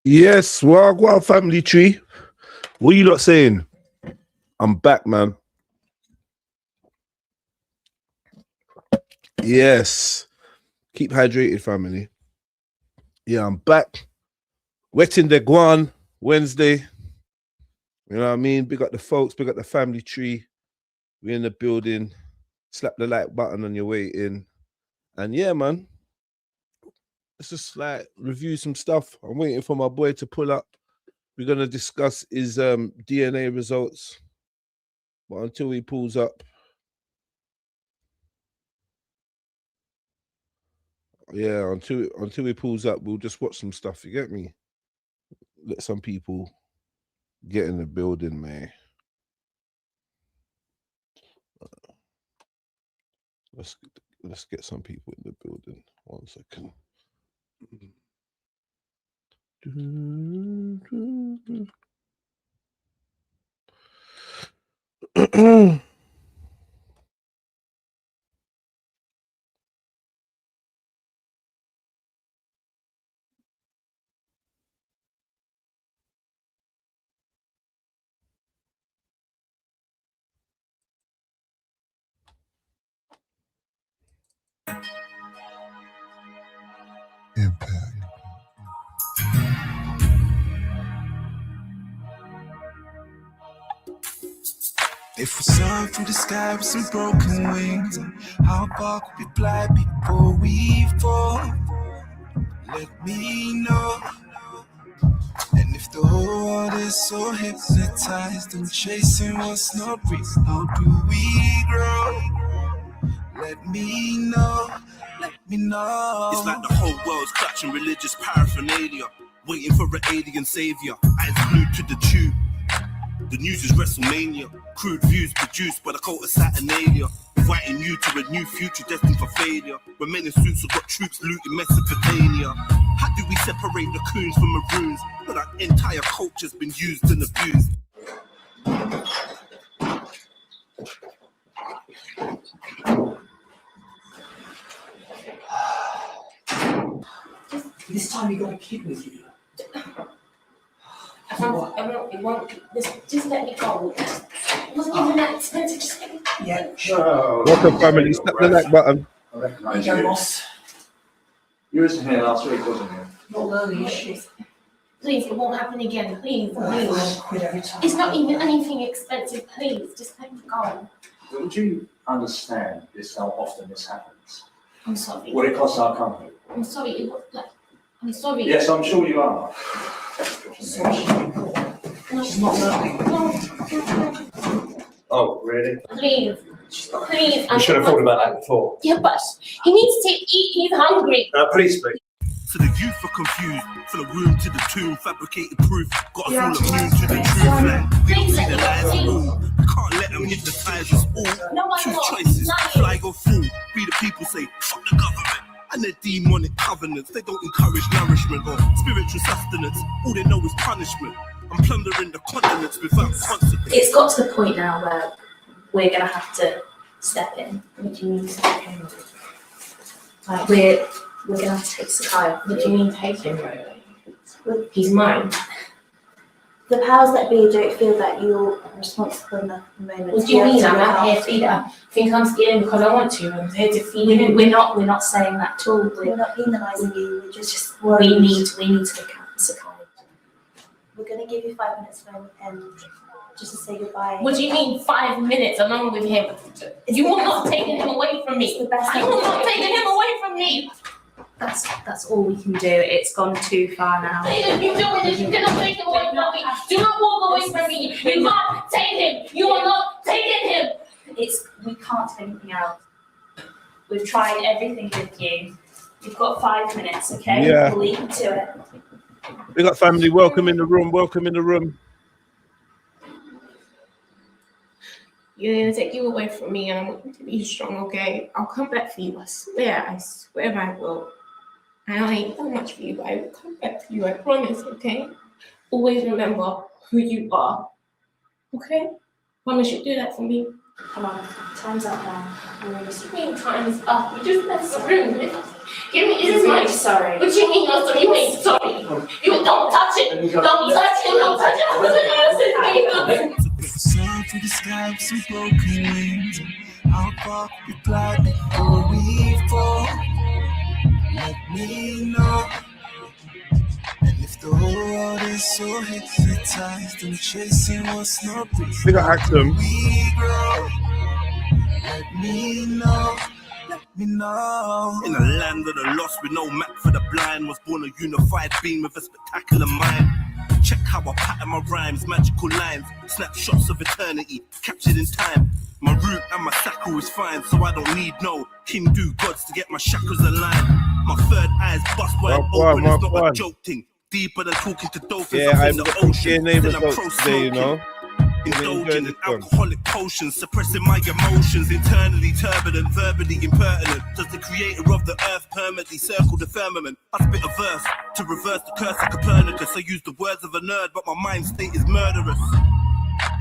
Yes, Gwarn family tree. What you lot saying? I'm back, man. Yes. Keep hydrated, family. Yeah, I'm back. Wettin the Gwarn Wednesday. You know what I mean? Big up the folks, big up the family tree. We're in the building. Slap the like button on your way in. And yeah, man. Let's just like review some stuff. I'm waiting for my boy to pull up. We're gonna discuss his DNA results. But until he pulls up, yeah, until he pulls up, we'll just watch some stuff. You get me? Let some people get in the building, man. Let's get some people in the building. 1 second. Impact. If we soar through the sky with some broken wings, how far could we fly before we fall? Let me know. And if the whole world is so hypnotized and chasing what's not real, how do we grow? Let me know. Let me know. It's like the whole world's clutching religious paraphernalia, waiting for an alien savior. Eyes glued to the tube. The news is WrestleMania. Crude views produced by the cult of Saturnalia, inviting you to a new future destined for failure. When men in suits have got troops looting Mesopotamia. How do we separate the coons from maroons when our entire culture's been used and abused? This time you got a kid with you. It won't. Just let me go. It wasn't even that expensive. Just let me go. Yeah, sure. Welcome, family. Slap the like button. I recognise you. Boss. You were here last week, wasn't you? Not learning issues. Please, it won't happen again. Please, I please. quit every time. It's not even anything expensive. Please, just let me go. Would you understand this, how often this happens? I'm sorry. What it costs our company? I'm sorry. It was like. I'm sorry. Yes, I'm sure you are. Sorry, she's not learning. No. Oh, really? Please. Please. You should have thought about that before. Yeah, but he needs to eat. He's hungry. Please speak. So the youth are confused, from the room to the tomb, fabricated proof, got us all immune to the truth. Like, we don't see the lies at all. We can't let them hypnotize us all. No one Two knows. choices, Lying. fly or fall. We the people say, fuck the government. And their demonic covenants, they don't encourage nourishment or spiritual sustenance. All they know is punishment. I'm plundering the continents without consequence. It's got to the point now where we're going to have to step in. What do you mean take him? Like we're going to have to take Sakai. What do you mean take him? He's mine. The powers that be don't feel that you're responsible enough at the moment. What do you mean? I'm out here feeding him. Think I'm stealing because I want to. I'm here to feed him. We're not saying that at all. We're not penalising you. We're just worried. We need to look at Sakai. We're going to give you 5 minutes and just to say goodbye. What do you mean 5 minutes alone with him? You are not taking him away from me. It's the best You are not taking him away from me. That's all we can do. It's gone too far now. If you're doing this, you cannot take him away from me. Do not walk away from me. You can't take him. You are not taking him. We can't do anything else. We've tried everything with you. You've got 5 minutes, okay? Yeah. We'll leave you to it. We got family. Welcome in the room. Welcome in the room. You're gonna take you away from me, and I'm going to be strong, okay? I'll come back for you. I swear I will. I ain't done much for you, but I will come back for you. I promise, okay? Always remember who you are, okay? Promise you'll do that for me. Come on, time's up now. What do you mean time's up? We just left the room. Give me this money. Sorry. What you mean, no, so you ain't sorry. You don't touch it. Don't touch it. Don't touch it. If we soar through the sky with some broken wings, how far could we fly before we fall? Let me know. And if the whole world is so hypnotized and chasing what's not real, We got Axum. we grow. Let me know. Let me know. In a land of the lost with no map for the blind, was born a unified being with a spectacular mind. Check how I pattern my rhymes, magical lines, snapshots of eternity, captured in time. My root and my shackle is fine, so I don't need no Hindu gods to get my chakras aligned. My third eye's bust wide open, it's not a joke thing. Deeper than talking to dolphins, Yeah, I'm I in the got ocean. name Still I'm results today, you know. indulging in alcoholic potions, suppressing my emotions, internally turbulent, verbally impertinent. Does the creator of the earth permanently circle the firmament? I spit a verse to reverse the curse of Copernicus. I use the words of a nerd, but my mind state is murderous.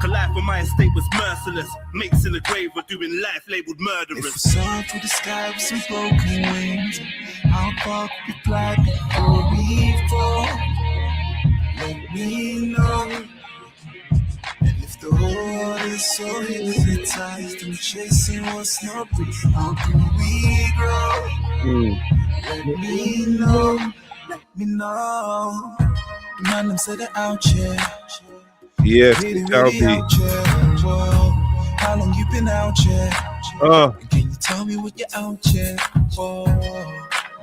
Collide with my estate was merciless. Mates in the grave were doing life labeled murderers. If we soar through the sky with some broken wings, how far could we fly before we fall? Let me know. And if the whole world is so hypnotized and chasing what's not real, how can we grow? Let me know. Let me know. The man them said they're out here. Yes, Really, it shall really be. out here. Whoa. How long you been out here? And can you tell me what you're out here for?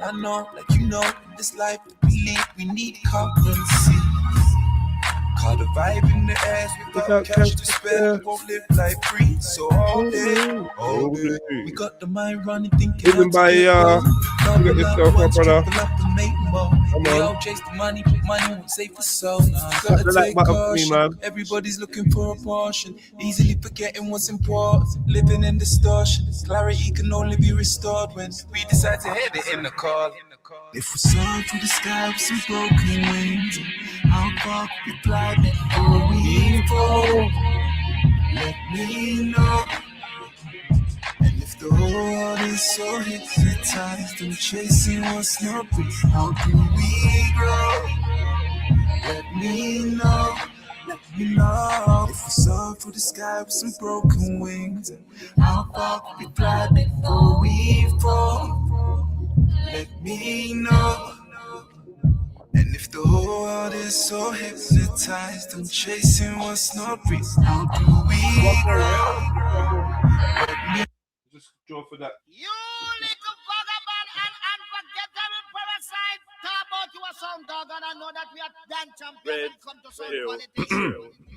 I know, like you know, in this life that we live, we need currency. Call the vibe in the air, without cash to spare, we won't live life free. So all day, we got the mind running, thinking Even by you got yourself up, brother. Come we on. all chase the money, but money won't save us so. Gotta the like take button for me, caution. man. Everybody's looking for a portion, easily forgetting what's important. Living in distortion, clarity can only be restored when we decide to head it in the car. If we soar through the sky with some broken wings, how far could we fly before we fall? Let me know. And if the whole world is so hypnotized and chasing what's not real, how can we grow? Let me know. Let me know. If we soar through the sky with some broken wings, how far could we fly before we fall? Let me know. And if the whole world is so hypnotized and chasing what's not real, how do we grow? Let me Just draw for that. You little vagabond and unforgettable parasite. Talk about you a sound dog, and I know that we are dance champion and come to sound quality.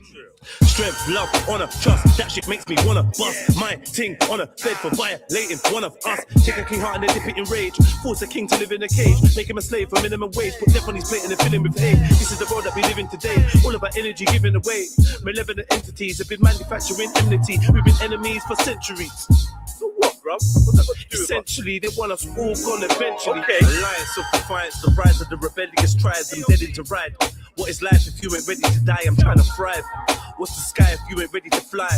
Strength, love, honor, trust. That shit makes me wanna bust my ting on a bed for violating one of us. Take a king heart and then dip it in rage. Force a king to live in a cage. Make him a slave for minimum wage. Put death on his plate and then fill him with hate. This is the world that we live in today. All about energy given away. Malevolent entities have been manufacturing enmity. We've been enemies for centuries. So what, bruv? What's that got to do with essentially, they want us all gone eventually. Okay. Alliance of defiance, the rise of the rebellious tribes. I'm dead into ride. What is life if you ain't ready to die? I'm trying to thrive. What's the sky if you ain't ready to fly?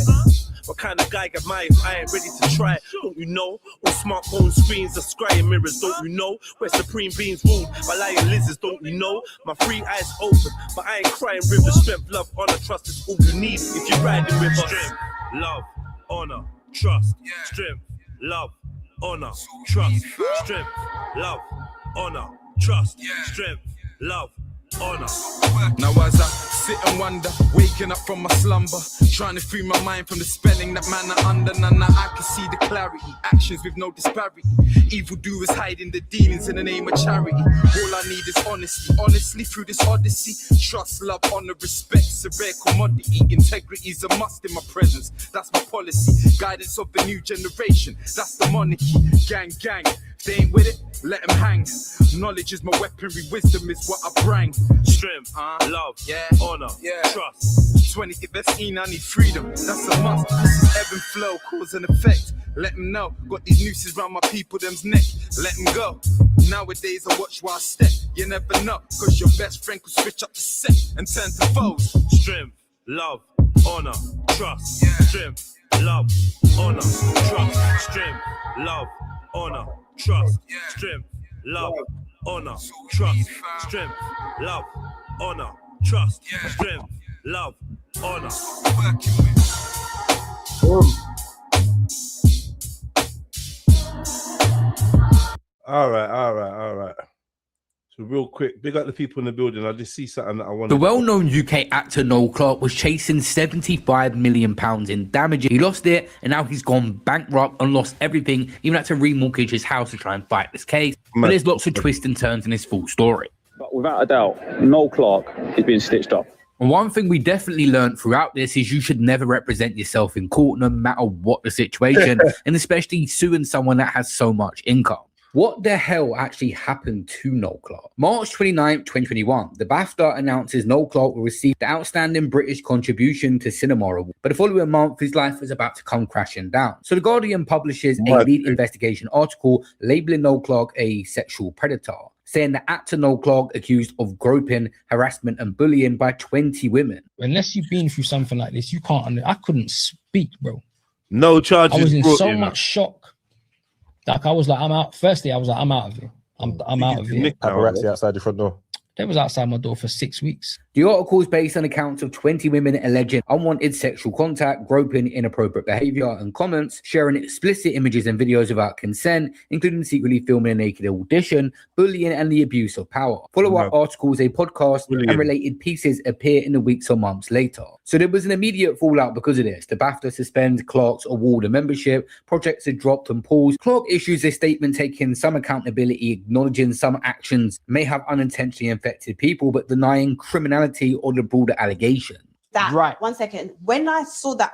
What kind of guy am I if I ain't ready to try? Don't you know? All smartphone screens are scrying mirrors. Don't you know? Where supreme beings ruled by lying lizards. Don't you know? My free eyes open, but I ain't crying rivers. Strength, love, honor, trust is all you need if you're riding with us. Strength, love, honor, trust. Strength, love, honor, trust. Strength, love, honor, trust. Strength, love, honor. Now as I sit and wonder, waking up from my slumber, trying to free my mind from the spelling that man are under. Now I can see the clarity, actions with no disparity. Evildoers hiding the dealings in the name of charity. All I need is honesty, honestly through this odyssey. Trust, love, honor, respect's a rare commodity. Integrity's a must in my presence, that's my policy. Guidance of the new generation, that's the monarchy. Gang, gang, they ain't with it, let them hang. Knowledge is my weaponry, wisdom is what I bring. Strength, love, honor, trust. 20th best I need freedom, that's a must. This is ebb and flow, cause and effect. Let them know, got these nooses round my people, them's neck. Let them go. Nowadays I watch while I step. You never know, cause your best friend could switch up the set and turn to foes. Strength, love, honor, trust. Strength, love, honor, trust. Strength, love, honor, trust. Strength, love, honor, trust, strength, love, honor, trust, strength, love, honor. All right. So real quick, big up the people in the building. I just see something that I want. The well-known UK actor Noel Clarke was chasing £75 million in damages. He lost it, and now he's gone bankrupt and lost everything. Even had to remortgage his house to try and fight this case. But there's lots of twists and turns in his full story. But without a doubt, Noel Clarke is being stitched up. And one thing we definitely learned throughout this is you should never represent yourself in court, no matter what the situation, and especially suing someone that has so much income. What the hell actually happened to Noel Clarke? March 29, 2021, the BAFTA announces Noel Clarke will receive the Outstanding British Contribution to Cinema Award. But the following month, his life was about to come crashing down. So The Guardian publishes a lead investigation article labeling Noel Clarke a sexual predator, saying that actor Noel Clarke accused of groping, harassment and bullying by 20 women. Unless you've been through something like this, you can't. I couldn't speak, bro. No charges. I was in so much shock. Like I was like, I'm out. Firstly, I was like, I'm out of here. I'm out of here. Paparazzi outside the front door. They was outside my door for 6 weeks. The article is based on accounts of 20 women alleging unwanted sexual contact, groping, inappropriate behavior, and comments, sharing explicit images and videos without consent, including secretly filming a naked audition, bullying, and the abuse of power. Follow-up articles, a podcast, and related pieces appear in the weeks or months later. So there was an immediate fallout because of this. The BAFTA suspends Clarke's award of membership. Projects are dropped and paused. Clarke issues a statement taking some accountability, acknowledging some actions may have unintentionally affected people, but denying criminality or the broader allegation. That right. 1 second. When I saw that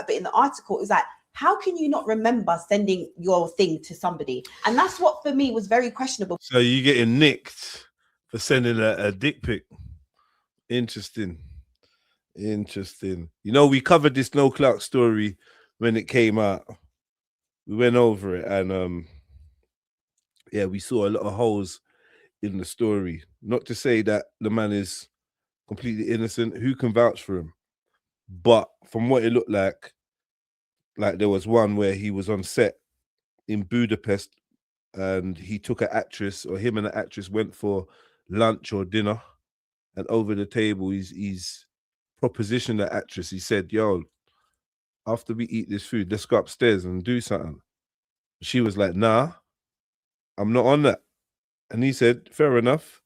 bit in the article, it was like, how can you not remember sending your thing to somebody? And that's what for me was very questionable. So you getting nicked for sending a dick pic? Interesting. You know, we covered this Noel Clarke story when it came out. We went over it, and yeah, we saw a lot of holes in the story. Not to say that the man is completely innocent. Who can vouch for him? But from what it looked like there was one where he was on set in Budapest, and he took an actress, or him and the actress went for lunch or dinner, and over the table he's propositioned the actress. He said, yo, after we eat this food, let's go upstairs and do something. She was like, nah, I'm not on that. And he said, fair enough,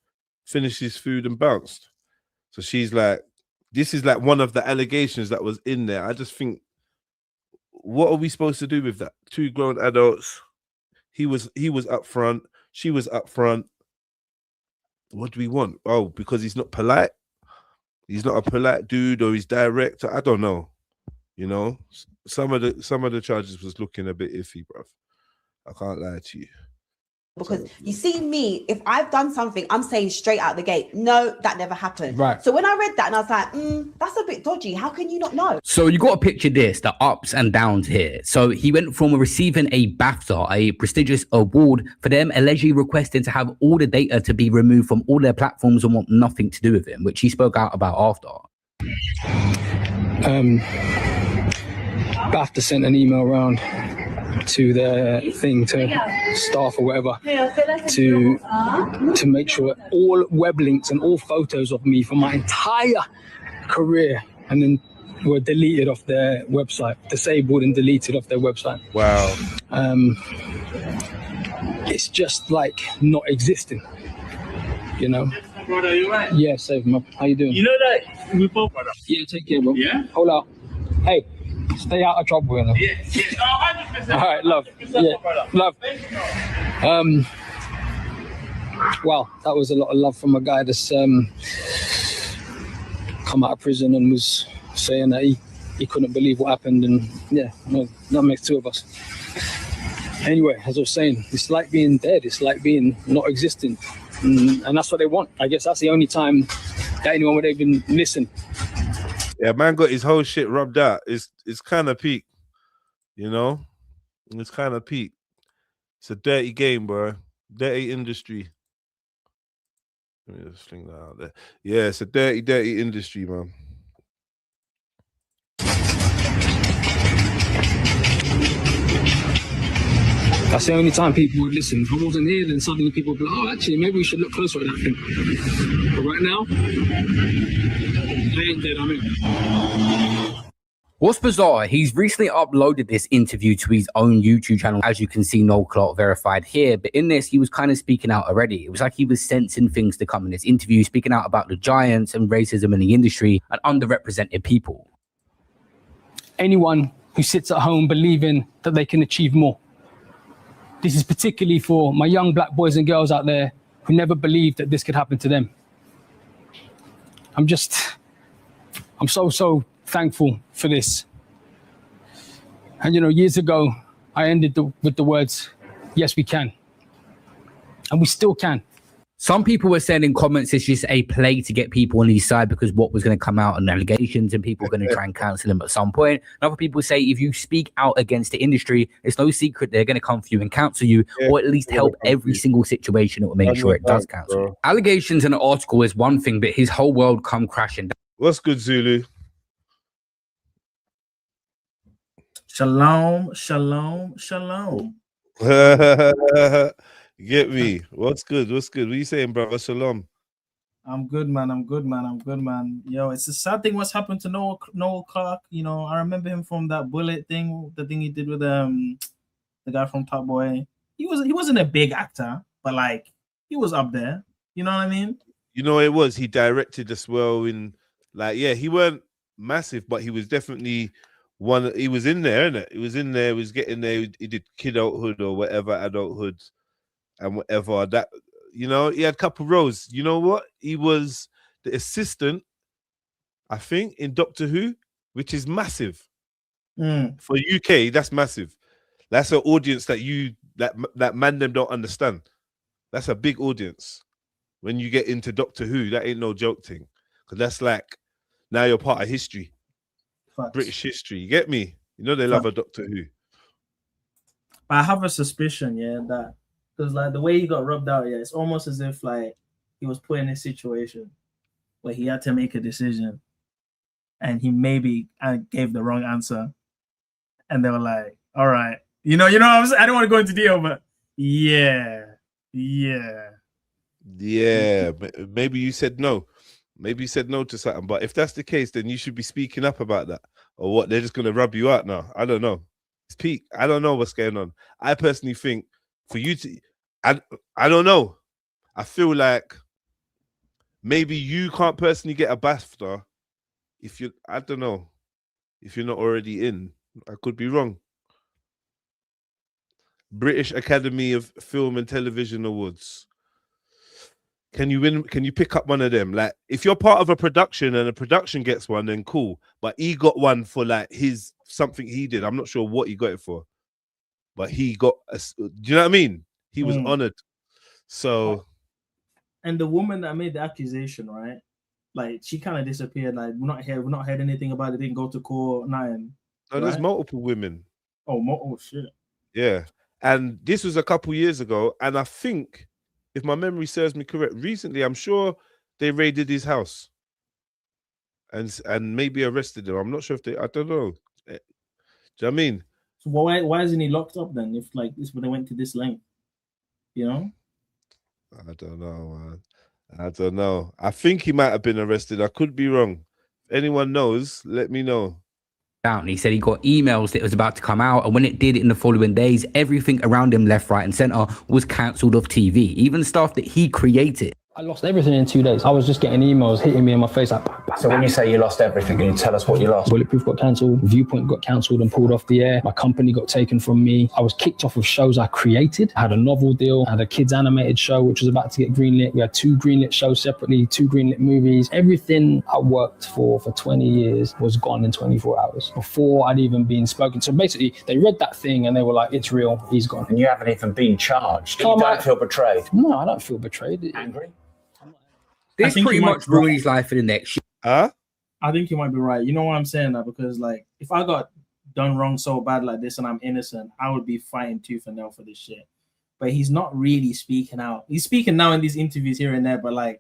finished his food and bounced. So she's like, this is like one of the allegations that was in there. I just think, what are we supposed to do with that? Two grown adults. He was up front. She was up front. What do we want? Oh, because he's not polite? He's not a polite dude, or he's direct? I don't know. You know, some of the charges was looking a bit iffy, bruv. I can't lie to you. Because you see me, if I've done something, I'm saying straight out the gate, no, that never happened. Right. So when I read that, and I was like, that's a bit dodgy. How can you not know? So you got to picture this, the ups and downs here. So he went from receiving a BAFTA, a prestigious award, for them allegedly requesting to have all the data to be removed from all their platforms and want nothing to do with him, which he spoke out about after. BAFTA sent an email around to their thing, to staff or whatever, to make sure all web links and all photos of me for my entire career, and then were deleted off their website, disabled and deleted off their website. Wow. It's just like not existing, you know. Brother, you right? Yeah, save him up. How you doing? You know that we both, brother. Yeah, take care, bro. Yeah. Hold up. Hey, stay out of trouble, you know. Yeah. 100%. All right, love. Yeah, love. Well, that was a lot of love from a guy that's come out of prison and was saying that he couldn't believe what happened, and yeah, no, that makes two of us. Anyway, as I was saying, it's like being dead. It's like being not existing, and that's what they want. I guess that's the only time that anyone would even listen. Yeah, man got his whole shit rubbed out. It's kind of peak, you know? It's kind of peak. It's a dirty game, bro. Dirty industry. Let me just fling that out there. Yeah, it's a dirty, dirty industry, man. That's the only time people would listen. If I wasn't here, then suddenly people would be like, oh, actually, maybe we should look closer at that thing. But right now, they ain't dead, I'm in. What's bizarre, he's recently uploaded this interview to his own YouTube channel, as you can see, No Clock verified here. But in this, he was kind of speaking out already. It was like he was sensing things to come in this interview, speaking out about the giants and racism in the industry and underrepresented people. Anyone who sits at home believing that they can achieve more. This is particularly for my young black boys and girls out there who never believed that this could happen to them. I'm so thankful for this. And years ago, I ended with the words, yes, we can. And we still can. Some people were saying in comments it's just a play to get people on his side because what was going to come out on allegations and people were going to try and cancel him at some point. And other people say if you speak out against the industry, it's no secret they're going to come for you and cancel you, or at least help every single situation that will make sure it does cancel you. Allegations in an article is one thing, but his whole world come crashing down. What's good, Zulu? Shalom, shalom, shalom. Get me. What's good? What's good? What are you saying, brother? Shalom. I'm good, man. I'm good, man. Yo, it's a sad thing what's happened to Noel Clark. I remember him from that bullet thing, the thing he did with the guy from Top Boy. He wasn't a big actor, but like he was up there. You know what I mean? You know what it was? He directed as well in he weren't massive, but he was definitely one. He was in there, innit? He was in there, he was getting there. He did kidulthood or whatever, adulthood and whatever. That, he had a couple roles. You know what? He was the assistant, I think, in Doctor Who, which is massive. For UK, that's massive. That's an audience that man them don't understand. That's a big audience. When you get into Doctor Who, that ain't no joke thing. Because that's like, now you're part of history. Facts. British history. You get me? They love a Doctor Who. I have a suspicion, that because like the way he got rubbed out, it's almost as if like he was put in a situation where he had to make a decision, and he maybe gave the wrong answer, and they were like, "All right, you know what I'm saying? I don't want to go into detail, but yeah." Maybe you said no. Maybe you said no to something. But if that's the case, then you should be speaking up about that. Or what? They're just gonna rub you out now. I don't know. It's peak. I don't know what's going on. I personally think for you to, I don't know. I feel like maybe you can't personally get a BAFTA if you, I don't know, if you're not already in. I could be wrong. British Academy of Film and Television Awards. Can you win? Can you pick up one of them? Like, if you're part of a production and a production gets one, then cool. But he got one for like something he did. I'm not sure what he got it for, but he got. Do you know what I mean? He was honored. So, and the woman that made the accusation, right? Like, she kind of disappeared. Like, we're not heard anything about it. Didn't go to court. Nothing. No, there's multiple women. Oh shit. Yeah, and this was a couple years ago, and I think, if my memory serves me correct, recently I'm sure they raided his house and maybe arrested him. I'm not sure if I don't know. Do you know what I mean? So why isn't he locked up then? If like this, when they went to this length, I don't know, man. I don't know. I think he might have been arrested. I could be wrong. If anyone knows, let me know. He said he got emails that it was about to come out, and when it did in the following days, everything around him, left, right, and center, was cancelled off TV, even stuff that he created. I lost everything in 2 days. I was just getting emails hitting me in my face like. So when you say you lost everything, can you tell us what you lost? Bulletproof got cancelled. Viewpoint got cancelled and pulled off the air. My company got taken from me. I was kicked off of shows I created. I had a novel deal. I had a kids animated show which was about to get greenlit. We had 2 greenlit shows separately, 2 greenlit movies. Everything I worked for 20 years was gone in 24 hours before I'd even been spoken. So basically, they read that thing and they were like, "It's real. He's gone." And you haven't even been charged. You don't feel betrayed? No, I don't feel betrayed. Angry? This pretty much ruined his life for the next year. I think you might be right. You know why I'm saying that? Because like, if I got done wrong so bad like this and I'm innocent, I would be fighting tooth and nail for this shit. But he's not really speaking out. He's speaking now in these interviews here and there, but like,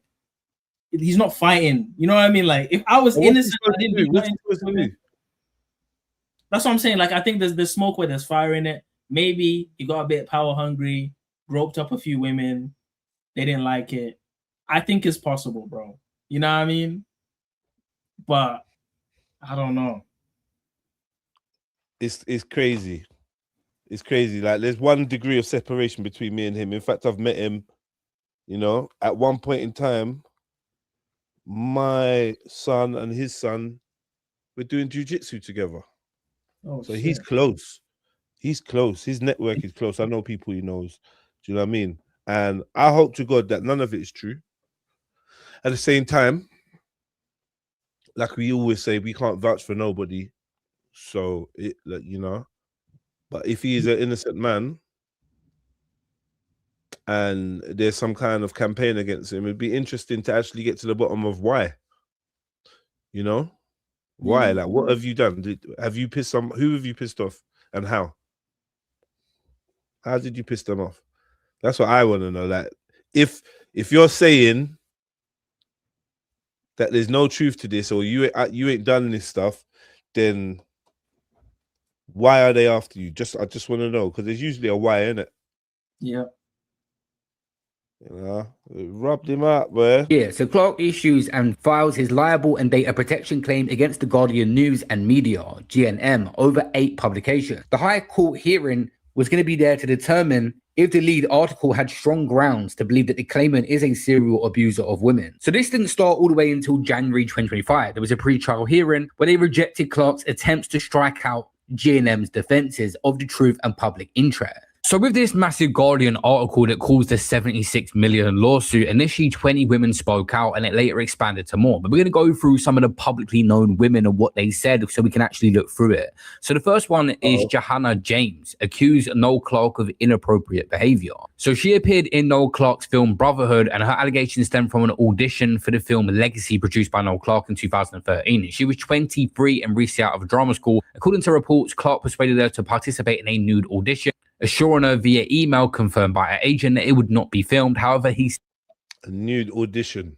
he's not fighting. You know what I mean? Like, if I was innocent, I didn't do nothing. That's what I'm saying. Like, I think there's smoke where there's fire in it. maybe he got a bit power hungry, groped up a few women, they didn't like it. I think it's possible, bro. You know what I mean? But I don't know. It's crazy. It's crazy. Like there's 1 degree of separation between me and him. In fact, I've met him, you know, at one point in time. My son and his son were doing jiu-jitsu together. Oh, so shit. he's close. He's close. His network is close. I know people he knows. Do you know what I mean? And I hope to God that none of it is true. At the same time, like we always say, we can't vouch for nobody. So it, like, you know, but if he is an innocent man and there's some kind of campaign against him, it'd be interesting to actually get to the bottom of why. You know, why? Like, what have you done? Have you pissed some? Who have you pissed off, and how? How did you piss them off? That's what I want to know. Like, if you're saying that there's no truth to this, or you ain't done this stuff, then why are they after you? I just want to know, because there's usually a why, isn't it? Yeah. You know, it rubbed him up, boy. Yeah, so Clark issues and files his libel and data protection claim against the Guardian News and Media, GNM, over 8 publications. The High Court hearing was going to be there to determine if the lead article had strong grounds to believe that the claimant is a serial abuser of women. So this didn't start all the way until January 2025. There was a pre-trial hearing where they rejected Clark's attempts to strike out GNM's defenses of the truth and public interest. So with this massive Guardian article that caused a 76 million lawsuit, initially 20 women spoke out and it later expanded to more. But we're going to go through some of the publicly known women and what they said so we can actually look through it. So the first one is Johanna James, accused Noel Clark of inappropriate behavior. So she appeared in Noel Clark's film Brotherhood, and her allegations stem from an audition for the film Legacy produced by Noel Clark in 2013. She was 23 and recently out of drama school. According to reports, Clark persuaded her to participate in a nude audition, assuring her via email confirmed by her agent that it would not be filmed. However, a nude audition.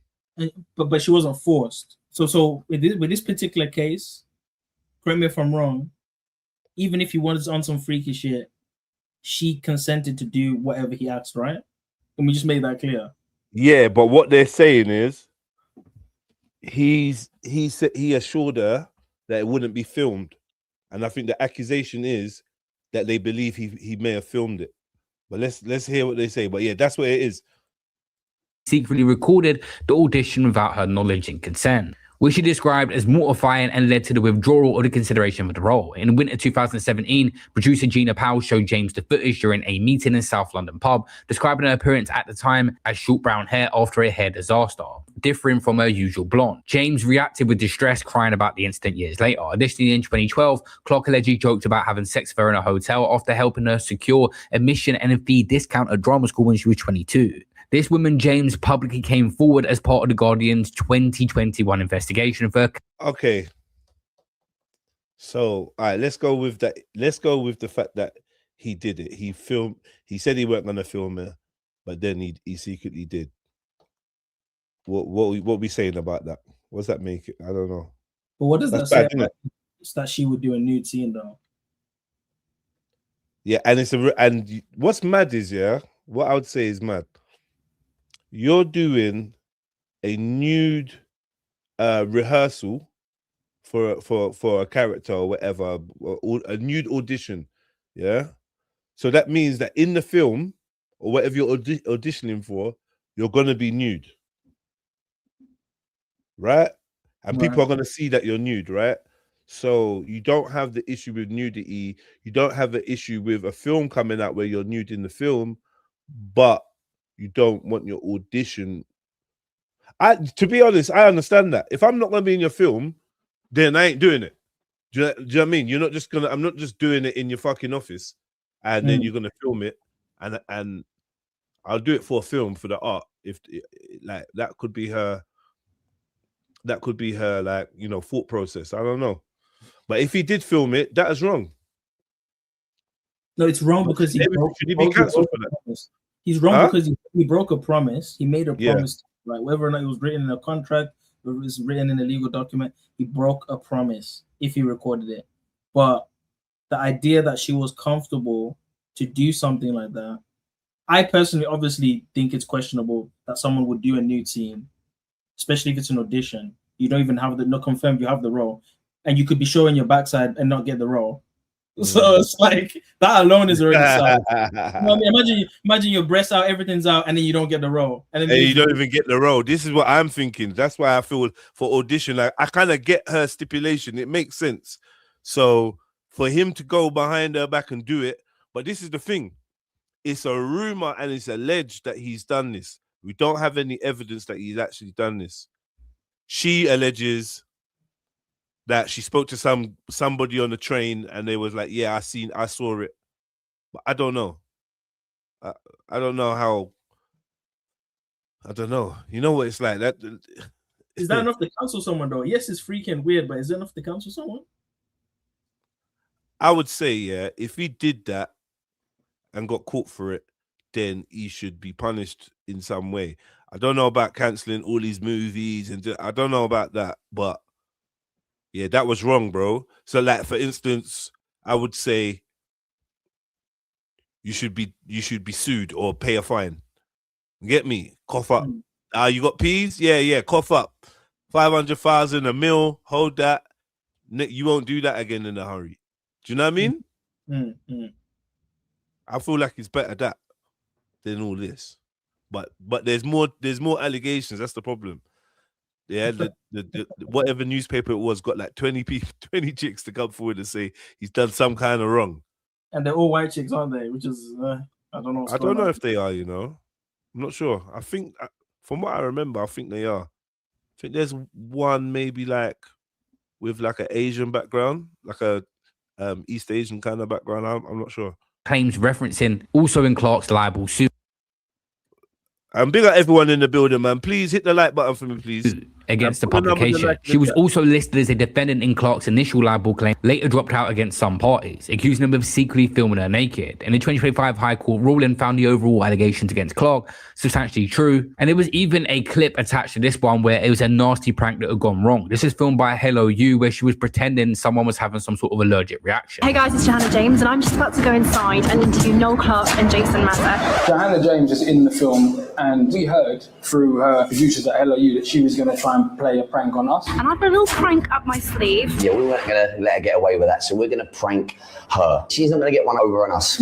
But she wasn't forced. So with this particular case, correct me if I'm wrong, even if he was on some freaky shit, she consented to do whatever he asked, right? And we just made that clear. Yeah, but what they're saying is he assured her that it wouldn't be filmed. And I think the accusation is that they believe he may have filmed it. But let's hear what they say. But yeah, that's what it is. Secretly recorded the audition without her knowledge and consent, which she described as mortifying and led to the withdrawal of the consideration for the role. In winter 2017, producer Gina Powell showed James the footage during a meeting in South London pub, describing her appearance at the time as short brown hair after a hair disaster, differing from her usual blonde. James reacted with distress, crying about the incident years later. Additionally, in 2012, Clark allegedly joked about having sex with her in a hotel after helping her secure admission and a fee discount at drama school when she was 22. This woman, James, publicly came forward as part of the Guardian's 2021 investigation for... Okay. So, all right, let's go with that. Let's go with the fact that he did it. He said he weren't going to film it, but then he secretly did. What we saying about that? What's that make it? I don't know. But what does That's that say? bad, isn't it? It's that she would do a nude scene, though. Yeah, and what's mad is, yeah, what I would say is mad. You're doing a nude rehearsal for a character or whatever, or a nude audition, yeah. So that means that in the film or whatever you're auditioning for, you're gonna be nude, right? And people are gonna see that you're nude, right? So you don't have the issue with nudity. You don't have an issue with a film coming out where you're nude in the film, but you don't want your audition. To be honest, I understand that. If I'm not gonna be in your film, then I ain't doing it. Do you know what I mean? You're not just gonna. I'm not just doing it in your fucking office, and then you're gonna film it, and I'll do it for a film for the art. If like that could be her. That could be her, like, you know, thought process. I don't know, but if he did film it, that is wrong. No, it's wrong because should he be cancelled for that? He's wrong because he broke a promise. He made a Yeah. promise, right? Whether or not it was written in a contract, or it was written in a legal document, he broke a promise if he recorded it. But the idea that she was comfortable to do something like that. I personally obviously think it's questionable that someone would do a nude scene, especially if it's an audition. You don't even have not confirmed you have the role, and you could be showing your backside and not get the role. So it's like that alone is already sad. You know what I mean? Imagine your breasts out, everything's out, and then you don't get the role, and then you don't even get the role. This is what I'm thinking. That's why I feel for audition, like I kind of get her stipulation. It makes sense. So for him to go behind her back and do it, but this is the thing. It's a rumor and it's alleged that he's done this. We don't have any evidence that he's actually done this. She alleges that she spoke to somebody on the train and they was like, yeah, I saw it. But I don't know. I don't know how. I don't know. You know what it's like? That is that enough to cancel someone though? Yes, it's freaking weird, but is it enough to cancel someone? I would say, yeah, if he did that and got caught for it, then he should be punished in some way. I don't know about canceling all these movies and I don't know about that, but yeah, that was wrong, bro. So, like, for instance, I would say you should be sued or pay a fine. Get me? Cough up. You got peas? Yeah, cough up. 500,000, $1 million, hold that. You won't do that again in a hurry. Do you know what I mean? I feel like it's better that than all this. But there's more allegations. That's the problem. Yeah, the whatever newspaper it was got like 20 chicks to come forward and say he's done some kind of wrong. And they're all white chicks, aren't they? Which is I don't know. I don't know if they are. You know, I'm not sure. I think from what I remember, I think they are. I think there's one maybe like with like an Asian background, like a East Asian kind of background. I'm not sure. Claims referencing also in Clark's libel suit. And big up everyone in the building, man. Please hit the like button for me, please. Against the publication. She was also listed as a defendant in Clark's initial libel claim, later dropped out against some parties, accusing him of secretly filming her naked. And the 2025 High Court ruling found the overall allegations against Clark substantially true. And there was even a clip attached to this one where it was a nasty prank that had gone wrong. This is filmed by Hello You, where she was pretending someone was having some sort of allergic reaction. Hey guys, it's Johanna James, and I'm just about to go inside and interview Noel Clark and Jason Mazza. Johanna James is in the film, and we heard through her producers at Hello You that she was going to try and play a prank on us. And I've got a little prank up my sleeve. Yeah, we weren't going to let her get away with that, so we're going to prank her. She's not going to get one over on us.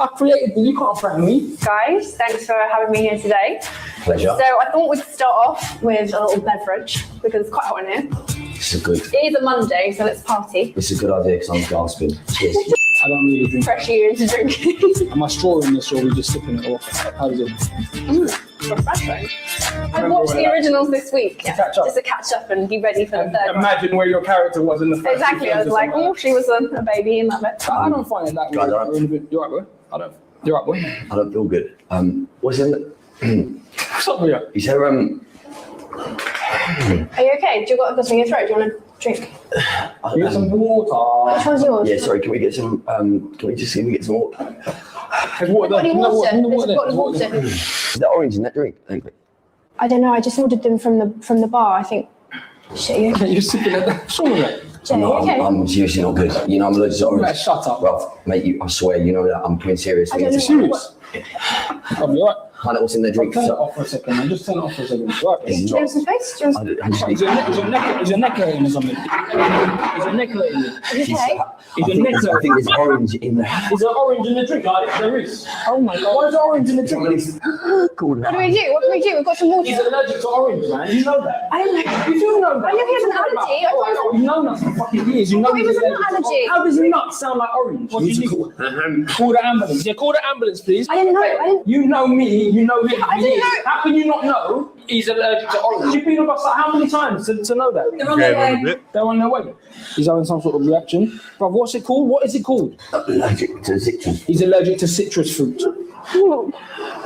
I created this, you can't prank me. Guys, thanks for having me here today. Pleasure. So I thought we'd start off with a little beverage, because it's quite hot in here. This is good. It is a Monday, so let's party. This is a good idea, because I'm gasping. Cheers. I don't really drink. Pressure you into drinking. Am I straw in this, or are we just sipping it off? How is it? Refreshing. I watched the originals this week, just to catch up and be ready for the third one. Imagine where your character was in the first. Exactly, I was like, oh, she was a baby in that bit. I don't find it that way. You're right, boy. You're right, boy. I don't feel good. What's in the... What's up with you? Is there, Are you okay? Do you got something in your throat? Do you want to drink? You get some water. Which one's yours? Yeah, sorry, can we get some, can we just see if we get some water? There's water there. Any water? There's a bottle of water. Is that orange in that drink? Thank you. I don't know, I just ordered them from the bar, I think. Shit, you okay? You're sipping at that. What's wrong with that? I'm seriously not good. You know, I'm allergic to orange. Mate, shut up. Well, mate, I swear, you know that I'm being serious. I don't know. Serious? I'll be right. I know what's in the drink. Turn it off for a second, man. Just turn it off for a second. Right. Do you have some face? Is your neck hurting or something? Is your neck hurting? Is it okay? I think there's orange in there. Is there orange in the drink? There is. Oh my god. Why is there orange in the drink? What do we do? What can we do? We've got some water. He's allergic to orange, man. You know that. I don't know. You do know that. I know he has an allergy. You know that for fucking years. You know he was an allergy. How does nut sound like orange? What do you need? Call the ambulance. Yeah, call the ambulance, please. I didn't know. You know me. You know him. I didn't know. How can you not know he's allergic to orange? You've been with us like how many times to know that? They're on their way. He's having some sort of reaction. Bro, what's it called? What is it called? Allergic to citrus. He's allergic to citrus fruit.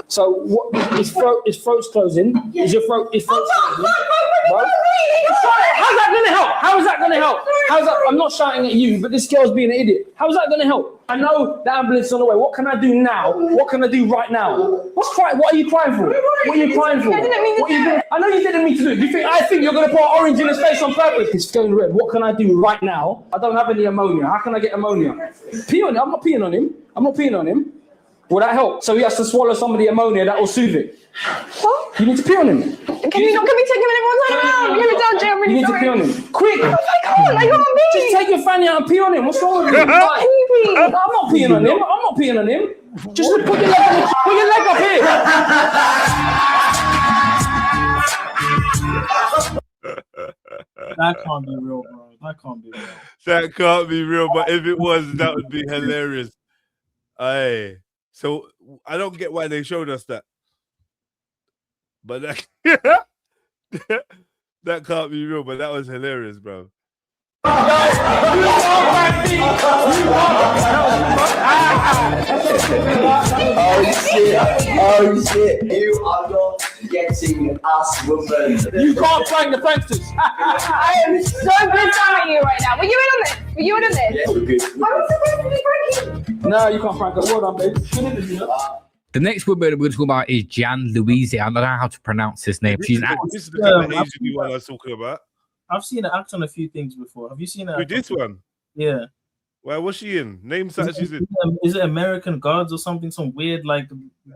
So what? His throat's closing. Is your throat? His throat's closing. Bro? How's that gonna help? How is that gonna help? How's that? I'm not shouting at you, but this girl's being an idiot. How's that gonna help? I know the ambulance is on the way. What can I do now? What can I do right now? What's crying? What are you crying for? What are you crying for? I didn't mean to do it. I know you didn't mean to do it. I think you're gonna put orange in his face on purpose. It's going red. What can I do right now? I don't have any ammonia. How can I get ammonia? Pee on him. I'm not peeing on him. I'm not peeing on him. Will that help? So he has to swallow some of the ammonia that will soothe it. What? You need to pee on him. Can we not? Can we take him in everyone's around? Give me down, Jay. I'm You really need to sorry. pee on him. Quick! I can't. I can't pee. Just take your fanny out and pee on him. What's wrong with you? I'm not peeing. I'm not peeing on him. I'm not peeing on him. Just put your leg up here. That can't be real, bro. That can't be real. That can't be real, but if it was, that would be hilarious. Aye. So I don't get why they showed us that. But that, that can't be real, but that was hilarious, bro. Oh shit, you are not getting us, woman. You can't prank the pranksters. I am so good at you right now. Were you in on this? Were you in on this? Yeah, we're good. I was supposed to be pranking. No, you can't prank us. Well done, babe. The next woman we're going to talk about is Jan Louise. I don't know how to pronounce this name. She's an This is the kind of Asian one I was talking about. I've seen her act on a few things before. Have you seen her? Who, this one? Yeah. Well, what's she in? Name that she's in. Is it American Gods or something? Some weird like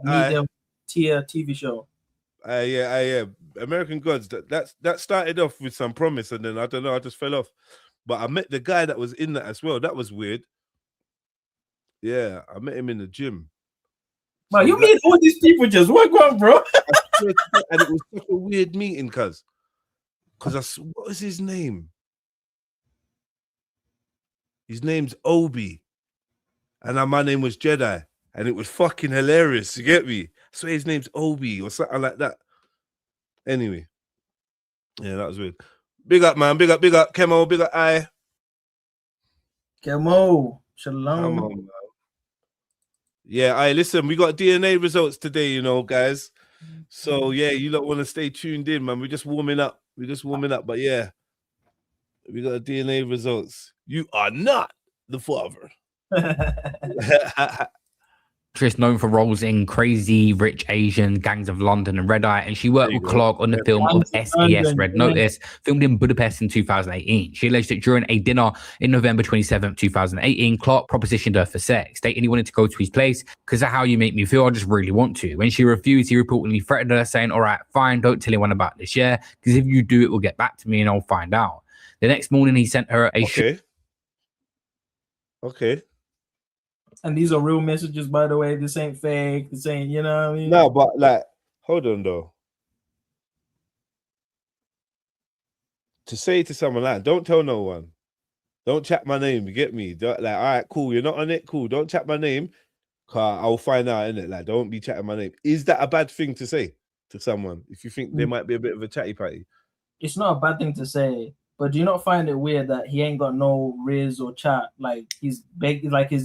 medium tier TV show. Yeah. American Gods. That started off with some promise, and then I don't know. I just fell off. But I met the guy that was in that as well. That was weird. Yeah, I met him in the gym. Wow, you meet all these people just work on, bro. And it was such a weird meeting, because what was his name? His name's Obi, and my name was Jedi, and it was fucking hilarious. You get me? I swear his name's Obi or something like that. Anyway, yeah, that was weird. Big up, man. Big up. Kemo, big up, I. Kemo, shalom. Come on, man. Yeah, listen, we got DNA results today, you know, guys. So yeah, you don't want to stay tuned in, man. We're just warming up. But yeah, we got DNA results. You are not the father. Actress known for roles in Crazy Rich Asian, Gangs of London, and Red Eye, and she worked with Clark on the film of SES Red Notice, filmed in Budapest in 2018. She alleged that during a dinner in November 27, 2018, Clark propositioned her for sex, stating he wanted to go to his place because of how you make me feel. I just really want to. When she refused, he reportedly threatened her, saying, "All right, fine, don't tell anyone about this, yeah? Because if you do, it will get back to me and I'll find out." The next morning, he sent her a Okay. And these are real messages, by the way. This ain't fake. This ain't, you know what I mean? No, but like, hold on though. To say to someone like, don't tell no one. Don't chat my name, you get me? Like, all right, cool, you're not on it, cool. Don't chat my name, cause I'll find out, innit? Like, don't be chatting my name. Is that a bad thing to say to someone if you think they might be a bit of a chatty patty? It's not a bad thing to say. But do you not find it weird that he ain't got no riz or chat? Like he's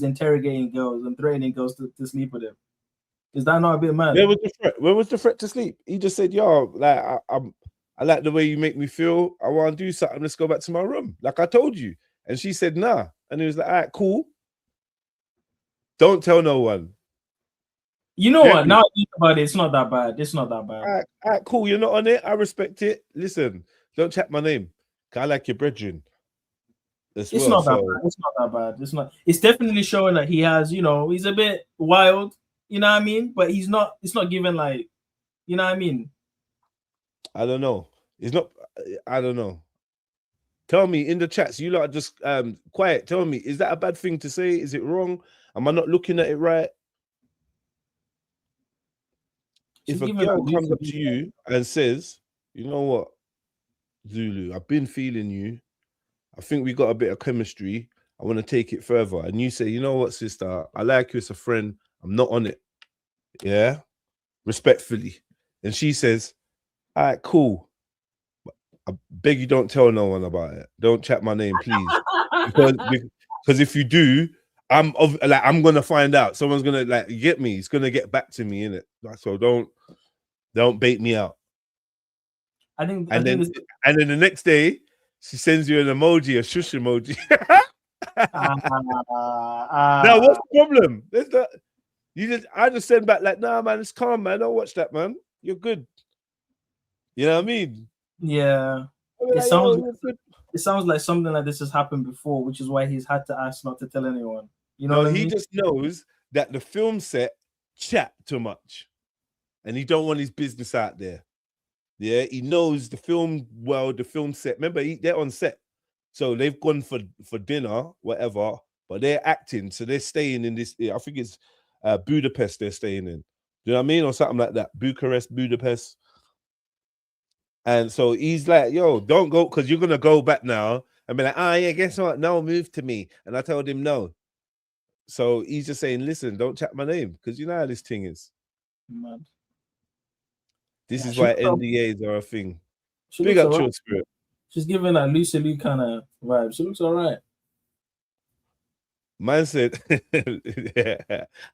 interrogating girls and threatening girls to sleep with him. Is that not a bit mad? Where was the threat? Where was the threat to sleep? He just said, "Yo, like I like the way you make me feel. I want to do something. Let's go back to my room, like I told you." And she said, "Nah." And he was like, "All right, cool. Don't tell no one." You know what? Now I think about it, it's not that bad. It's not that bad. All right, cool. You're not on it. I respect it. Listen, don't chat my name. I like your brethren. It's not that bad. It's not that bad. It's not. It's definitely showing that he has, you know, he's a bit wild. You know what I mean? But he's not. It's not given like, you know what I mean? I don't know. It's not. I don't know. Tell me in the chats. You lot are just quiet. Tell me, is that a bad thing to say? Is it wrong? Am I not looking at it right? If a girl comes up to you and says, "You know what, Zulu, I've been feeling you. I think we got a bit of chemistry. I want to take it further." And you say, "You know what, sister, I like you as a friend. I'm not on it." Yeah, respectfully. And she says, "All right, cool. I beg you, don't tell no one about it. Don't chat my name, please. because if you do, I'm gonna find out. Someone's gonna get me. It's gonna get back to me, innit? So don't bait me out." And then the next day, she sends you an emoji, a shush emoji. Now, what's the problem? I just send back like, "Nah, man, it's calm, man. Don't watch that, man. You're good." You know what I mean? Yeah. It sounds like something like this has happened before, which is why he's had to ask not to tell anyone. You know, no, he just knows that the film set chat too much, and he don't want his business out there. Yeah, he knows the film world, the film set. Remember, they're on set, so they've gone for dinner, whatever. But they're acting, so they're staying in this. I think it's Budapest. They're staying in. Do you know what I mean, or something like that? Bucharest, Budapest. And so he's like, "Yo, don't go, because you're gonna go back now." And be like, "Ah, yeah, guess what? No, move to me." And I told him no. So he's just saying, "Listen, don't chat my name, because you know how this thing is." Man. This Yeah, is she why looks all- NDAs are a thing. She Big looks up all Chill right. Spirit. She's giving a Lucy Liu kind of vibe. She looks all right. Man said, yeah,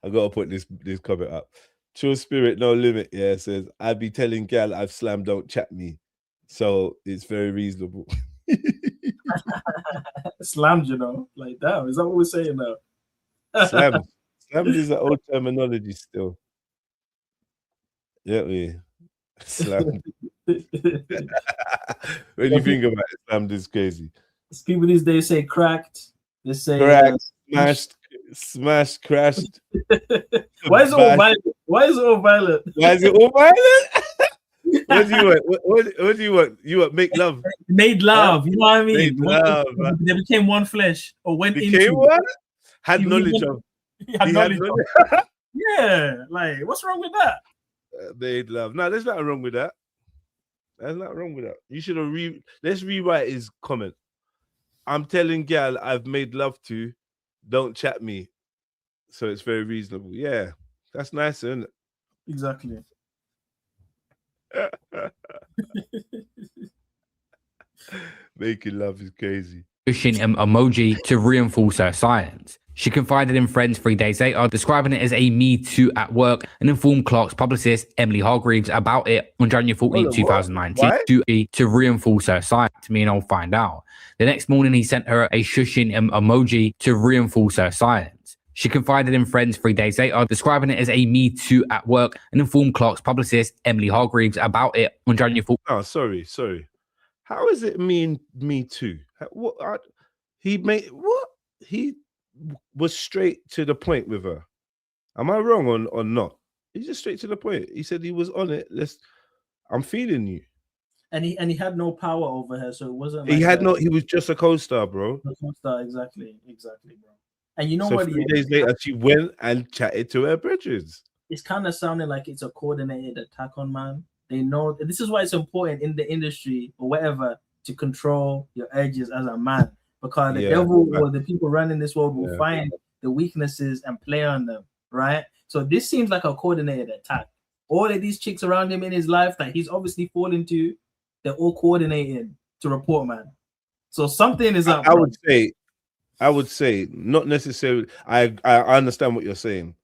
I gotta put this comment up. Chill Spirit, no limit. Yeah, says I'd be telling gal I've slammed, don't chat me. So it's very reasonable. Slammed, you know, like that. Is that what we're saying now? Slammed. Slammed is an old terminology still. Yeah, we slammed. When you think about it, slammed is crazy. People these days say cracked. They say Cracked, smashed, crashed. Why is it all violent? Why is it all violent? Why is it all violent? What do you want? What do you want? You want make love? Made love. You know what I mean? Made love. They became one flesh, or went Became into one? Had He knowledge really- of. He had He knowledge had of. Yeah, like what's wrong with that? Made love. No, there's nothing wrong with that. There's nothing wrong with that. You should have let's rewrite his comment. I'm telling gal I've made love to, don't chat me. So it's very reasonable. Yeah, that's nice, isn't it? Exactly. Making love is crazy. Pushing an emoji to reinforce her silence. She confided in friends 3 days later, describing it as a Me Too at work, and informed Clark's publicist, Emily Hargreaves, about it on January 14, 2019, to reinforce her silence. Me and I'll find out. The next morning, he sent her a shushing emoji to reinforce her silence. She confided in friends 3 days later, describing it as a Me Too at work, and informed Clark's publicist, Emily Hargreaves, about it on January 14. Oh, sorry. How is it Me Too? What he made? What he was straight to the point with her. Am I wrong or not? He's just straight to the point. He said he was on it. I'm feeling you. And he had no power over her, so it wasn't. He was just a co-star, bro. A co-star, exactly, bro. And you know so what? 3 days later, she went and chatted to her brethrens. It's kind of sounding like it's a coordinated attack on man. They know this is why it's important in the industry or whatever to control your urges as a man, because the devil or the people running this world will find the weaknesses and play on them, right? So this seems like a coordinated attack. All of these chicks around him in his life that he's obviously falling to, they're all coordinating to report man. So something is up. I would say not necessarily. I understand what you're saying.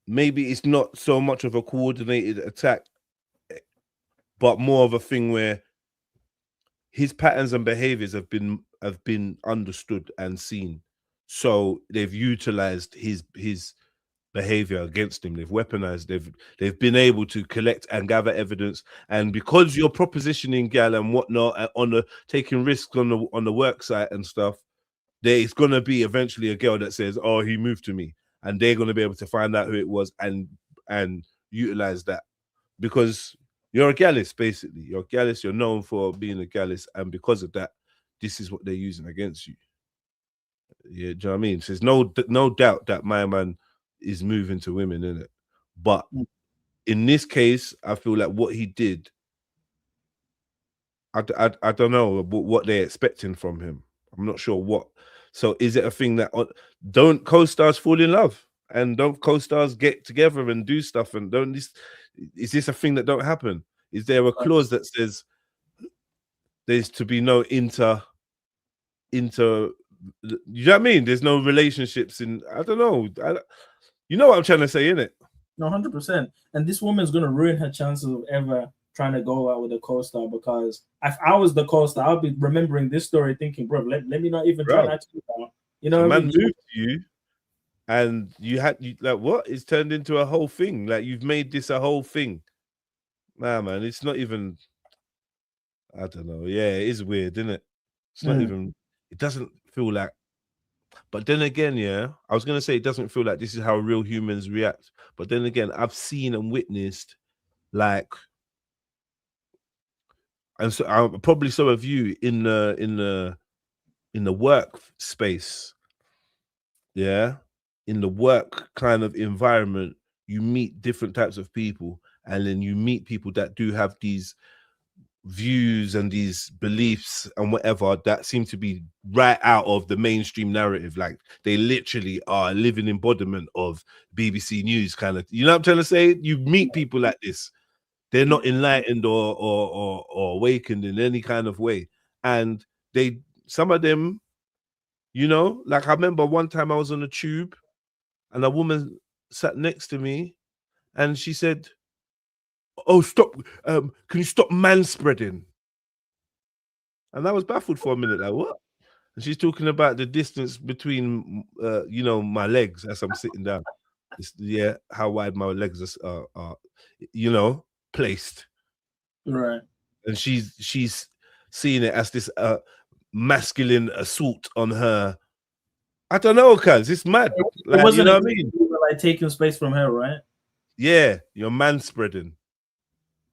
Maybe it's not so much of a coordinated attack, but more of a thing where his patterns and behaviors have been understood and seen. So they've utilized his behavior against him. They've weaponized. They've been able to collect and gather evidence. And because you're propositioning gal and whatnot on the taking risks on the work site and stuff, there's gonna be eventually a girl that says, "Oh, he moved to me," and they're gonna be able to find out who it was and utilize that, because you're a gallus, basically. You're a gallus. You're known for being a gallus, and because of that, this is what they're using against you. Yeah, do you know what I mean? So there's no doubt that my man is moving to women, in it. But in this case, I feel like what he did, I don't know what they're expecting from him. I'm not sure what. So is it a thing that don't co-stars fall in love and don't co-stars get together and do stuff, and is this a thing that don't happen? Is there a clause that says there's to be no inter you know what I mean? There's no relationships in, I don't know. You know what I'm trying to say, innit? No, 100%. And this woman's gonna ruin her chances of ever trying to go out with a co-star, because if I was the co-star, I'll be remembering this story thinking, bro, let me not even try that. You know, a man moved to you, and you like what? It's turned into a whole thing. Like you've made this a whole thing. Nah, man, it's not even. I don't know. Yeah, it is weird, isn't it? It's not even. It doesn't feel like. But then again, yeah, I was gonna say it doesn't feel like this is how real humans react. But then again, I've seen and witnessed, like, and so probably some of you in the work space, yeah, in the work kind of environment, you meet different types of people, and then you meet people that do have these views and these beliefs and whatever that seem to be right out of the mainstream narrative. Like they literally are a living embodiment of BBC News kind of, you know what I'm trying to say? You meet people like this, they're not enlightened or awakened in any kind of way, and some of them, you know, like I remember one time I was on a tube and a woman sat next to me and she said, "Oh, stop, can you stop manspreading?" And I was baffled for a minute, like, what? And she's talking about the distance between, you know, my legs as I'm sitting down. Yeah, how wide my legs are, you know, placed. Right. And she's seeing it as this masculine assault on her. I don't know, cuz it's mad. Like, It wasn't, you know what I mean? you were like taking space from her, right? Yeah, you're manspreading.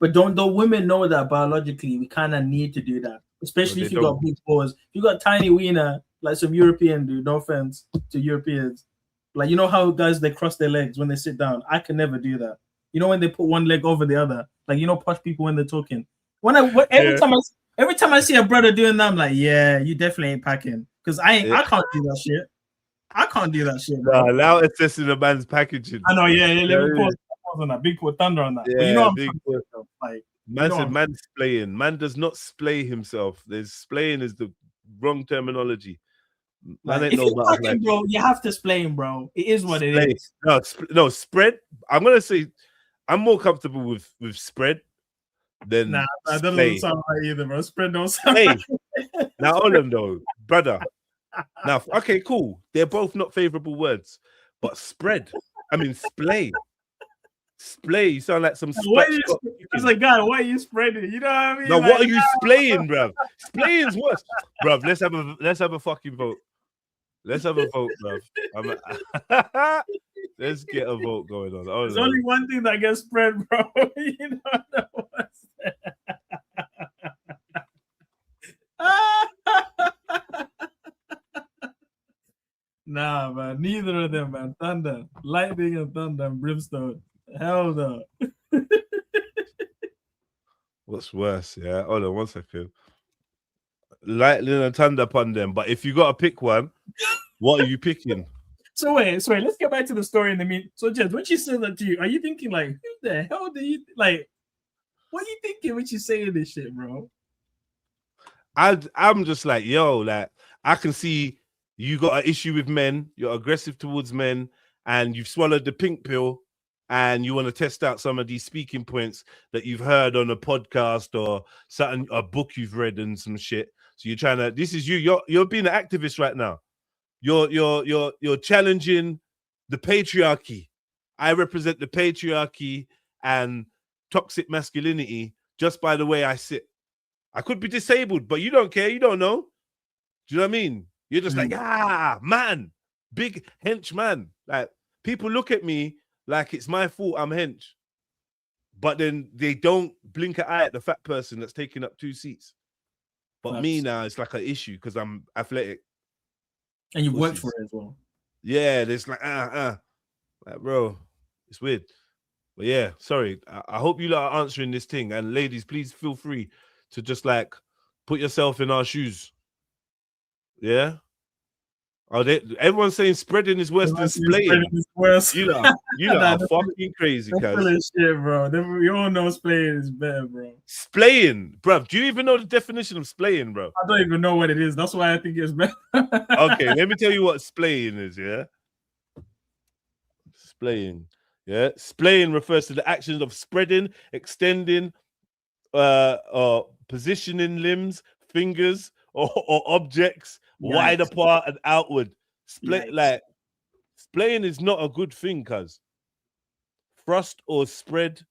But don't women know that biologically we kind of need to do that, especially Well, if you got big paws. If you got tiny wiener, like some European dude. No offense to Europeans, like you know how guys they cross their legs when they sit down. I can never do that. You know when they put one leg over the other, like you know posh people when they're talking. Every time I see a brother doing that, I'm like, yeah, you definitely ain't packing because I can't do that shit. I can't do that shit, bro. Now assessing a man's packaging. I know, yeah. Let me pause on that. Big put thunder on that. Yeah, but you know, big like man said, man splaying. Man does not splay himself. There's splaying is the wrong terminology. Man like, ain't if no you're packing, bro, you have to splay him, bro. It is what it is. No, spread. I'm gonna say I'm more comfortable with spread than that doesn't splay. sound right either, bro. Spread don't sound Hey, right. now all of them though, brother. Now, okay, cool. They're both not favorable words, but spread. I mean, splay. Splay. You sound like some spatchcock. It's like, God, why are you spreading? You know what I mean? No, like, what are you splaying, bruv? Splaying's worse, bruv. Let's have a fucking vote. Let's have a vote, bruv. Let's get a vote going on. There's only one thing that gets spread, bro. You know what's Nah, man. Neither of them, man. Thunder, lightning, and thunder and brimstone. Hell no. What's worse? Yeah. Hold on 1 second. Lightning and thunder upon them. But if you got to pick one, what are you picking? So wait. Let's get back to the story in the mean. So, Jed, when she said that to you, are you thinking like, who the hell do you like? What are you thinking when she's saying this shit, bro? I'm just like, yo, like I can see you got an issue with men. You're aggressive towards men, and you've swallowed the pink pill, and you want to test out some of these speaking points that you've heard on a podcast or something, a book you've read and some shit. So you're trying to. This is you. You're being an activist right now. You're challenging the patriarchy. I represent the patriarchy and toxic masculinity just by the way I sit. I could be disabled, but you don't care. You don't know. Do you know what I mean? You're just like, man, big hench man. Like people look at me like it's my fault I'm hench, but then they don't blink an eye at the fat person that's taking up 2 seats. But me now, it's like an issue because I'm athletic. And you worked for it as well. Yeah, there's like, like, bro, it's weird. But yeah, sorry. I hope you lot are answering this thing. And ladies, please feel free to just like put yourself in our shoes. Yeah. Everyone's saying spreading is worse than splaying. You know are fucking crazy, cuz. Shit, bro. We all know splaying is better, bro. Splaying, bro. Do you even know the definition of splaying, bro? I don't even know what it is. That's why I think it's better. Okay, let me tell you what splaying is, yeah? Splaying. Yeah. Splaying refers to the actions of spreading, extending, or positioning limbs, fingers, or objects wide apart and outward. Like splaying is not a good thing, cuz thrust or spread.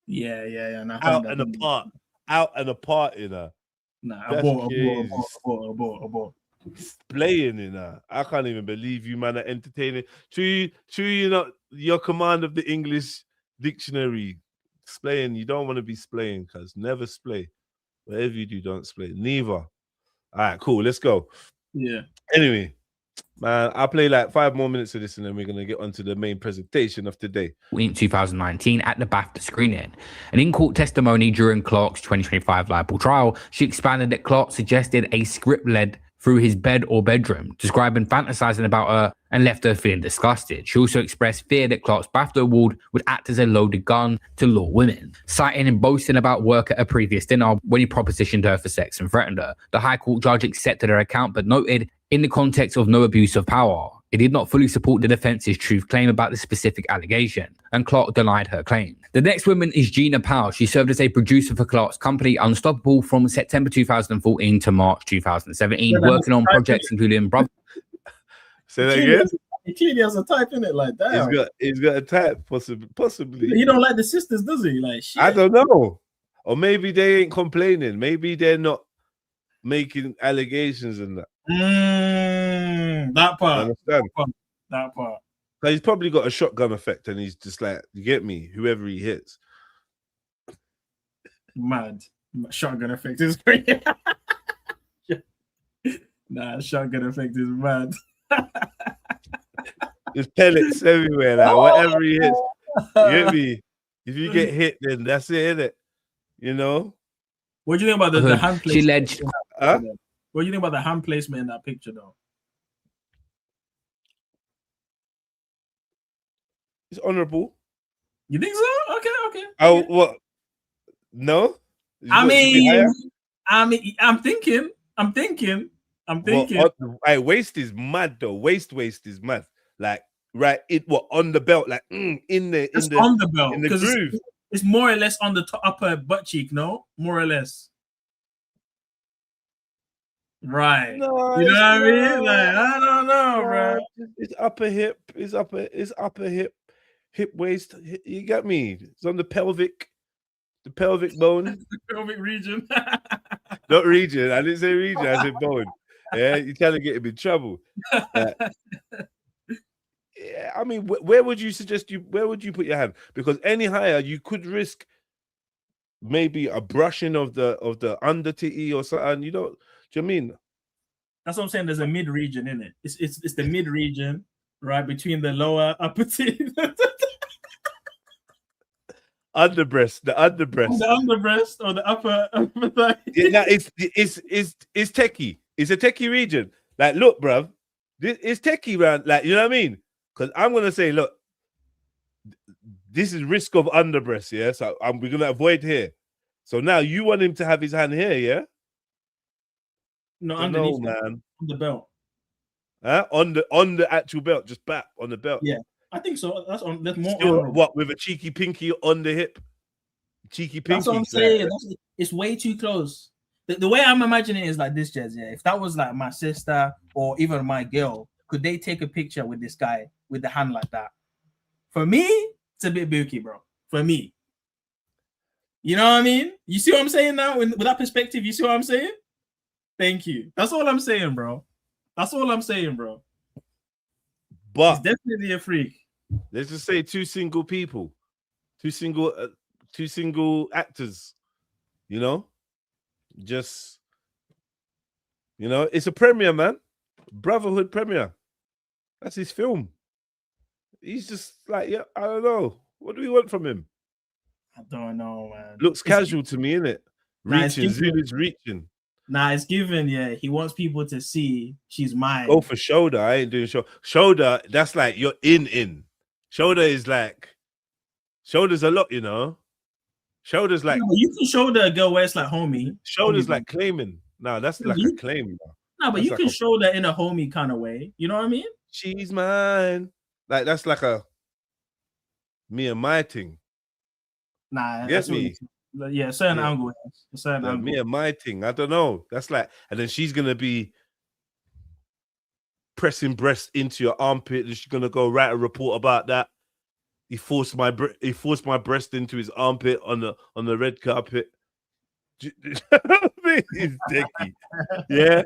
Yeah. No, out and apart, in her. Nah, abort. Splaying, you know. I can't even believe you, man, are entertaining. True, you know, your command of the English dictionary. Splaying, you don't want to be splaying, cuz never splay. Whatever you do, don't splay. Neither. All right, cool. Let's go. Yeah. Anyway, man, I'll play like 5 more minutes of this and then we're going to get on to the main presentation of today. In 2019 at the BAFTA screening. And in court testimony during Clark's 2025 libel trial, she expanded that Clark suggested a script led through his bed or bedroom, describing fantasizing about her and left her feeling disgusted. She also expressed fear that Clark's BAFTA award would act as a loaded gun to lure women, citing and boasting about work at a previous dinner when he propositioned her for sex and threatened her. The High Court judge accepted her account, but noted, in the context of no abuse of power, it did not fully support the defense's truth claim about the specific allegation, and Clark denied her claim. The next woman is Gina Powell. She served as a producer for Clark's company Unstoppable from September 2014 to March 2017, working on projects including Brother. Say that again? He clearly has a type in it like that. He's got a type, possibly. He don't like the sisters, does he? Like, shit. I don't know. Or maybe they ain't complaining. Maybe they're not making allegations and that. That part. Understand? That part. So he's probably got a shotgun effect, and he's just like, you get me? Whoever he hits. Mad. Shotgun effect is great. Nah, shotgun effect is mad. There's pellets everywhere, like whatever he hits. You get me? If you get hit, then that's it, innit? You know? What do you think about the hand placement? She alleged. What do you think about the hand placement in that picture, though? It's honorable. You think so? Okay. Oh, what? No? I'm thinking. Well, waist is mad though. Waist is mad. Like right, on the belt, like on the belt in the groove. It's more or less on the upper butt cheek, no? More or less. Right. No, you know what I mean? Like, I don't know, bro. It's upper hip. It's upper hip. Hip waist. You got me. It's on the pelvic bone. The pelvic region. Not region. I didn't say region. I said bone. Yeah, you're trying to get him in trouble. Yeah, I mean, where would you put your hand? Because any higher, you could risk maybe a brushing of the under titty or something. You know, do you mean? That's what I'm saying. There's a mid region in it. It's the mid region, right, between the lower upper titty. Underbreast, the underbreast or the upper thigh. Yeah, no, it's techie. It's a techie region. Like, look, bruv, it's techie round. Like, you know what I mean? Because I'm gonna say, look, this is risk of underbreast, yeah. So we're gonna avoid here. So now you want him to have his hand here, yeah? No, underneath, man. On the belt. Huh? On the actual belt, just back on the belt. Yeah, I think so. That's more. Still, what, with a cheeky pinky on the hip? Cheeky pinky. That's what I'm saying. It's way too close. The way I'm imagining it is like this, Jez. Yeah, if that was like my sister or even my girl, could they take a picture with this guy with the hand like that? For me, it's a bit booky, bro. For me, you know what I mean? You see what I'm saying now? With that perspective, you see what I'm saying? Thank you. That's all I'm saying, bro. That's all I'm saying, bro. But it's definitely a freak. Let's just say two single people, two single actors. You know, just it's a premiere, man. Brotherhood premiere. That's his film. He's just like, yeah, I don't know. What do we want from him? I don't know, man. Looks casual to me, innit? Zulu's reaching. Nah, it's given, yeah. He wants people to see she's mine. Go for shoulder. I ain't doing shoulder. Shoulder, that's like you're in. Shoulder is like, shoulder's a lot, you know? Shoulder's like. Yeah, you can shoulder a girl where it's like homie. Shoulder's like claiming. No, that's like a claim. No, but you can shoulder in a homie kind of way. You know what I mean? She's mine. Like, that's like a me and my thing. Nah, get me? Yeah, certain angle. Angle. Me and my thing. I don't know. That's like, and then she's gonna be pressing breast into your armpit, and she's gonna go write a report about that. He forced my breast into his armpit on the red carpet. He's dicky. Yeah.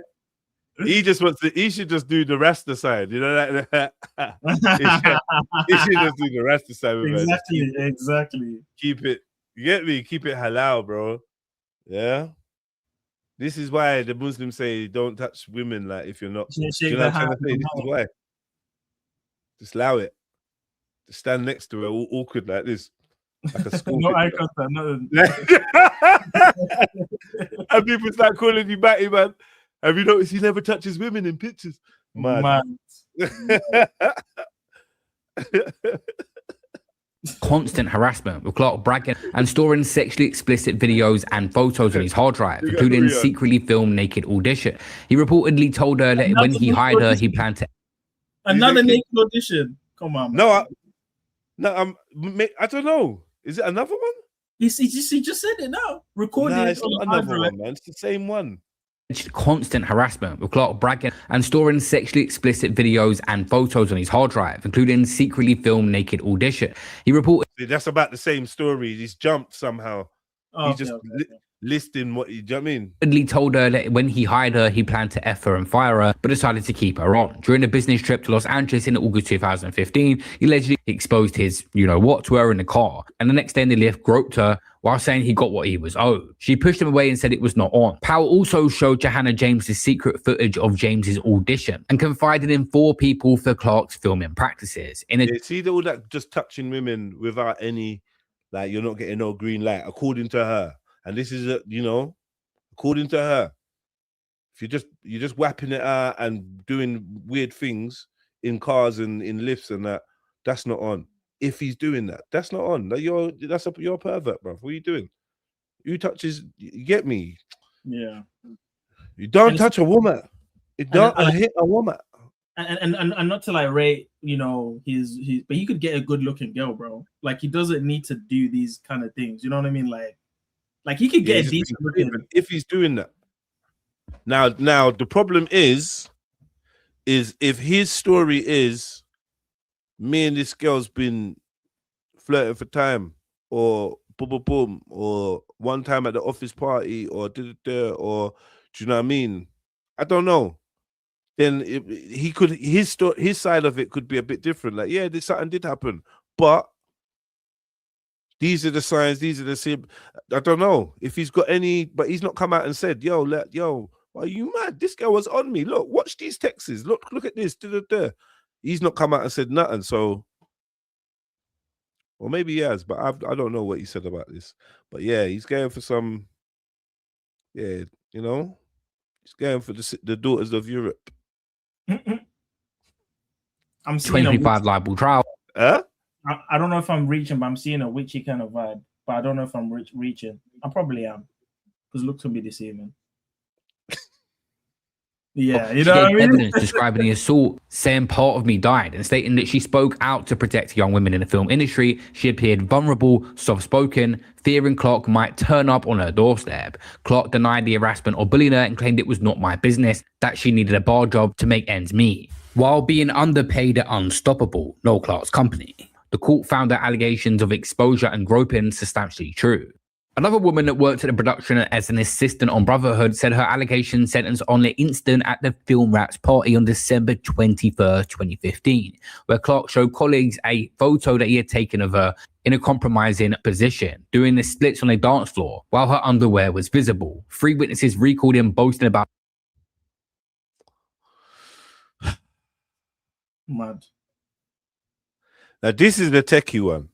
He just wants to. He should just do the Rasta side. You know that. He should just do the Rasta side. Exactly. Keep it. You get me? Keep it halal, bro. Yeah. This is why the Muslims say don't touch women. Like if you're not. Do you know what I'm trying to say? This is why. Just allow it. Just stand next to her, all awkward like this, like a school. No eye contact. No. And people start calling you Batty, man. Have you noticed he never touches women in pictures? Man. Constant harassment, with Clark bragging and storing sexually explicit videos and photos on his hard drive, including secretly filmed naked audition. He reportedly told her that when he hired her, he planned to... Another naked audition. Come on, man. I don't know. Is it another one? He just said it now. Recorded. Nah, it's not another one, man. It's the same one. Constant harassment, with Clark bragging and storing sexually explicit videos and photos on his hard drive, including secretly filmed naked audition. He reported... That's about the same story. He's jumped somehow. He's just listing what you know what I mean? Reportedly told her that when he hired her, he planned to F her and fire her, but decided to keep her on. During a business trip to Los Angeles in August 2015, he allegedly exposed his you-know-what to her in the car, and the next day in the lift groped her while saying he got what he was owed. She pushed him away and said it was not on. Powell also showed Johanna James's secret footage of James's audition and confided in 4 people for Clark's filming practices. See all that just touching women without any, like you're not getting no green light, according to her. And this is according to her. If you're just whapping it out and doing weird things in cars and in lifts and that's not on. If he's doing that, that's not on. You're a pervert, bro. What are you doing? You touches, you get me? Yeah. You don't touch a woman. You don't hit a woman. And not to like rate, his but he could get a good looking girl, bro. Like he doesn't need to do these kind of things. You know what I mean? Like he could get a decent looking if he's doing that. Now the problem is if his story is me and this girl's been flirting for time, or boom boom boom, or one time at the office party, or or do you know what I mean? I don't know. Then his side of it could be a bit different. Like, yeah, something did happen, but these are the signs. These are the same. I don't know if he's got any, but he's not come out and said, "Yo, are you mad? This girl was on me. Look, watch these texts. Look at this." He's not come out and said nothing. So, or maybe he has, but I don't know what he said about this. But yeah, he's going for some. Yeah, he's going for the daughters of Europe. I'm seeing 25 libel trial. I don't know if I'm reaching, but I'm seeing a witchy kind of vibe. But I don't know if I'm reaching. I probably am, because looks can be deceiving. Yeah, she gave evidence describing the assault, saying part of me died, and stating that she spoke out to protect young women in the film industry. She appeared vulnerable, soft-spoken, fearing Clark might turn up on her doorstep. Clark denied the harassment or bullying her and claimed it was not my business, that she needed a bar job to make ends meet. While being underpaid at Unstoppable, Noel Clark's company, the court found that allegations of exposure and groping substantially true. Another woman that worked at the production as an assistant on Brotherhood said her allegation sentence on the incident at the Film Wraps party on December 21st, 2015, where Clark showed colleagues a photo that he had taken of her in a compromising position, doing the splits on a dance floor while her underwear was visible. 3 witnesses recalled him boasting about... Mad. Now this is the techie one.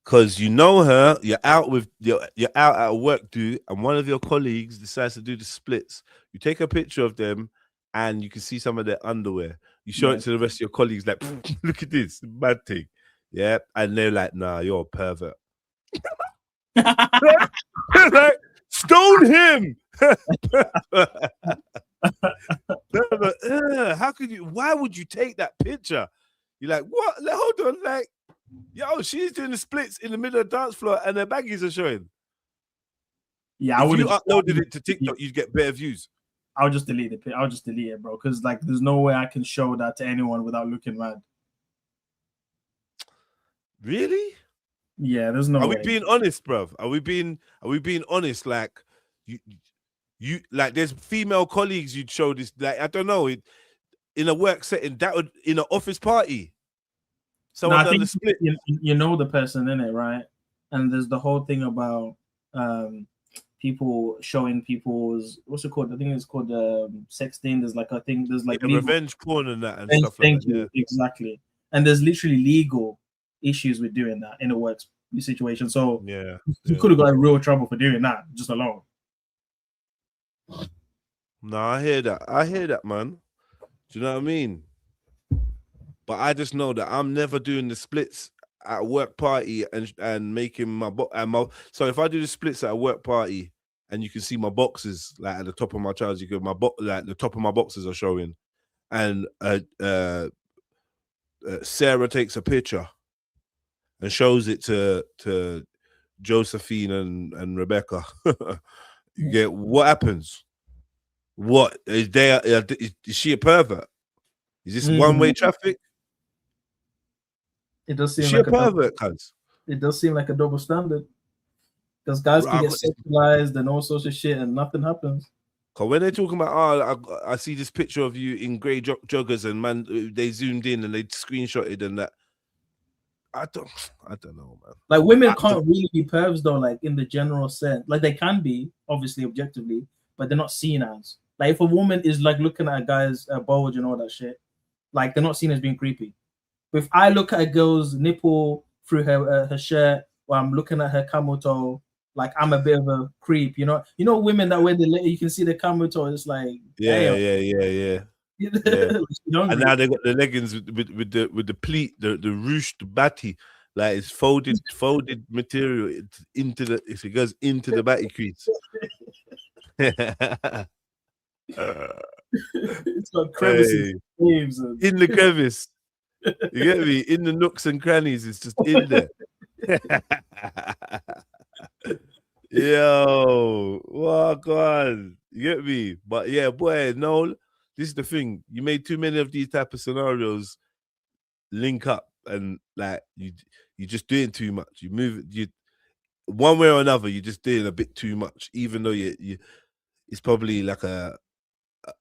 Because you know her, you're out at a work do, and one of your colleagues decides to do the splits. You take a picture of them, and you can see some of their underwear. You show it to the rest of your colleagues, like, look at this bad thing, yeah, and they're like, nah, you're a pervert. Like, stone him. How could you? Why would you take that picture? You're like, what? Like, hold on, like. Yo, she's doing the splits in the middle of the dance floor and her baggies are showing. Yeah, if you uploaded it to TikTok, you'd get better views. I'll just delete it. I'll just delete it, bro. Because like, there's no way I can show that to anyone without looking mad. Really? Yeah, there's no. Are way. we being honest, bro? Are we being honest? Like, you like there's female colleagues you'd show this, like I don't know, in a work setting, that would in an office party. Someone I done think the split. you know the person in it, right? And there's the whole thing about people showing people's what's it called? I think it's called sexting. There's like a thing. There's like Yeah, revenge porn and that and Thank- stuff like thank that. you. Yeah. Exactly. And there's literally legal issues with doing that in a work situation. So Yeah, you could have got in real trouble for doing that just alone. No, I hear that. I hear that, man. Do you know what I mean? But I just know that I'm never doing the splits at a work party and making my so if I do the splits at a work party and you can see my boxes like at the top of my trousers, you can like the top of my boxes are showing, and Sarah takes a picture and shows it to Josephine and Rebecca. Yeah, what happens? What is there? Is she a pervert? Is this one-way traffic? It does seem Is she like a pervert, cuz? It does seem like a double standard because guys can get sexualized and all sorts of shit and nothing happens. Cause when they're talking about, I see this picture of you in grey joggers and man, they zoomed in and they screenshotted and that. I don't know, man. Like women can't really be pervs though, like in the general sense. Like they can be, obviously, objectively, but they're not seen as. Like if a woman is like looking at a guy's bulge and all that shit, like they're not seen as being creepy. But if I look at a girl's nipple through her shirt, or I'm looking at her camel toe, like I'm a bit of a creep, you know. You know, women that wear you can see the camel toe. It's like yeah. And now they got the leggings with the pleat, the ruche, the batty, like it's folded material into the if it goes into the batty crease. It's got crevices, in the crevice. You get me? In the nooks and crannies, it's just in there. Yo, walk on. You get me? But yeah, boy, no, this is the thing. You made too many of these type of scenarios link up, and like you just doing too much. You move you one way or another. You're just doing a bit too much, even though you it's probably like a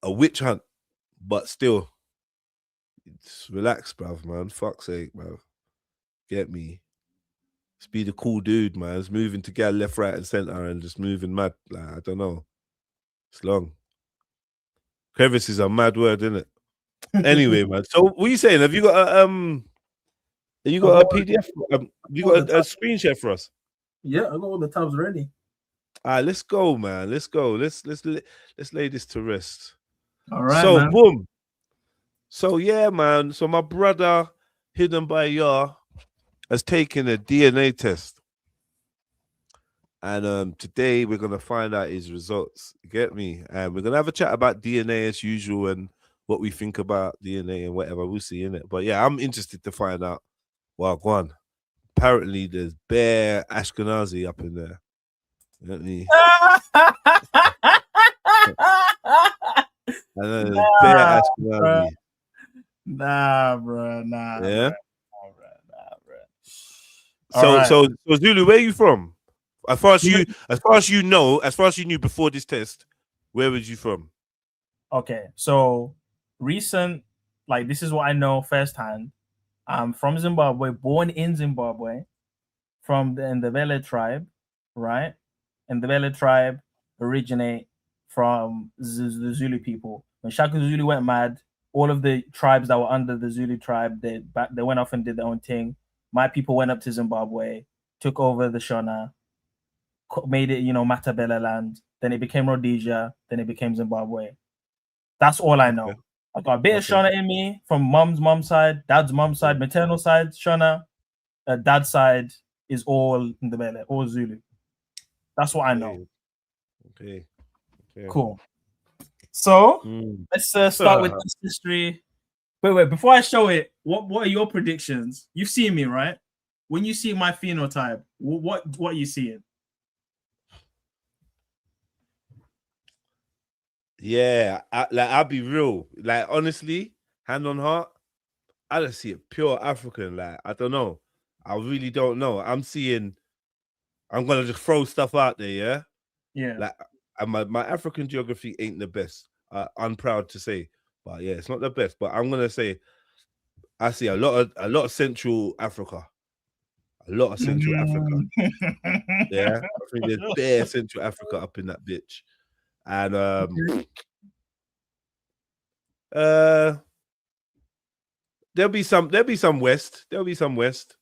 witch hunt, but still. Just relax, bruv, man. Fuck's sake, bruv. Get me? Just be the cool dude, man. Just moving to get left, right, and center, and just moving mad. Like I don't know. It's long. Crevice is a mad word, isn't it? Anyway, man. So what are you saying? Have you got a PDF? You got a screen share for us? Yeah, I got all the tabs ready. All right, let's go, man. Let's go. Let's lay this to rest. All right. So man. boom. So yeah, man. So my brother, hidden by Yah, has taken a DNA test, and today we're gonna find out his results. You get me? And we're gonna have a chat about DNA as usual and what we think about DNA and whatever. We'll see in it. But yeah, I'm interested to find out. Well, Gwarn. Apparently, there's bare Ashkenazi up in there. You know what I mean? And then there's bare Ashkenazi. Nah, bro. Yeah. Bro. So Zulu, where are you from? As far as you knew before this test, where was you from? Okay, so recent, like this is what I know firsthand. I'm from Zimbabwe, born in Zimbabwe, from the Ndebele tribe, right? And the Ndebele tribe originate from the Zulu people. When Shaka Zulu went mad, all of the tribes that were under the Zulu tribe, they went off and did their own thing. My people went up to Zimbabwe, took over the Shona, made it, Matabele land. Then it became Rhodesia. Then it became Zimbabwe. That's all I know. I got a bit of Shona in me from mom's side, dad's mom's side, maternal side, Shona. Dad's side is all Ndebele, all Zulu. That's what I know. Okay. Cool. So let's start with this history. Wait. Before I show it, what are your predictions? You've seen me, right? When you see my phenotype, what are you seeing? Yeah, I'll be real. Like honestly, hand on heart, I just see it pure African. Like I don't know. I really don't know. I'm gonna just throw stuff out there. Yeah. Yeah. Like and my African geography ain't the best. I'm proud to say, but yeah, it's not the best. But I'm gonna say I see a lot of Central Africa. A lot of Central Africa. Yeah, I think there's bare Central Africa up in that bitch. And there'll be some West. There'll be some West.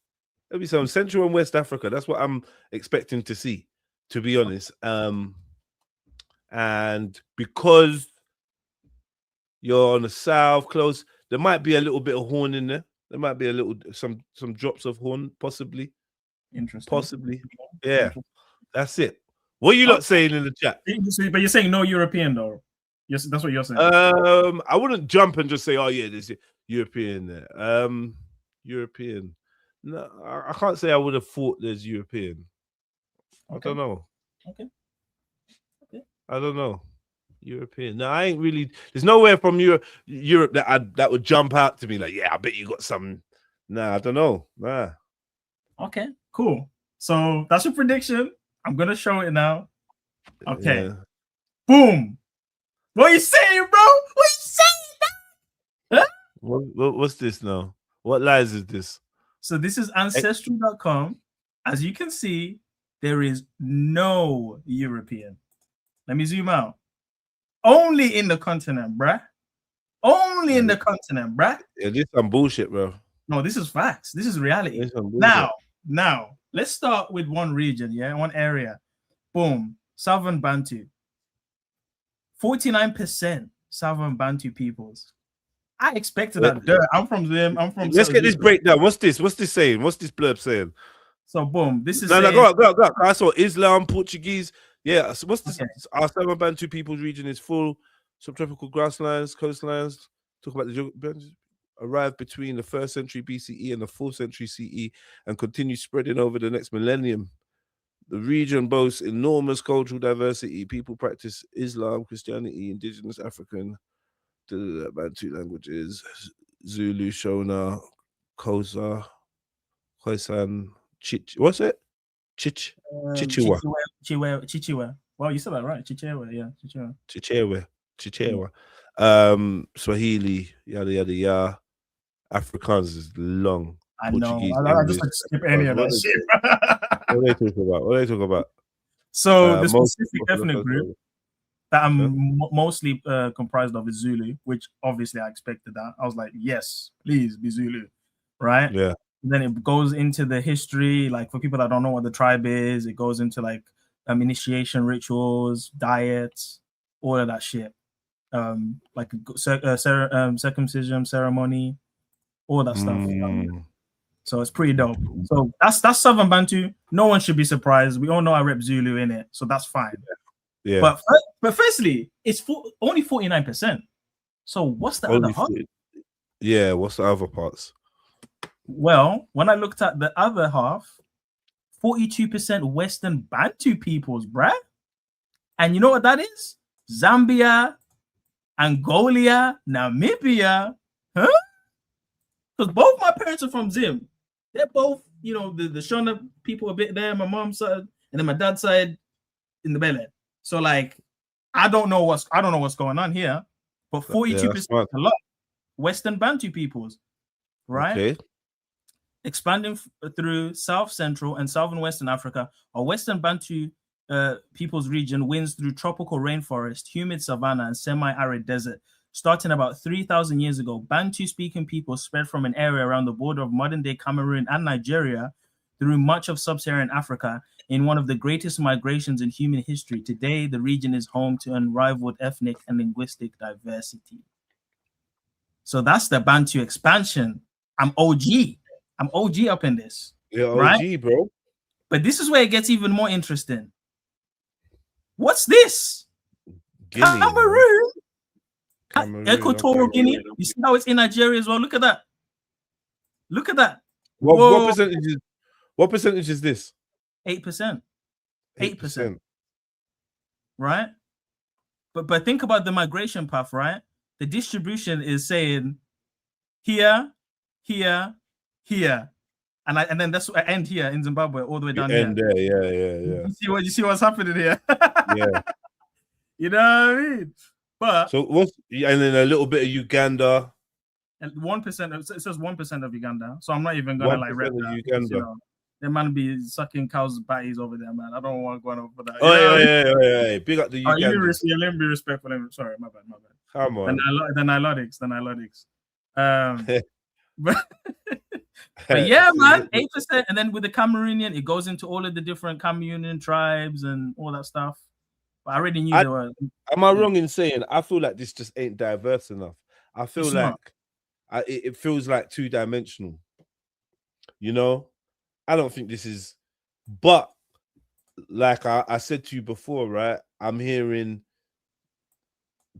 There'll be some Central and West Africa. That's what I'm expecting to see, to be honest. And because you're on the south close, there might be a little bit of horn in there. There might be a little some drops of horn, possibly. Interesting. Possibly. Yeah. That's it. What are you lot saying in the chat? But you're saying no European though. Yes, that's what you're saying. I wouldn't jump and just say, oh yeah, there's European there. European. No, I can't say I would have thought there's European. I don't know. Okay. I don't know. European. No, I ain't really. There's nowhere from Europe that would jump out to me like, yeah, I bet you got some. Nah, I don't know. Nah. Okay, cool. So that's your prediction. I'm gonna show it now. Okay. Yeah. Boom. What you saying, bro? What you saying? Huh? What's this now? What lies is this? So this is ancestry.com. As you can see, there is no European. Let me zoom out. Only in the continent, bruh. Only in the continent, bruh. Yeah, this is some bullshit, bro. No, this is facts. This is reality. This is some bullshit. Now, let's start with one region, yeah, one area. Boom. Southern Bantu. 49% Southern Bantu peoples. I expected that. I'm from them. I'm from. Let's get this breakdown. What's this? What's this saying? What's this blurb saying? So boom. This is no. Go. I saw Islam, Portuguese. Yeah. So what's this? Okay. Our Southern Bantu peoples region is full subtropical grasslands, coastlines. Talk about the arrived between the 1st century BCE and the 4th century CE and continue spreading over the next millennium. The region boasts enormous cultural diversity. People practice Islam, Christianity, indigenous African, Bantu languages, Zulu, Shona, Xhosa, Khoisan, what's it? Chichewa. Chichewa. Well, you said that right. Chichewa, yeah. Chichewa. Swahili, yada yada yada. Afrikaans is long. I Portuguese, know. I just like skip any of that shit. What are they talking about? So the specific ethnic group that I'm mostly comprised of is Zulu, which obviously I expected that. I was like, yes, please be Zulu, right? Yeah. And then it goes into the history, like for people that don't know what the tribe is, it goes into like initiation rituals, diets, all of that shit. Like circumcision ceremony, all that stuff. So it's pretty dope. So that's Southern Bantu. No one should be surprised. We all know I rep Zulu in it, so that's fine. Yeah. But firstly, it's only 49%. So what's the other half? Yeah, what's the other parts? Well, when I looked at the other half, 42% Western Bantu peoples, bruh. And you know what that is? Zambia, Angola, Namibia, huh? Because both my parents are from Zim. They're both, the Shona people a bit there, my mom's side, and then my dad's side in the Bele. So like, I don't know what's going on here, but 42% is a lot. Western Bantu peoples, right? Okay. Expanding through South Central and Southern Western Africa, a Western Bantu peoples region winds through tropical rainforest, humid savanna, and semi-arid desert. Starting about 3,000 years ago, Bantu-speaking people spread from an area around the border of modern-day Cameroon and Nigeria through much of sub-Saharan Africa in one of the greatest migrations in human history. Today, the region is home to unrivaled ethnic and linguistic diversity. So that's the Bantu expansion. I'm OG up in this. Yeah, OG, right? bro. But this is where it gets even more interesting. What's this? Guinea, Cameroon. Equatorial okay. Guinea. You see how it's in Nigeria as well? Look at that. Look at that. What percentage is this? 8%. 8%. Right? But think about the migration path, right? The distribution is saying here, here, here. And then that's I end here in Zimbabwe all the way down here. There, yeah. You see what's happening here? Yeah. You know what I mean? But so what's and then a little bit of Uganda. And 1%. It says 1% of Uganda. So I'm not even gonna 1% like rep of that. Uganda. You know, there might be sucking cows' bodies over there, man. I don't want to go over that. Oh, You know what I mean? yeah. Big up the Oh, let Ugandans. me be respectful. Sorry, my bad. Come on. The Nilotics. But yeah, man, 8%. And then with the Cameroonian, it goes into all of the different Cameroonian tribes and all that stuff. But I already knew there were. Am I wrong in saying I feel like this just ain't diverse enough? I feel It's like not. it feels like two-dimensional. You know, I don't think this is. But like I said to you before, right? I'm hearing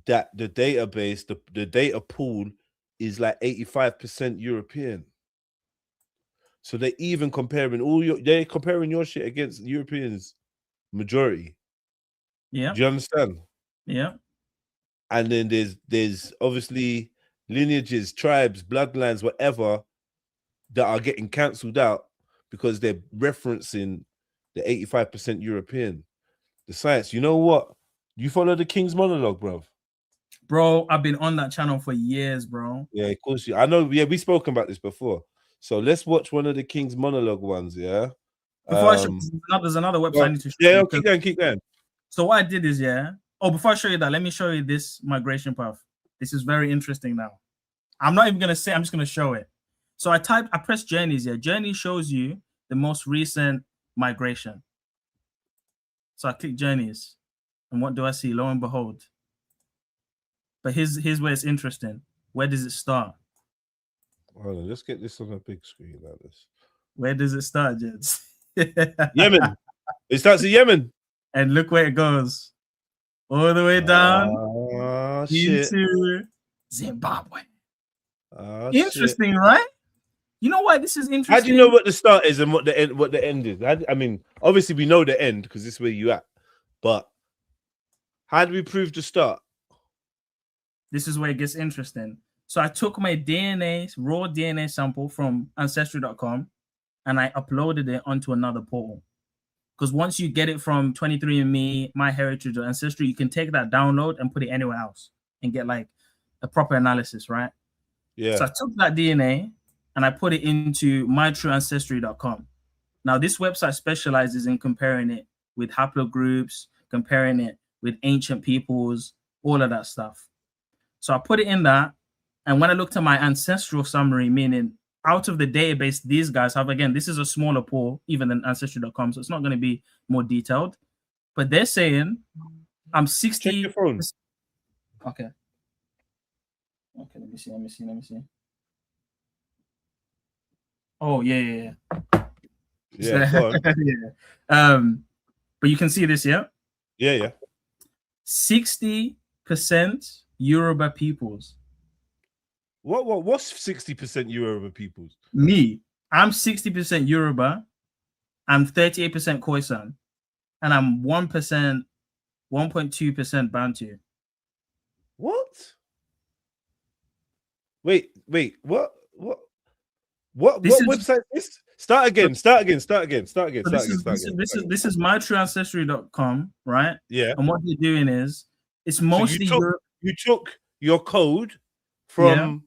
that the database, the data pool is like 85% European. So they're even comparing they're comparing your shit against Europeans majority. Yeah. Do you understand? Yeah. And then there's obviously lineages, tribes, bloodlines, whatever, that are getting cancelled out because they're referencing the 85% European. The science. You know what? You follow the King's Monologue, bro. Bro, I've been on that channel for years, bro. Yeah, of course. I know. Yeah, we've spoken about this before. So let's watch one of the King's Monologue ones. Yeah. Before I show, there's another website I need to show yeah, you. keep going. So what I did is, before I show you that, let me show you this migration path. This is very interesting now. I'm not even gonna say, I'm just gonna show it. So I press journeys here. Journey shows you the most recent migration. So I click journeys, and what do I see? Lo and behold. But here's where it's interesting. Where does it start? Hold on, let's get this on a big screen like this. Where does it start, Jeds? Yemen. It starts in Yemen. And look where it goes. All the way down into Zimbabwe. Interesting, right? You know why this is interesting? How do you know what the start is and what the end is? I mean, obviously we know the end because this is where you at. But how do we prove the start? This is where it gets interesting. So I took my raw DNA sample from Ancestry.com and I uploaded it onto another portal. Because once you get it from 23andMe, MyHeritage, or Ancestry, you can take that download and put it anywhere else and get like a proper analysis, right? Yeah. So I took that DNA and I put it into mytrueancestry.com. Now, this website specializes in comparing it with haplogroups, comparing it with ancient peoples, all of that stuff. So I put it in that. And when I looked at my ancestral summary, meaning out of the database these guys have, again, this is a smaller pool, even than Ancestry.com, so it's not going to be more detailed. But they're saying I'm 60. Check your phone. Okay. Okay, let me see. Oh, yeah. Yeah, go on. Yeah. But you can see this, yeah? Yeah. 60% Yoruba peoples. What's 60% Yoruba peoples? Me, I'm 60% Yoruba, I'm 38% Khoisan, and I'm 1.2% Bantu. What? Wait, what website is this? Start again. This is mytrueancestry.com, right? Yeah. And what you're doing is it's mostly you took your code from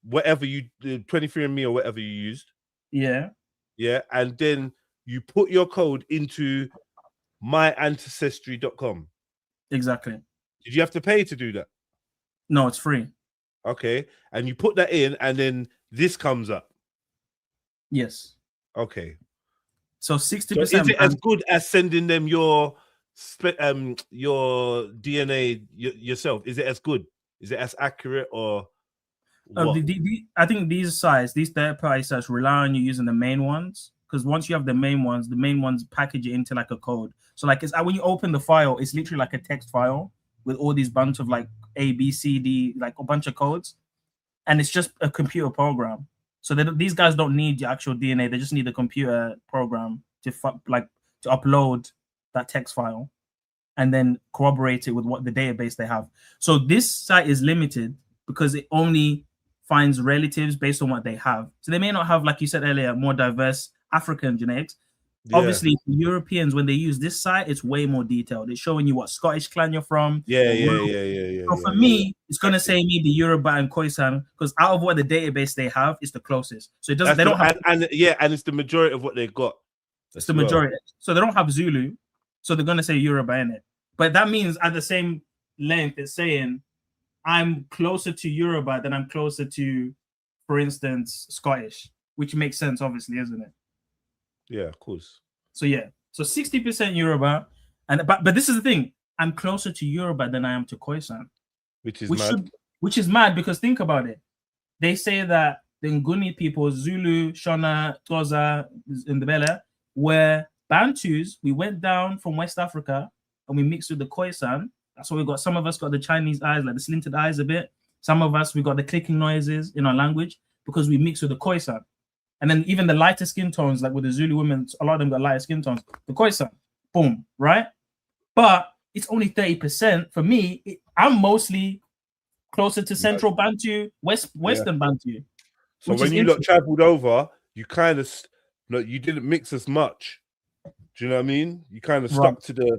whatever you did, 23andMe or whatever you used. Yeah. Yeah. And then you put your code into myancestry.com. Exactly. Did you have to pay to do that? No, it's free. Okay. And you put that in and then this comes up. Yes. Okay. So 60%. So is it as good as sending them your DNA yourself? Is it as good? Is it as accurate or I think these third-party sites rely on you using the main ones, because once you have the main ones package it into like a code. So like it's when you open the file, it's literally like a text file with all these bunch of like A, B, C, D, like a bunch of codes, and it's just a computer program. So these guys don't need your actual DNA; they just need a computer program to upload that text file, and then corroborate it with what the database they have. So this site is limited because it only finds relatives based on what they have. So they may not have, like you said earlier, more diverse African genetics, Obviously, the Europeans, when they use this site, it's way more detailed. It's showing you what Scottish clan you're from. Yeah. So for me, it's gonna say maybe Yoruba and Khoisan because out of what the database they have, it's the closest. So it doesn't. They don't have. And it's the majority of what they got. It's the majority. So they don't have Zulu, so they're gonna say Yoruba in it. But that means at the same length, it's saying I'm closer to Yoruba than I'm closer to, for instance, Scottish, which makes sense, obviously, isn't it? Yeah, of course. So 60% Yoruba, but this is the thing. I'm closer to Yoruba than I am to Khoisan, which is mad. Which is mad because think about it. They say that the Nguni people, Zulu, Shona, Toza, and the Bela, were Bantus. We went down from West Africa and we mixed with the Khoisan. That's why we got. Some of us got the Chinese eyes, like the slinted eyes a bit. Some of us we got the clicking noises in our language because we mixed with the Khoisan. And then even the lighter skin tones, like with the Zulu women, a lot of them got lighter skin tones. The Khoisan, boom, right? But it's only 30%. For me, I'm mostly closer to Central Bantu, Western Bantu. So when you lot traveled over, you kind of, you didn't mix as much. Do you know what I mean? You kind of stuck to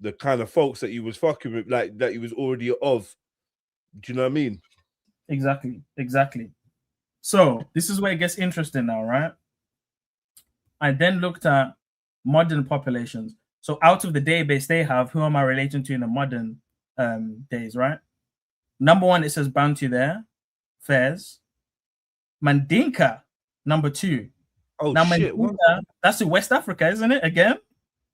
the kind of folks that you was fucking with, like that you was already of. Do you know what I mean? Exactly. So this is where it gets interesting now, right? I then looked at modern populations. So out of the database they have, who am I relating to in the modern days, right? Number 1, it says Bantu there, Fairs. Mandinka, number 2. Oh, now, shit. Mandinka, that's in West Africa, isn't it? Again?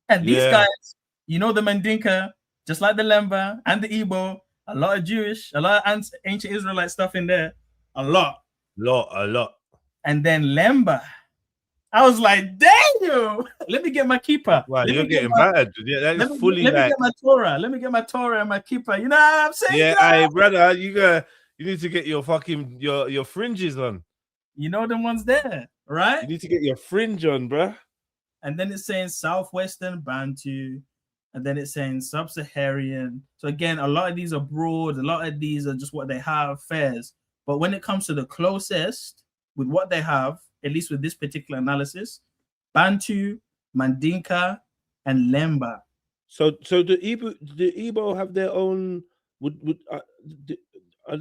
And these guys, you know the Mandinka, just like the Lemba and the Igbo, a lot of Jewish, a lot of ancient Israelite stuff in there. A lot. And then Lemba. I was like, damn, let me get my keeper. Wow, you're getting bad. Yeah, that is fully let me get my Torah. Let me get my Torah and my keeper. You know what I'm saying? Yeah, hey, brother, you need to get your fucking your fringes on. You know the ones there, right? You need to get your fringe on, bro. And then it's saying Southwestern Bantu, and then it's saying Sub-Saharan. So again, a lot of these are broad, a lot of these are just what they have, fairs. But when it comes to the closest with what they have, at least with this particular analysis, Bantu, Mandinka, and Lemba. So the Igbo have their own. Do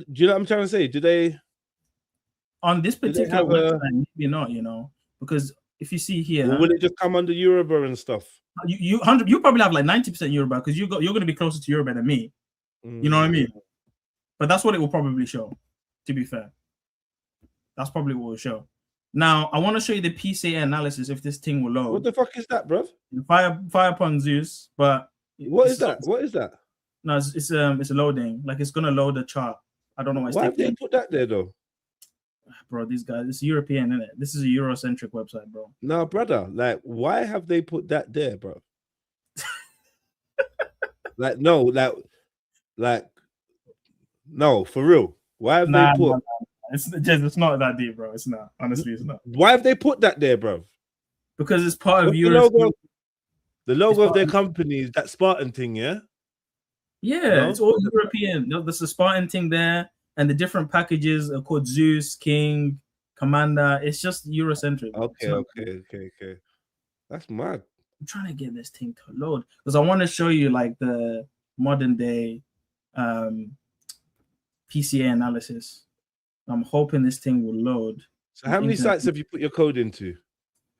you know what I'm trying to say? Do they? On this particular website, maybe not. You know, because if you see here, will it just come under Yoruba and stuff? You probably have like 90% Yoruba because you're going to be closer to Yoruba than me. You know what I mean? But that's what it will probably show. To be fair, that's probably what it will show. Now, I want to show you the PCA analysis if this thing will load. What the fuck is that, bro? Fire upon Zeus, but what is that? What is that? No, it's loading. Like it's gonna load the chart. I don't know why. Why have they put that there though? Bro, these guys, it's European, isn't it? This is a Eurocentric website, bro. No, brother. Like, why have they put that there, bro? No, for real. Why have they put? It's not that deep, bro. It's not. Honestly, it's not. Why have they put that there, bro? Because it's part of Europe. The logo of their company is that Spartan thing, yeah? Yeah, it's all European. There's a Spartan thing there, and the different packages are called Zeus, King, Commander. It's just Eurocentric. Okay. That's mad. I'm trying to get this thing to load because I want to show you like the modern day PCA analysis. I'm hoping this thing will load. So how many sites have you put your code into?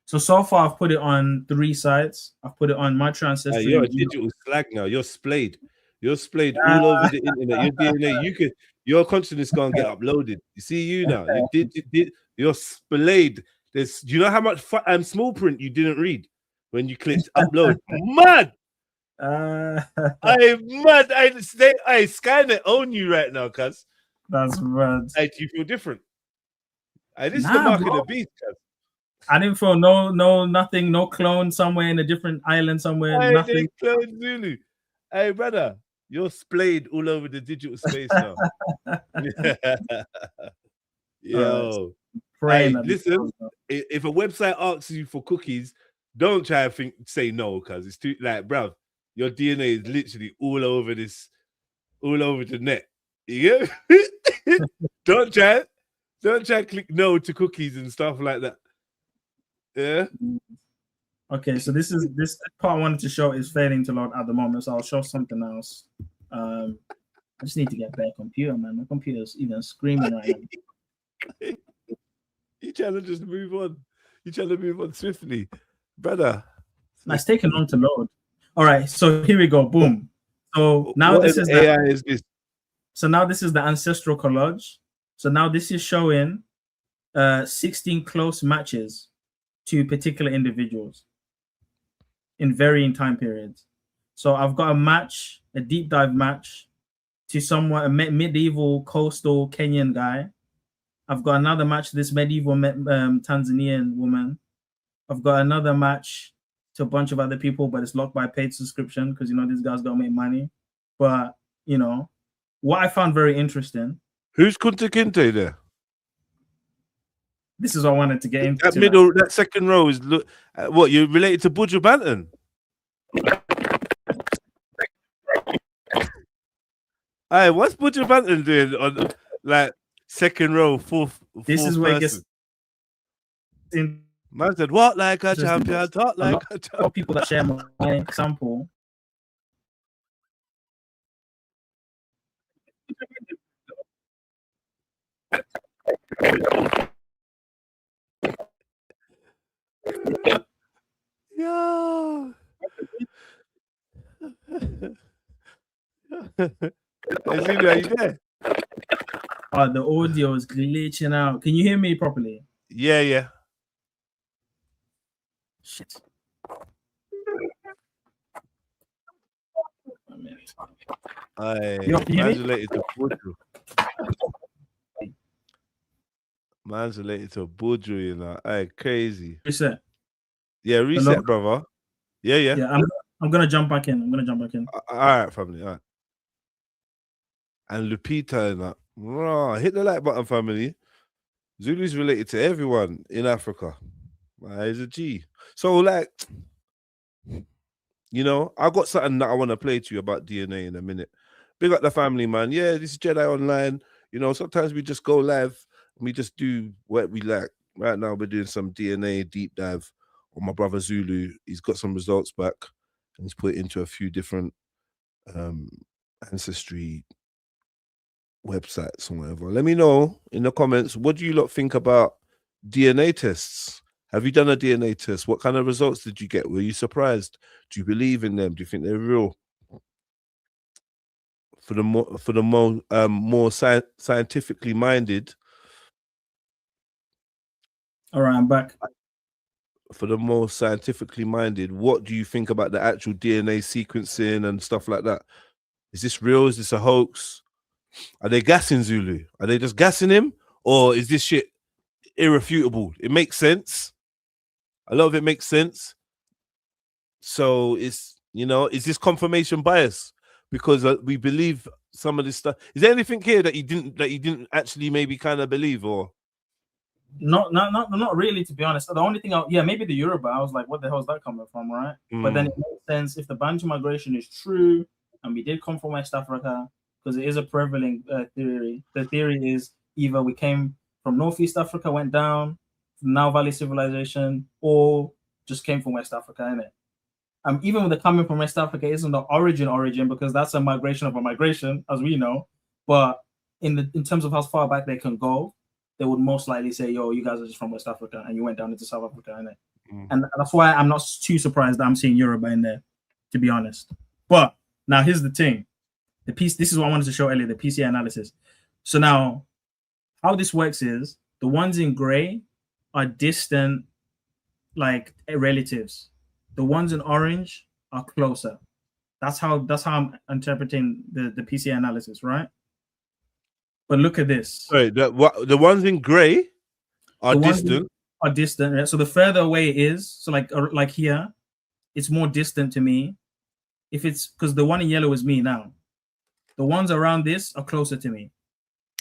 So far I've put it on 3 sites. I've put it on my ancestry. You're a digital slag now. You're splayed. You're splayed all over the internet. Your DNA, your consciousness gonna get uploaded. You see you now. You're splayed. Do you know how much small print you didn't read when you clicked upload? Mad. I'm mad. I Skynet own you right now, cuz. That's mad. Do you feel different? This is the mark of the beast, cuz. I didn't feel nothing, no clone somewhere in a different island somewhere. Nothing. Clone Zulu. Hey, brother, you're splayed all over the digital space now. Yo. Hey, listen, if a website asks you for cookies, don't try and say no, because it's too bruv, your DNA is literally all over the net. You get? Don't try click no to cookies and stuff like that. Yeah. Okay, so this part I wanted to show is failing to load at the moment, so I'll show something else. I just need to get a better computer, man. My computer's even screaming right now. You trying to just move on? You trying to move on swiftly, brother? Nah, it's taking long to load. All right, so here we go. Boom. So now this is AI is this? So now this is the ancestral collage. So now this is showing 16 close matches to particular individuals in varying time periods. So I've got a match, a deep dive match to someone, a medieval coastal Kenyan guy. I've got another match to this medieval Tanzanian woman. I've got another match to a bunch of other people, but it's locked by paid subscription because, you know, these guys don't make money. But, you know, what I found very interesting. Who's Kunta Kinte there? This is what I wanted to get into. That middle, that second row is what, you're related to Buju Banton? Hey, what's Buju Banton doing on like second row, fourth? This is where it gets in. Man said, "Walk like a champion, talk like a champion." A lot of people that share my sample. Yeah. Are you there? Oh, the audio is glitching out. Can you hear me properly? Yeah, yeah. Shit. Man's related to Buju. Man's related to Buju, you know. Hey, crazy. Reset. Yeah, reset, brother. Yeah, yeah. Yeah, I'm gonna jump back in. All right, family. All right. And Lupita and that. Oh, hit the like button, family. Zulu's related to everyone in Africa. He's a G. So, like, you know, I got something that I want to play to you about DNA in a minute. Big up the family, man. Yeah, this is Jedi Online. You know, sometimes we just go live and we just do what we like. Right now, we're doing some DNA deep dive on my brother Zulu. He's got some results back and he's put it into a few different ancestry websites or whatever. Let me know in the comments, what do you lot think about DNA tests? Have you done a DNA test? What kind of results did you get? Were you surprised? Do you believe in them? Do you think they're real? For the more scientifically minded. All right, I'm back. For the more scientifically minded, what do you think about the actual DNA sequencing and stuff like that? Is this real? Is this a hoax? Are they gassing Zulu? Are they just gassing him? Or is this shit irrefutable? It makes sense. A lot of it makes sense. So it's, you know, is this confirmation bias? Because we believe some of this stuff. Is there anything here that you didn't actually maybe kind of believe, or? Not really, to be honest. The only thing, maybe the Yoruba. I was like, what the hell is that coming from, right? But then it makes sense if the Bantu migration is true, and we did come from West Africa, because it is a prevalent theory. The theory is either we came from Northeast Africa, went down, Nile Valley civilization, or just came from West Africa, innit? Even with the coming from West Africa isn't the origin, because that's a migration of a migration, as we know. But in terms of how far back they can go, they would most likely say, yo, you guys are just from West Africa and you went down into South Africa, innit? And that's why I'm not too surprised that I'm seeing Yoruba in there, to be honest. But now here's the thing. This is what I wanted to show earlier, the PCA analysis. So now how this works is the ones in gray are distant, like, relatives. The ones in orange are closer. That's how I'm interpreting the PCA analysis, right? But look at this. Right, the ones in gray are distant. Are distant, right? So the further away it is, so like here, it's more distant to me. If it's because the one in yellow is me now. The ones around this are closer to me.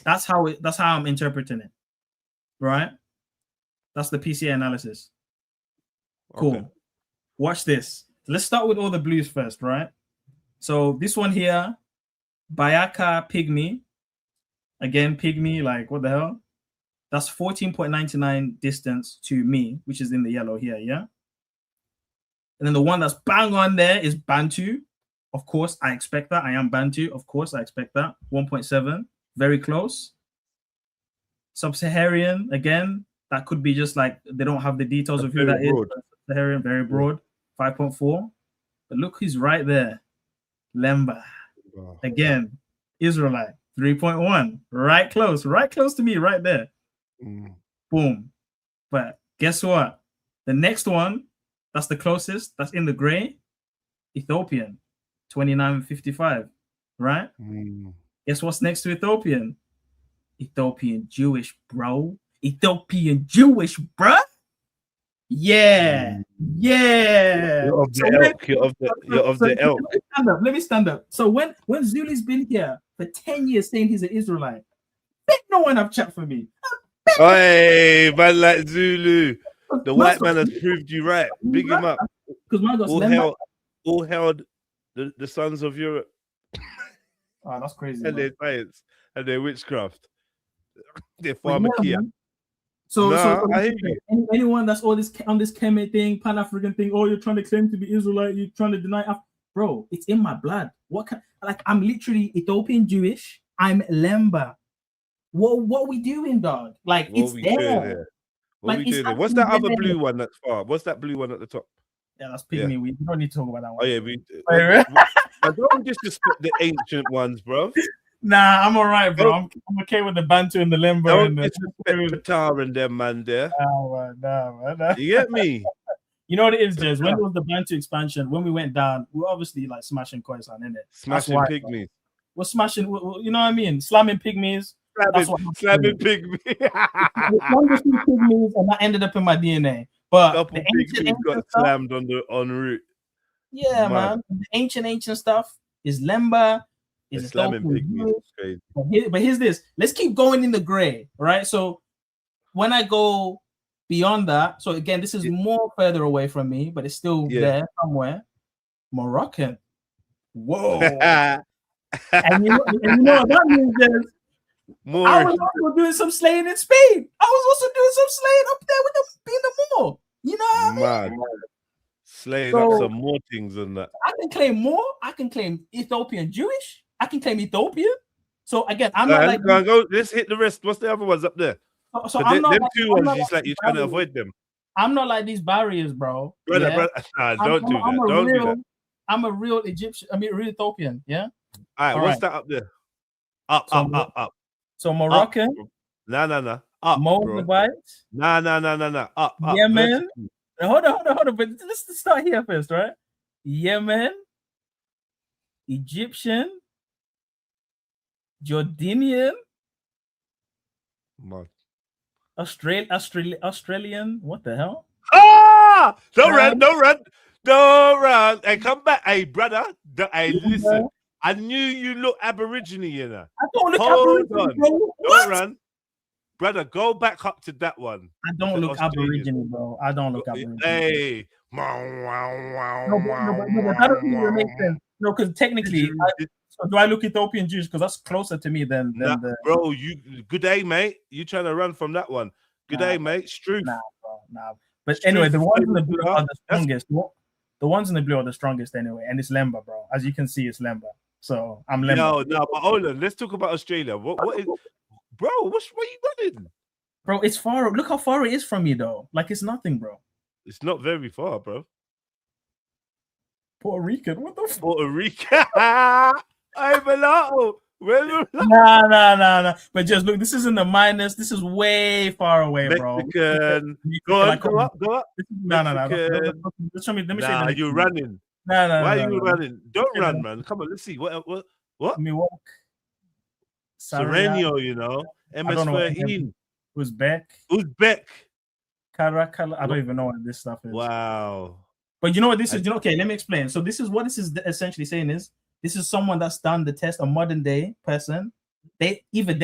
That's how I'm interpreting it, right? That's the PCA analysis. Cool. Okay. Watch this. Let's start with all the blues first, right? So this one here, Bayaka Pygmy. Again, Pygmy, like, what the hell? That's 14.99 distance to me, which is in the yellow here, yeah? And then the one that's bang on there is Bantu. Of course, I expect that. I am Bantu. Of course, I expect that. 1.7, very close. Sub-Saharan, again, that could be just like they don't have the details of who that is. Sub-Saharan, very broad, 5.4. But look who's right there. Lemba. Again, Israelite, 3.1. Right close to me, right there. Boom. But guess what? The next one, that's the closest, that's in the gray, Ethiopian, 29.55, right? Guess what's next to Ethiopian? Ethiopian Jewish, bro. Ethiopian Jewish, bruh. Yeah. You're of the elk. You're of the elk. Let me stand up. So when Zuli's been here for 10 years saying he's an Israelite, no one have chat for me. Hey, man, like Zulu. The white man has proved you right. Big him up. All held the sons of Europe. Oh, that's crazy. And their science and their witchcraft. Their pharmakia. So I hear you. Anyone that's on this Kemet thing, Pan-African thing, oh, you're trying to claim to be Israelite, you're trying to deny bro, it's in my blood. I'm literally Ethiopian Jewish. I'm Lemba. What we doing, dog? Like, what it's we there. What we doing there? What's that other blue one that's far? What's that blue one at the top? Yeah, that's pygmy. Yeah. We don't need to talk about that one. Oh yeah, don't disrespect the ancient ones, bro. Nah, I'm all right, bro. I'm okay with the Bantu and the Lemba. Don't disrespect Qatar and them, man, there. Nah. You get me? You know what it is, Jez? When it was the Bantu expansion, when we went down, we were obviously like smashing Khoisan, innit? Smashing pygmies. We're smashing, you know what I mean? Slamming pygmies. Slamming pygmies. Pygmies, and that ended up in my DNA. But couple pygmies got slammed on route. Yeah, man. The ancient stuff is Lemba. Is slamming pygmies. Crazy. But here's this. Let's keep going in the gray, right? So when I go beyond that, so again, this is more further away from me, but it's still there somewhere. Moroccan. Whoa. and you know what that means is I was also doing some slaying in Spain. I was also doing some slaying up there with them in the mall. You know what I mean? Slaying up some more things than that. I can claim more. I can claim Ethiopian Jewish. I can claim Ethiopian. So again, I'm not like let's hit the rest. What's the other ones up there? So I'm not them like, two ones, it's like you're trying to avoid them. I'm not like these barriers, bro. Brother, don't do that. I'm a real Egyptian. I mean, real Ethiopian. Yeah. All right. What's that up there? Up. So Moroccan. No. Up, Moabite. No. Up. Yemen. Hold on. But let's start here first, right? Yemen, Egyptian, Jordanian, Australian. What the hell? Don't run. Hey, come back. Hey, brother. Hey, listen. I knew you look Aborigine, you know. I don't look Aborigine, bro. Don't run. Brother, go back up to that one. I don't look Aborigine, bro. I don't look Aborigine. Hey. No, that doesn't even make sense. No, because technically, do I look Ethiopian Jewish? Because that's closer to me than the... Bro, good day, mate. You trying to run from that one. Good day, mate. Struth. Nah, bro. But anyway, the ones in the blue are the strongest. The ones in the blue are the strongest anyway. And it's Lemba, bro. As you can see, it's Lemba. So I'm Lemba. No, but hold on. Let's talk about Australia. What is... Bro, where you running? Bro, it's far. Look how far it is from you, though. Like, it's nothing, bro. It's not very far, bro. Puerto Rican? What the fuck? Puerto Rican? I'm Mulatto. Nah. But just look, this is in the minus. This is way far away, bro. Mexican. Go up. No. Just show me. Let me show you. Nah, you're running. No. Why are you running? Don't run, man. Come on, let's see. What? Milwaukee. Sereno, you know. MS13. Uzbek. Karakala. I don't even know what this stuff is. Wow. But you know what this is? Okay, let me explain. So this is what this is essentially saying is this is someone that's done the test, a modern day person. They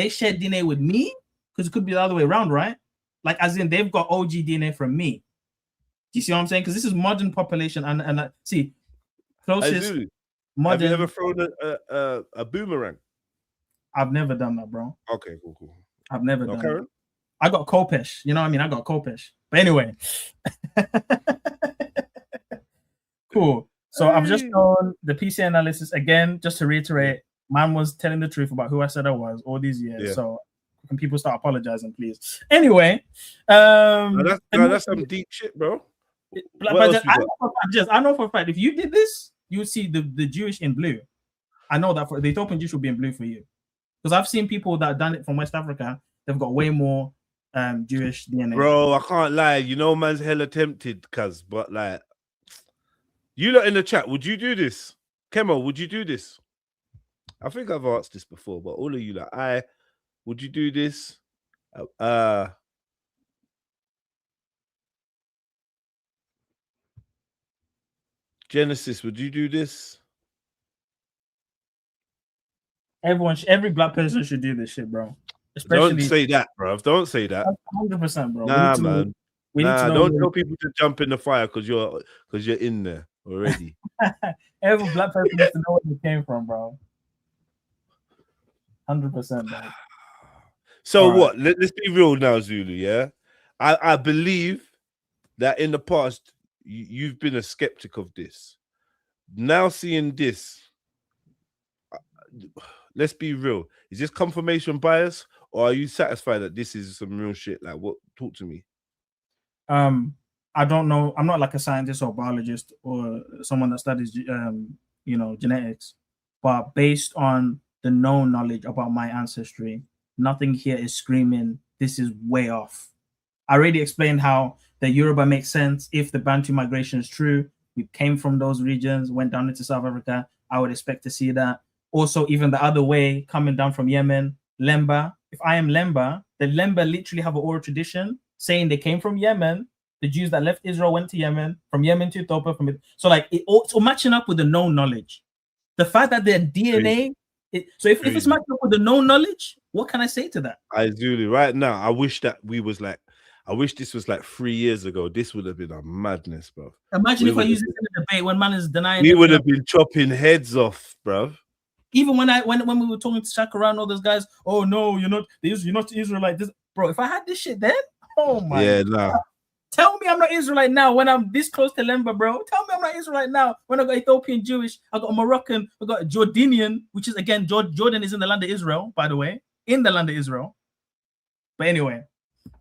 share DNA with me, because it could be the other way around, right? Like as in they've got OG DNA from me. Do you see what I'm saying? Because this is modern population and see closest modern. Have you ever thrown a boomerang? I've never done that, bro. Okay, cool. I've never done Karen? that. I got Kopesh. You know what I mean? I got Kopesh. But anyway. Cool. So I've just shown the PC analysis again, just to reiterate. Man was telling the truth about who I said I was all these years. Yeah. So can people start apologizing, please? Anyway, that's some deep shit, bro. I know for a fact, if you did this, you would see the Jewish in blue. I know that for the Ethiopian Jewish will be in blue for you, because I've seen people that done it from West Africa. They've got way more Jewish DNA. Bro, I can't lie. You know, man's hella tempted, cuz, but like, you lot in the chat, would you do this? Kemo, would you do this? I think I've asked this before, but all of you, like, would you do this? Genesis, would you do this? Every black person should do this shit, bro. Especially, don't say that, bro. Don't say that. 100%, bro. Nah, man. We need to know don't tell people to jump in the fire because you're in there already. Every black person needs to know where they came from, bro. 100%, bro. So all what? Right. Let's be real now, Zulu. Yeah, I believe that in the past you've been a skeptic of this. Now seeing this, let's be real. Is this confirmation bias, or are you satisfied that this is some real shit? Like, what? Talk to me. I don't know. I'm not like a scientist or biologist or someone that studies, genetics. But based on the known knowledge about my ancestry, nothing here is screaming, this is way off. I already explained how the Yoruba makes sense. If the Bantu migration is true, we came from those regions, went down into South Africa. I would expect to see that. Also, even the other way, coming down from Yemen, Lemba. If I am Lemba, the Lemba literally have an oral tradition saying they came from Yemen. The Jews that left Israel went to Yemen, from Yemen to Ethiopia. So like it's all matching up with the known knowledge. The fact that their DNA. So if it's matching up with the known knowledge, what can I say to that? Zulu, right now, I wish this was like 3 years ago. This would have been a madness, bro. Imagine if I use this in a debate when man is denying. We would have been chopping heads off, bro. Even when we were talking to Shakara and all those guys, oh no, you're not Israelite. This, bro, if I had this shit then, oh my God. Nah. Tell me I'm not Israelite now when I'm this close to Lemba, bro. Tell me I'm not Israelite now when I got Ethiopian Jewish, I got a Moroccan, I got a Jordanian, which is again, Jordan is in the land of Israel, by the way, in the land of Israel. But anyway,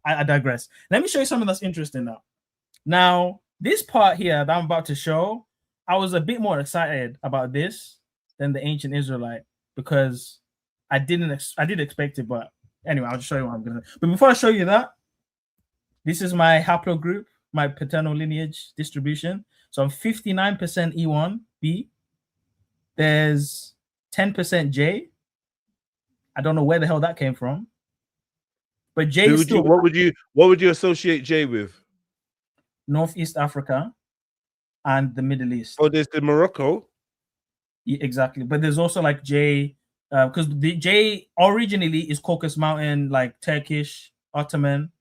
I digress. Let me show you something that's interesting now. Now, this part here that I'm about to show, I was a bit more excited about this than the ancient Israelite because I did expect it, but anyway, I'll just show you what I'm gonna. But before I show you that, this is my haplogroup, my paternal lineage distribution. So I'm 59% E1B. There's 10% J. I don't know where the hell that came from, but J is still. What would you associate J with? Northeast Africa and the Middle East. Oh, there's the Morocco. Yeah, exactly, but there's also like J, because the J originally is Caucasus Mountain, like Turkish, Ottoman.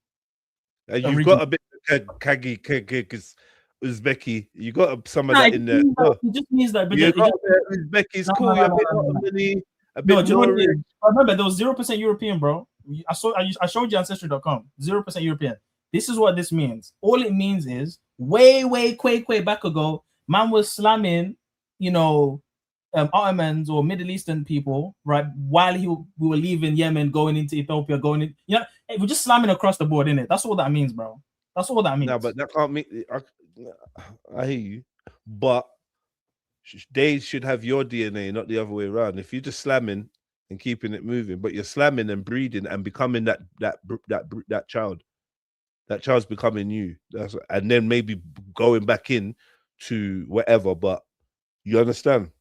You've got a bit of Kagi, Uzbeki. You got some of that in there. It just means that. Uzbeki's cool. A bit remember, there was 0% European, bro. I showed you Ancestry.com. 0% European. This is what this means. All it means is way back ago, man was slamming, Ottomans or Middle Eastern people, right? While we were leaving Yemen, going into Ethiopia, we're just slamming across the board, innit? That's all that means, bro. That's all that means. No, but that can't mean. I hear you, but they should have your DNA, not the other way around. If you're just slamming and keeping it moving, but you're slamming and breeding and becoming that child, that child's becoming you. And then maybe going back in to whatever. But you understand?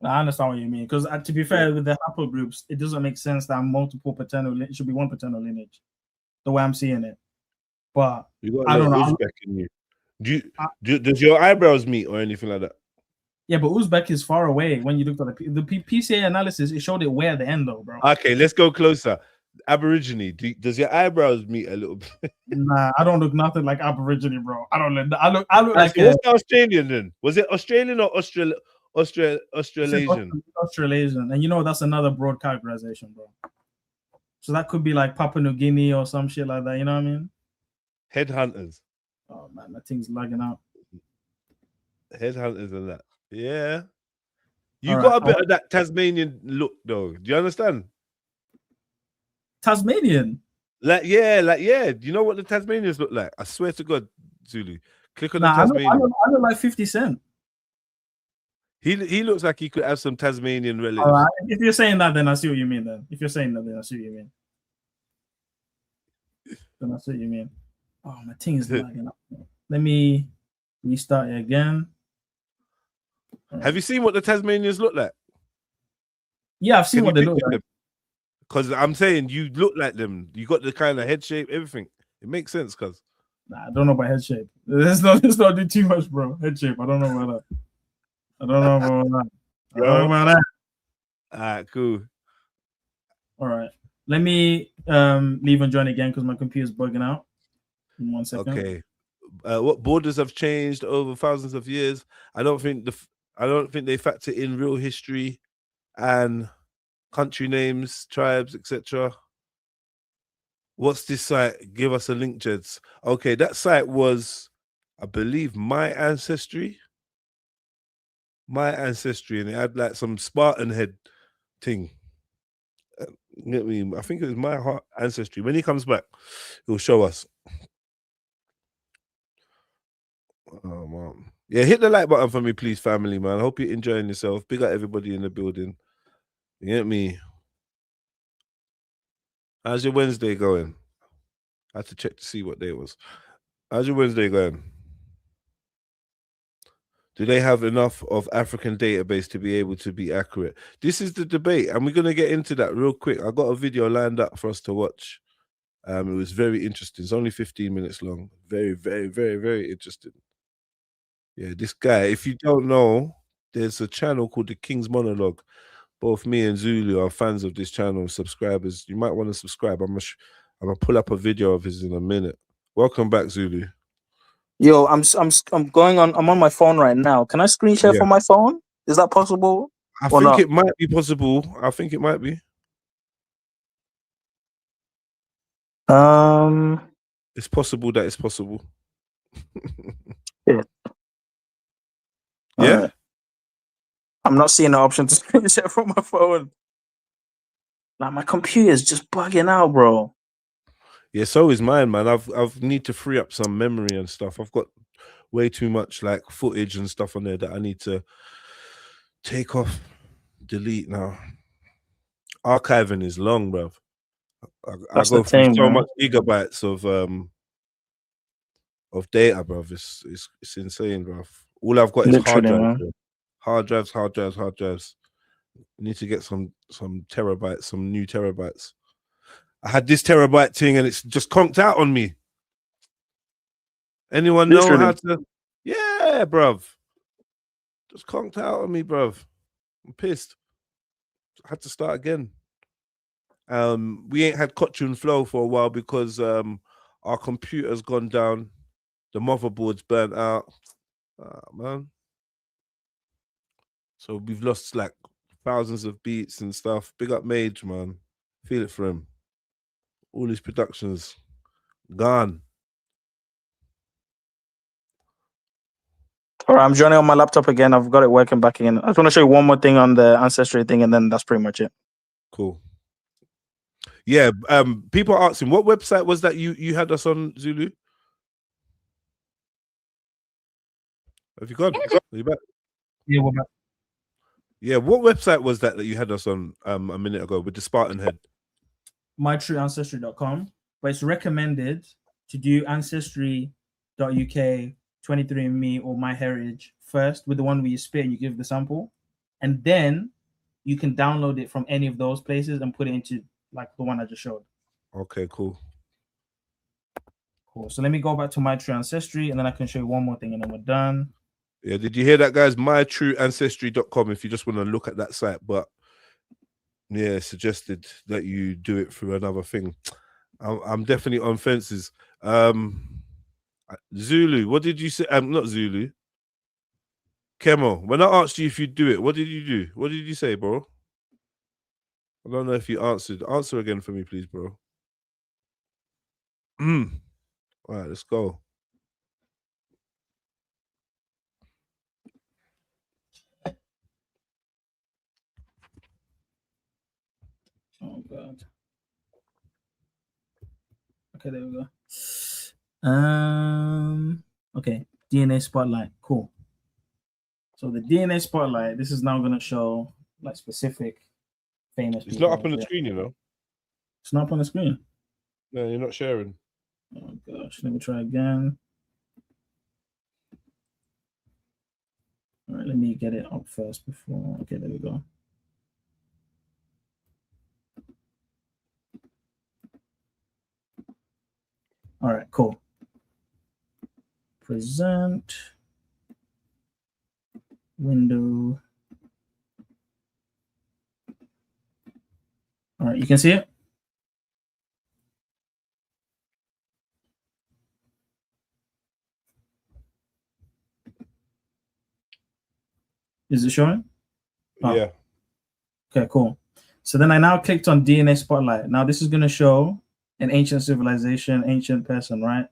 I understand what you mean, because to be fair, with the haplogroups, it doesn't make sense that multiple paternal. It should be one paternal lineage, the way I'm seeing it. But I don't know. In you. Does your eyebrows meet or anything like that? Yeah, but Uzbek is far away. When you looked at the PCA analysis, it showed it way at the end, though, bro. Okay, let's go closer. Aborigine, does your eyebrows meet a little bit? Nah, I don't look nothing like Aborigine, bro. I look like. What's Australian then? Was it Australian or Australasian? Australasian, and that's another broad categorization, bro. So that could be like Papua New Guinea or some shit like that. You know what I mean? Headhunters. Oh man, that thing's lagging out. Headhunters and that. Yeah. You All got right, a bit of that Tasmanian look, though. Do you understand? Tasmanian. Like, yeah. Do you know what the Tasmanians look like? I swear to God, Zulu. Click on the Nah, I Tasmanian. look like 50 Cent. He looks like he could have some Tasmanian relatives. All right. If you're saying that, then I see what you mean. Then, if you're saying that, then I see what you mean. Then I see what you mean. Oh, my thing is lagging up. Let me restart it again. Have you seen what the Tasmanians look like? Yeah, I've seen what they look like. Because I'm saying you look like them. You got the kind of head shape, everything. It makes sense, cuz. Nah, I don't know about head shape. Let's not do too much, bro. Head shape. I don't know about that. I don't know about that. I don't know about that. All right, cool. All right. Let me leave and join again because my computer's bugging out. In 1 second. Okay. What borders have changed over thousands of years? I don't think they factor in real history and country names, tribes, etc. What's this site? Give us a link, Jeds. Okay, that site was, I believe, My Ancestry, and it had like some Spartan head thing. Get me? I think it was My Ancestry. When he comes back, he'll show us. Oh man, yeah, hit the like button for me, please, family, man. I hope you're enjoying yourself. Big up everybody in the building. You get me? How's your Wednesday going? I had to check to see what day it was. How's your Wednesday going? Do they have enough of African database to be able to be accurate? This is the debate, and we're going to get into that real quick. I got a video lined up for us to watch. It was very interesting. It's only 15 minutes long. Very, very, very, very interesting. Yeah, this guy, if you don't know, there's a channel called The King's Monologue. Both me and Zulu are fans of this channel, subscribers. You might want to subscribe. I'm gonna pull up a video of his in a minute. Welcome back, Zulu. Yo, I'm going on. I'm on my phone right now. Can I screen share from my phone? Is that possible? I think it might be possible. I think it might be. It's possible that it's possible. Yeah. Yeah. I'm not seeing the option to screen share from my phone. Like my computer is just bugging out, bro. Yeah, so is mine, man. I've need to free up some memory and stuff. I've got way too much like footage and stuff on there that I need to take off, delete now. Archiving is long, bro. I go through so much gigabytes of data, bro. It's insane, bro. All I've got is hard drives. I need to get some terabytes, some new terabytes. I had this terabyte thing and it's just conked out on me. Anyone know how to? Yeah, bruv. Just conked out on me, bruv. I'm pissed. I had to start again. We ain't had Kochun Flow for a while because our computer's gone down. The motherboard's burnt out. Man. So we've lost like thousands of beats and stuff. Big up Mage, man. Feel it for him. All his productions gone. All right, I'm joining on my laptop again. I've got it working back again. I just want to show you one more thing on the Ancestry thing, and then that's pretty much it. Cool. Yeah, people are asking, what website was that you had us on, Zulu? Have you gone? Are you back? Yeah, we're back. Yeah, what website was that you had us on a minute ago with the Spartan head? mytrueancestry.com, but it's recommended to do ancestry.uk, 23andMe, or MyHeritage first with the one where you spit and you give the sample, and then you can download it from any of those places and put it into like the one I just showed. Okay, cool. Cool. So let me go back to My True Ancestry and then I can show you one more thing and then we're done. Yeah, did you hear that, guys? mytrueancestry.com if you just want to look at that site, but yeah, suggested that you do it through another thing. I'm definitely on fences. Zulu, what did you say? Not Zulu. Kemo, when I asked you if you'd do it, what did you do? What did you say, bro? I don't know if you answered. Answer again for me, please, bro. All right, let's go. Oh god. Okay, there we go. Okay, DNA Spotlight. Cool. So the DNA Spotlight, this is now gonna show like specific famous It's people. not up on the Yeah. screen, you know. It's not up on the screen. No, you're not sharing. Oh gosh, let me try again. All right, let me get it up first before. Okay, there we go. All right, cool. Present window. All right, you can see it. Is it showing? Oh. Yeah. Okay, cool. So then I now clicked on DNA Spotlight. Now this is going to show an ancient civilization, ancient person, right?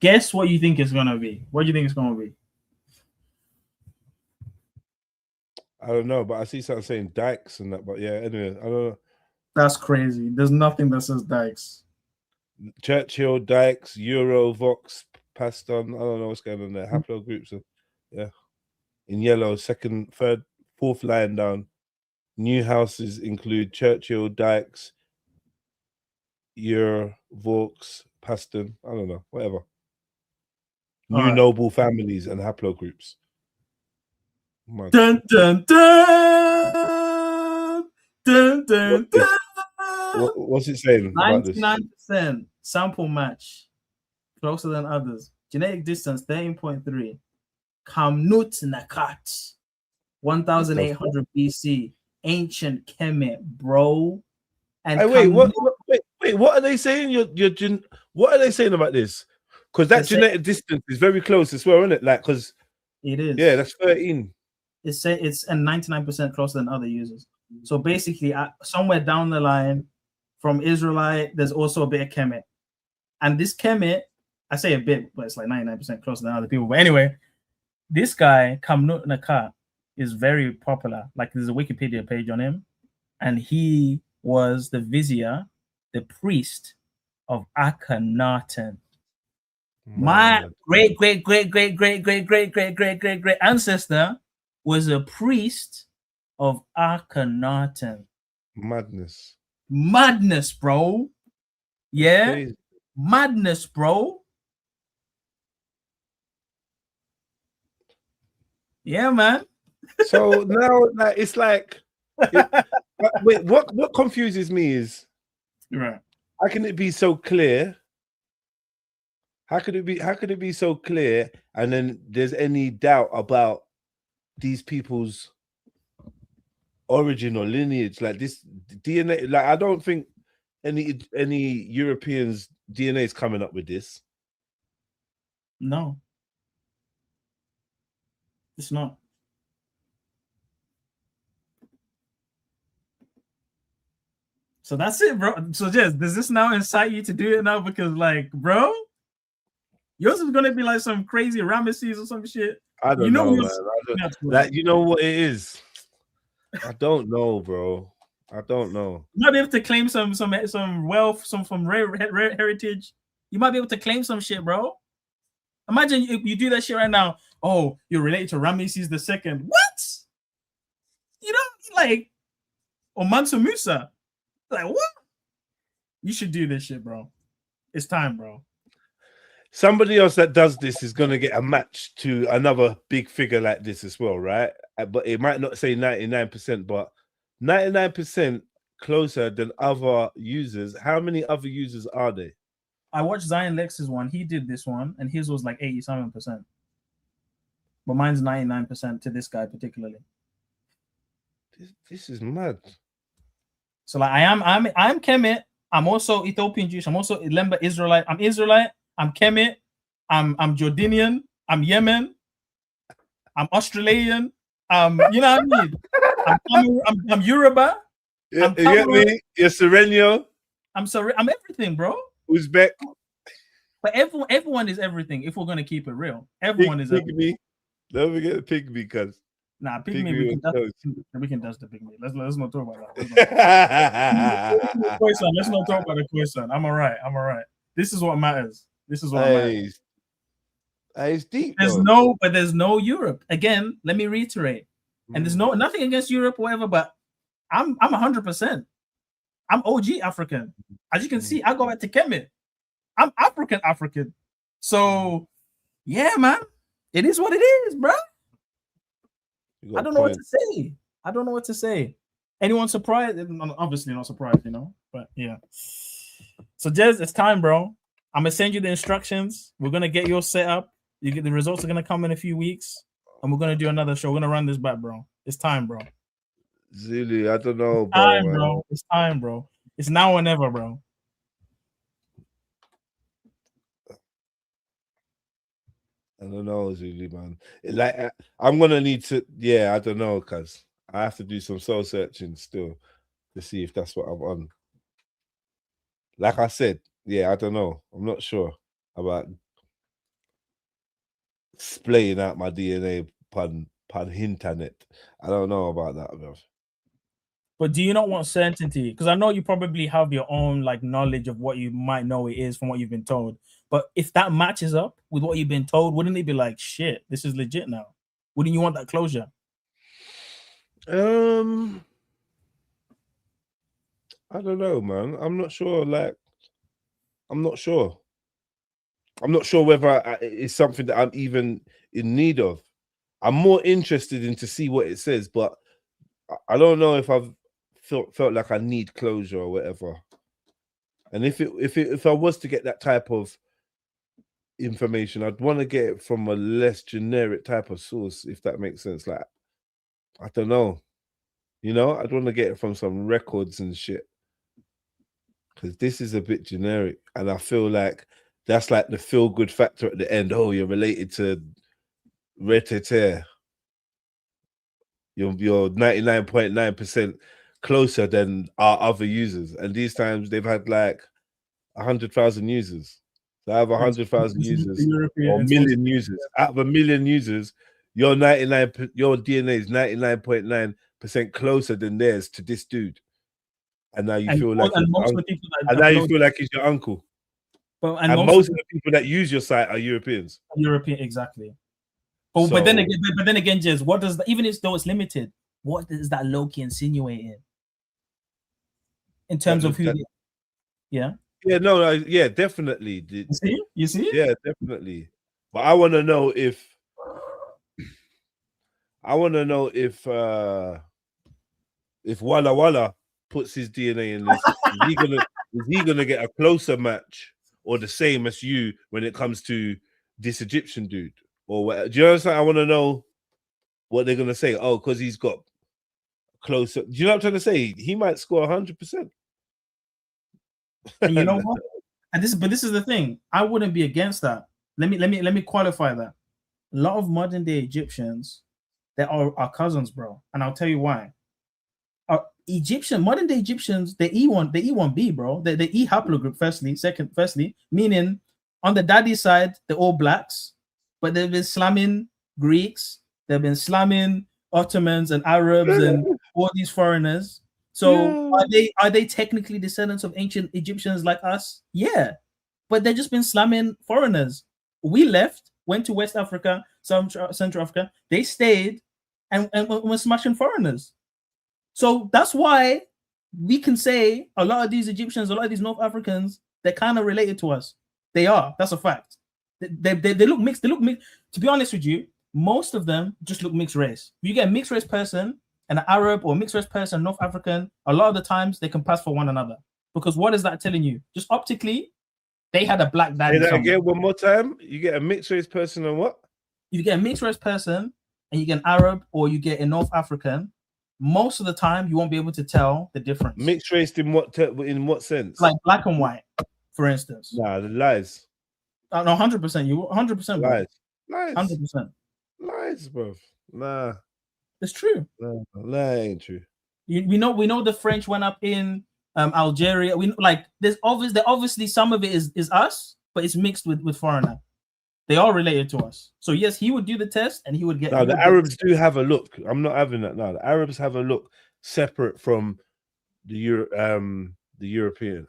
Guess what you think it's going to be. What do you think it's going to be? I don't know, but I see something saying Dykes and that. But yeah, anyway, I don't know. That's crazy. There's nothing that says Dykes. Churchill, Dykes, Euro, Vox, Paston. I don't know what's going on there. Haplogroups. Yeah. In yellow, second, third, fourth line down. New houses include Churchill, Dykes, Euro, Vaux, Paston. I don't know, whatever. New noble families and haplogroups. Dun, dun, dun! Dun, dun, dun! What's it saying about this? 99% sample match, closer than others. Genetic distance 13.3. Kamnut Nakat, 1800 BC. Ancient Kemet, bro. And Hey, wait, what are they saying? What are they saying about this? Because that genetic distance is very close as well, isn't it? Like, because it is. Yeah, that's 13. It's 99% closer than other users. So basically, somewhere down the line, from Israelite, there's also a bit of Kemet, and this Kemet, I say a bit, but it's like 99% closer than other people. But anyway, this guy Kamnut Nakat is very popular. Like, there's a Wikipedia page on him, and he was the vizier, the priest of Akhenaten. My great ancestor was a priest of Akhenaten. Madness, bro. Yeah, Crazy. Madness, bro. Yeah, man. So now, like, it's like, wait, what confuses me is, right? How can it be so clear? How could it be so clear, and then there's any doubt about these people's origin or lineage? Like this DNA, like I don't think any Europeans' DNA is coming up with this. No, it's not. So that's it, bro. So Jess, does this now incite you to do it now? Because, like, bro, yours is gonna be like some crazy Ramesses or some shit. I don't know, man. Like, you know what it is? I don't know, bro. I don't know. You might be able to claim some wealth, some rare heritage. You might be able to claim some shit, bro. Imagine if you do that shit right now. Oh, you're related to Ramesses II. What? You know, like, or Mansa Musa. Like, what? You should do this shit, bro. It's time, bro. Somebody else that does this is gonna get a match to another big figure like this as well, right? But it might not say 99%, but 99% closer than other users. How many other users are there? I watched Zion Lex's one. He did this one, and his was like 87%. But mine's 99% to this guy particularly. This is mad. So like I'm Kemet. I'm also Ethiopian Jewish. I'm also Lemba Israelite. I'm Israelite. I'm Kemet. I'm Jordanian. I'm Yemen. I'm Australian. You know what I mean? I'm Yoruba. You get me? You're Sereno. I'm sorry. I'm everything, bro. Uzbek. But everyone is everything. If we're gonna keep it real, everyone is everything. Don't forget the pygmy, cuz. Nah, Pygmy pygmy. was We can touch the pygmy. Let's not talk about that. Let's not talk about the question. I'm all right. This is what matters. Hey, it's deep There's though. there's no Europe. Again, let me reiterate. And there's nothing against Europe or whatever, but I'm 100%. I'm OG African. As you can see, I go back to Kemet. I'm African. So yeah, man. It is what it is, bro. I don't know what to say. Anyone surprised? Obviously not surprised, But yeah. So Jez, it's time, bro. I'm gonna send you the instructions. We're gonna get your setup. You get the results are gonna come in a few weeks, and we're gonna do another show. We're gonna run this back, bro. It's time, bro. Zulu, I don't know, bro. It's time, bro. It's now or never, bro. I don't know, Zulu, man. Like, I'm gonna need to. Yeah, I don't know, cause I have to do some soul searching still to see if that's what I'm on. Like I said, yeah, I don't know. I'm not sure about splaying out my DNA pun internet. I don't know about that, bro. But do you not want certainty? Because I know you probably have your own like knowledge of what you might know it is from what you've been told. But if that matches up with what you've been told, wouldn't it be like, shit, this is legit now? Wouldn't you want that closure? I don't know, man. I'm not sure. Like, I'm not sure. I'm not sure whether it's something that I'm even in need of. I'm more interested in to see what it says, but I don't know if I've felt like I need closure or whatever. And if I was to get that type of information, I'd want to get it from a less generic type of source, if that makes sense. Like, I don't know. I'd want to get it from some records and shit. Because this is a bit generic. And I feel like that's like the feel-good factor at the end. Oh, you're related to Retete. You're 99.9% closer than our other users. And these times they've had like 100,000 users. So I have 100,000 users or a million users. Out of a million users, your DNA is 99.9% closer than theirs to this dude. And now you feel like he's your uncle. And most of the people that use your site are Europeans. European, exactly. But then again, Jez, what does even though it's limited, what does that Loki insinuate in terms of who? Yeah. Yeah, no, yeah, definitely. You see? Yeah, definitely. But I want to know if Walla Walla puts his DNA in this, is he gonna get a closer match or the same as you when it comes to this Egyptian dude? Or what? Do you understand? I want to know what they're gonna say. Oh, because he's got closer. Do you know what I'm trying to say? He might score 100%. And you know what? But this is the thing. I wouldn't be against that. Let me qualify that. A lot of modern day Egyptians, they are our cousins, bro, and I'll tell you why. Modern day Egyptians, the E1B, bro, the E haplogroup. Firstly, meaning on the daddy side, they're all blacks, but they've been slamming Greeks, they've been slamming Ottomans and Arabs and all these foreigners. So are they technically descendants of ancient Egyptians like us? Yeah, but they've just been slamming foreigners. We left, went to West Africa, Central Africa. They stayed and were smashing foreigners. So that's why we can say a lot of these Egyptians, a lot of these North Africans, they're kind of related to us. They are. That's a fact. They look mixed. They look mixed. To be honest with you, most of them just look mixed race. If you get a mixed race person, an Arab or mixed race person, North African, a lot of the times they can pass for one another. Because what is that telling you? Just optically, they had a black daddy. Say that again one more time. You get a mixed race person and what? You get a mixed race person and you get an Arab or you get a North African. Most of the time, you won't be able to tell the difference. Mixed race in what sense? Like black and white, for instance. Nah, the lies. No, 100%. You 100%. Lies. 100%. Lies, bro. Nah. It's true. No, that ain't true. We know the French went up in Algeria. We like there's obviously some of it is us, but it's mixed with foreigner. They are related to us. So yes, he would do the test and he would get. No, the Arabs do have a look. I'm not having that now. The Arabs have a look separate from the European.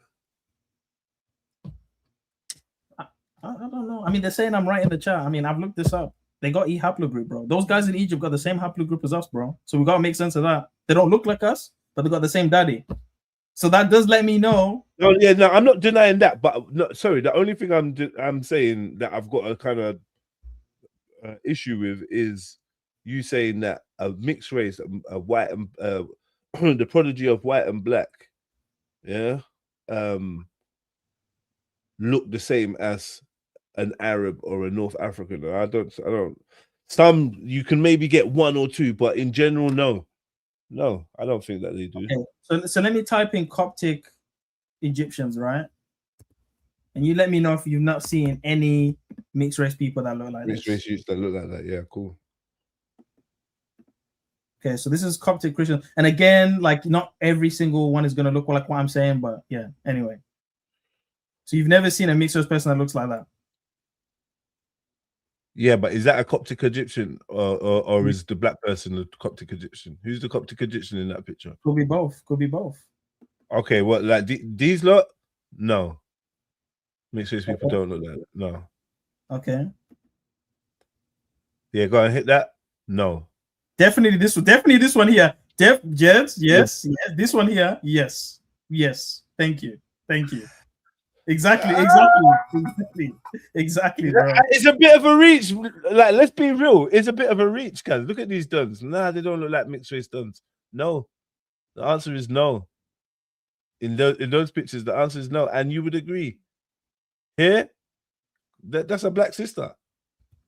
I don't know. I mean, they're saying I'm right in the chat. I mean, I've looked this up. They got E haplogroup, bro. Those guys in Egypt got the same haplogroup as us, bro. So we gotta make sense of that. They don't look like us, but they got the same daddy. So that does let me know. No, yeah, no, I'm not denying that, but no, sorry. The only thing I'm saying that I've got a kind of issue with is you saying that a mixed race, a white and the prodigy of white and black, yeah, look the same as an Arab or a North African. I don't. Some you can maybe get one or two, but in general, no, I don't think that they do. Okay. So let me type in Coptic Egyptians, right? And you let me know if you've not seen any mixed race people that look like mixed this. race youths that look like that. Yeah, cool. Okay, so this is Coptic Christian, and again, like not every single one is gonna look like what I'm saying, but yeah. Anyway, so you've never seen a mixed race person that looks like that? Yeah, but is that a Coptic Egyptian or is the black person the Coptic Egyptian? Who's the Coptic Egyptian in that picture? Could be both. Could be both. Okay, what like these lot? No, mixed race people don't look like that. No. Okay. Yeah, go and hit that. No. Definitely this one. Definitely this one here. Yes. This one here. Yes. Thank you. Exactly, bro. It's a bit of a reach. Like, let's be real. It's a bit of a reach, guys. Look at these duns. Nah, they don't look like mixed race duns. No. The answer is no. In those pictures, the answer is no. And you would agree. Here, that's a black sister.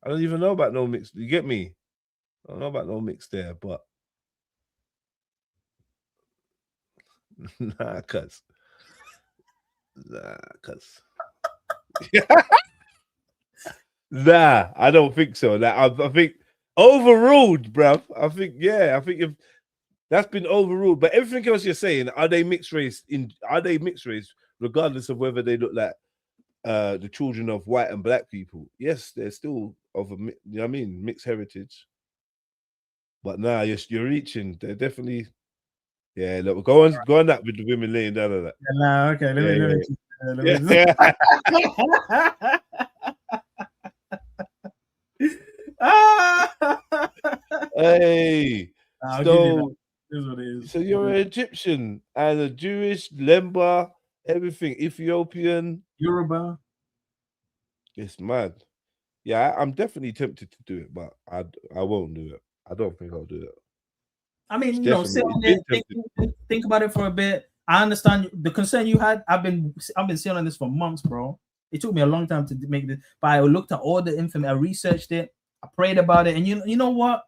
I don't even know about no mix. You get me? I don't know about no mix there, but nah, cuz. Nah, I don't think so. Like, I think overruled, bruv. I think if that's been overruled. But everything else you're saying, are they mixed race? Are they mixed race, regardless of whether they look like the children of white and black people? Yes, they're still of a, you know what I mean, mixed heritage. But nah, you're reaching. They're definitely. Yeah, look, go on that with the women laying down on that. Yeah, nah, okay, let me. Hey, so you're an Egyptian and a Jewish, Lemba, everything, Ethiopian, Yoruba. It's mad. Yeah, I'm definitely tempted to do it, but I won't do it. I don't think I'll do it. I mean, you know, sit on there, think about it for a bit. I understand the concern you had. I've been sitting on this for months, bro. It took me a long time to make this, but I looked at all the information, I researched it, I prayed about it, and you know what?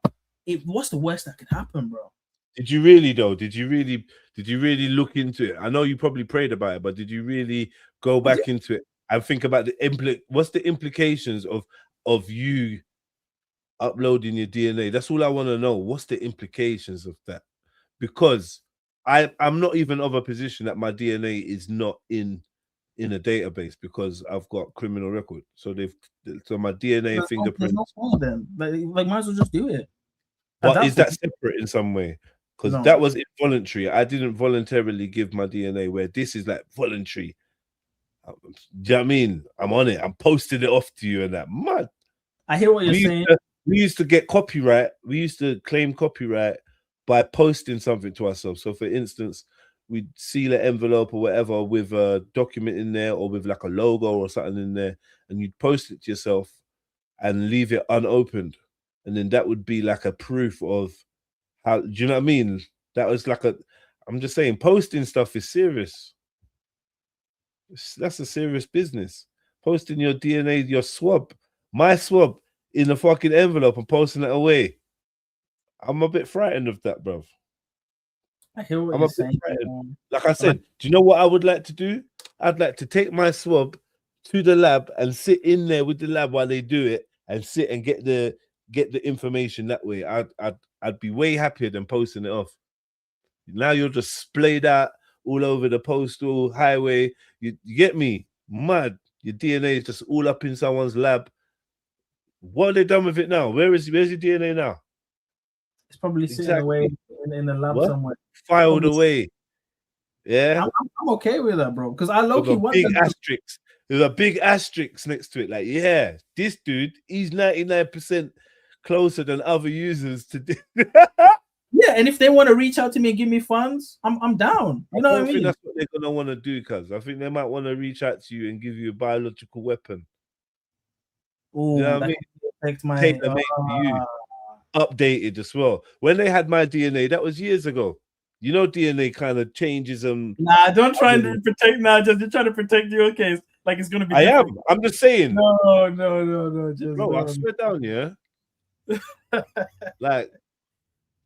What's the worst that could happen, bro? Did you really though? Did you really look into it? I know you probably prayed about it, but did you really go back into it and think about what's the implications of you uploading your DNA? That's all I want to know. What's the implications of that? Because I'm not even of a position that my DNA is not in a database because I've got criminal record. So my DNA and fingerprints. No problem then. Like might as well just do it. But is that separate in some way? Because that was involuntary. I didn't voluntarily give my DNA, where this is like voluntary. Do you know what I mean? I'm on it. I'm posting it off to you and that. Mad. I hear what you're saying. We used to get copyright. We used to claim copyright by posting something to ourselves. So, for instance, we'd seal an envelope or whatever with a document in there or with like a logo or something in there, and you'd post it to yourself and leave it unopened. And then that would be like a proof of how, do you know what I mean? That was like I'm just saying, posting stuff is serious. That's a serious business. Posting your DNA, your swab, my swab in a fucking envelope and posting it away. I'm a bit frightened of that, bro. I hear what you're saying. Like I said, do you know what I would like to do? I'd like to take my swab to the lab and sit in there with the lab while they do it and sit and get the information that way. I'd be way happier than posting it off. Now you're just splayed out all over the postal highway. You get me? Mad. Your DNA is just all up in someone's lab. What have they done with it now? Where's your DNA now? It's probably sitting away in the lab What? somewhere. Filed Probably- away. Yeah. I'm okay with that, bro. Because I low-key With a want big them to- asterisk. There's a big asterisk next to it. Like, yeah, this dude, he's 99% closer than other users to do. Yeah, and if they want to reach out to me and give me funds, I'm down. You know what I think mean? that's what they're gonna want to do, cuz I think they might want to reach out to you and give you a biological weapon. Ooh, You know what I that mean? could affect my Tailor-made for you. Updated as well. When they had my DNA, that was years ago. You know, DNA kind of changes them. Nah, don't try and protect now. Just you're trying to protect your case, like it's gonna be. I different. am. I'm just saying. No. Just Bro, I no. swear down, yeah. Like,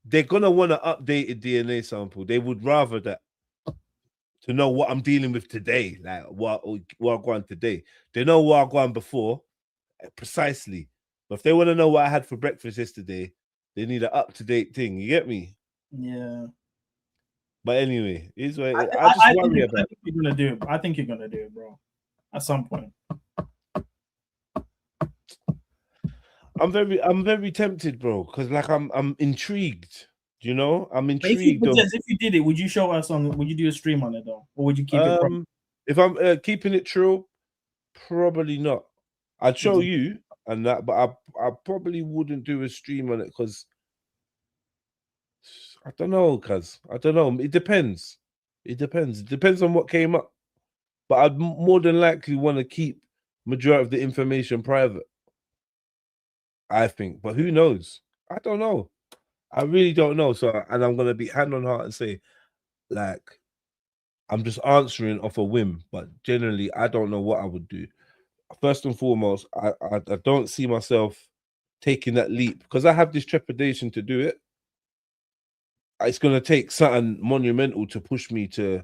they're gonna want an updated DNA sample. They would rather that to know what I'm dealing with today, like what I gone today. They know what I gone before, precisely. But if they want to know what I had for breakfast yesterday, they need an up-to-date thing. You get me? Yeah. But anyway, it's what I I just think worry about. you're gonna do it. I think you're gonna do it, bro. At some point. I'm very tempted, bro, because like I'm intrigued. You know, I'm But if intrigued. if you did it, would you show us on? Would you do a stream on it though, or would you keep it? If I'm keeping it true, probably not. I'd show you and that, but I probably wouldn't do a stream on it because I don't know, I don't know. It depends. It depends on what came up. But I'd more than likely want to keep majority of the information private. I think, but who knows? I don't know. I really don't know. So, and I'm gonna be hand on heart and say, like, I'm just answering off a whim. But generally, I don't know what I would do. First and foremost, I don't see myself taking that leap because I have this trepidation to do it. It's gonna take something monumental to push me to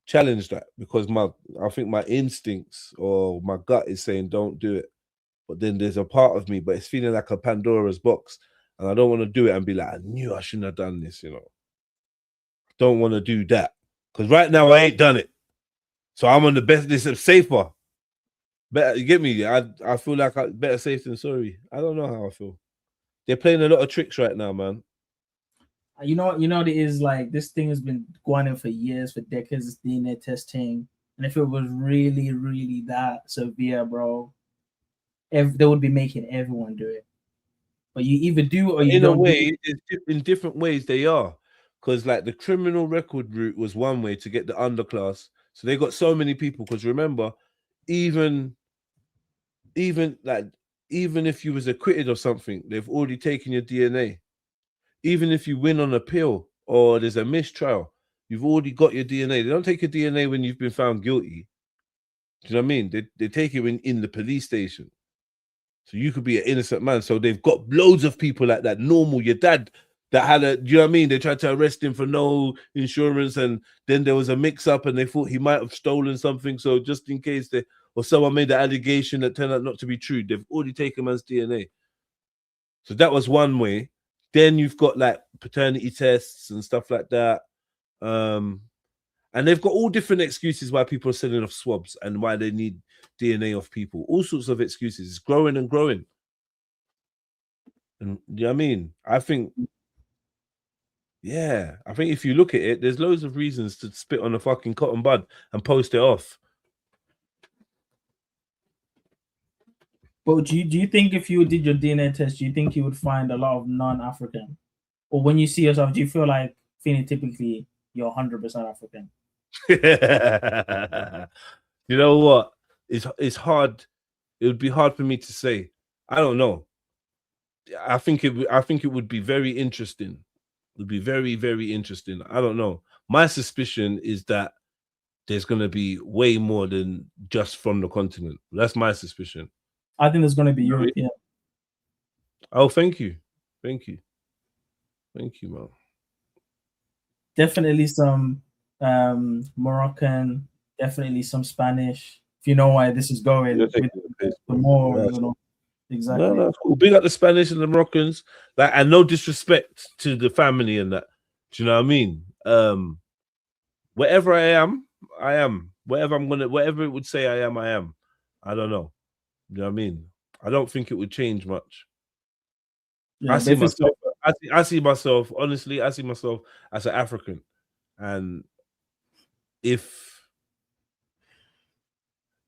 challenge that because I think my instincts or my gut is saying don't do it. But then there's a part of me, but it's feeling like a Pandora's box. And I don't want to do it and be like, I knew I shouldn't have done this, you know. Don't want to do that. Because right now I ain't done it. So I'm on the best list of safer. Better, you get me? I feel like better safe than sorry. I don't know how I feel. They're playing a lot of tricks right now, man. You know, it is like this thing has been going on for years, for decades. It's DNA testing, and if it was really, really that severe, bro, they would be making everyone do it. But you either do or you in don't. A way, in different ways they are, because like the criminal record route was one way to get the underclass. So they got so many people. Because remember, even if you was acquitted or something, they've already taken your DNA. Even if you win on appeal or there's a mistrial, you've already got your DNA. They don't take your DNA when you've been found guilty. Do you know what I mean? They take it in the police station. So you could be an innocent man. So they've got loads of people like that. Normal, your dad that had do you know what I mean? They tried to arrest him for no insurance, and then there was a mix-up, and they thought he might have stolen something. So just in case or someone made an allegation that turned out not to be true, they've already taken man's DNA. So that was one way. Then you've got like paternity tests and stuff like that. And they've got all different excuses why people are selling off swabs and why they need DNA of people. All sorts of excuses. It's growing and growing. And you know what I mean? I think if you look at it, there's loads of reasons to spit on a fucking cotton bud and post it off. But do you think if you did your DNA test, do you think you would find a lot of non-African? Or when you see yourself, do you feel like phenotypically you're 100% African? You know what? It's hard. It would be hard for me to say. I don't know. I think it would be very interesting. It would be very, very interesting. I don't know. My suspicion is that there's going to be way more than just from the continent. That's my suspicion. I think there's going to be European. Oh, thank you. Thank you, man. Definitely some Moroccan, definitely some Spanish. If you know why this is going, the more, you know, exactly. No, cool. Big up the Spanish and the Moroccans. Like, and no disrespect to the family and that. Do you know what I mean? Wherever I am. Whatever it would say I am. I don't know. You know what I mean? I don't think it would change much. Yeah, I see myself. I see myself. Honestly, I see myself as an African, and if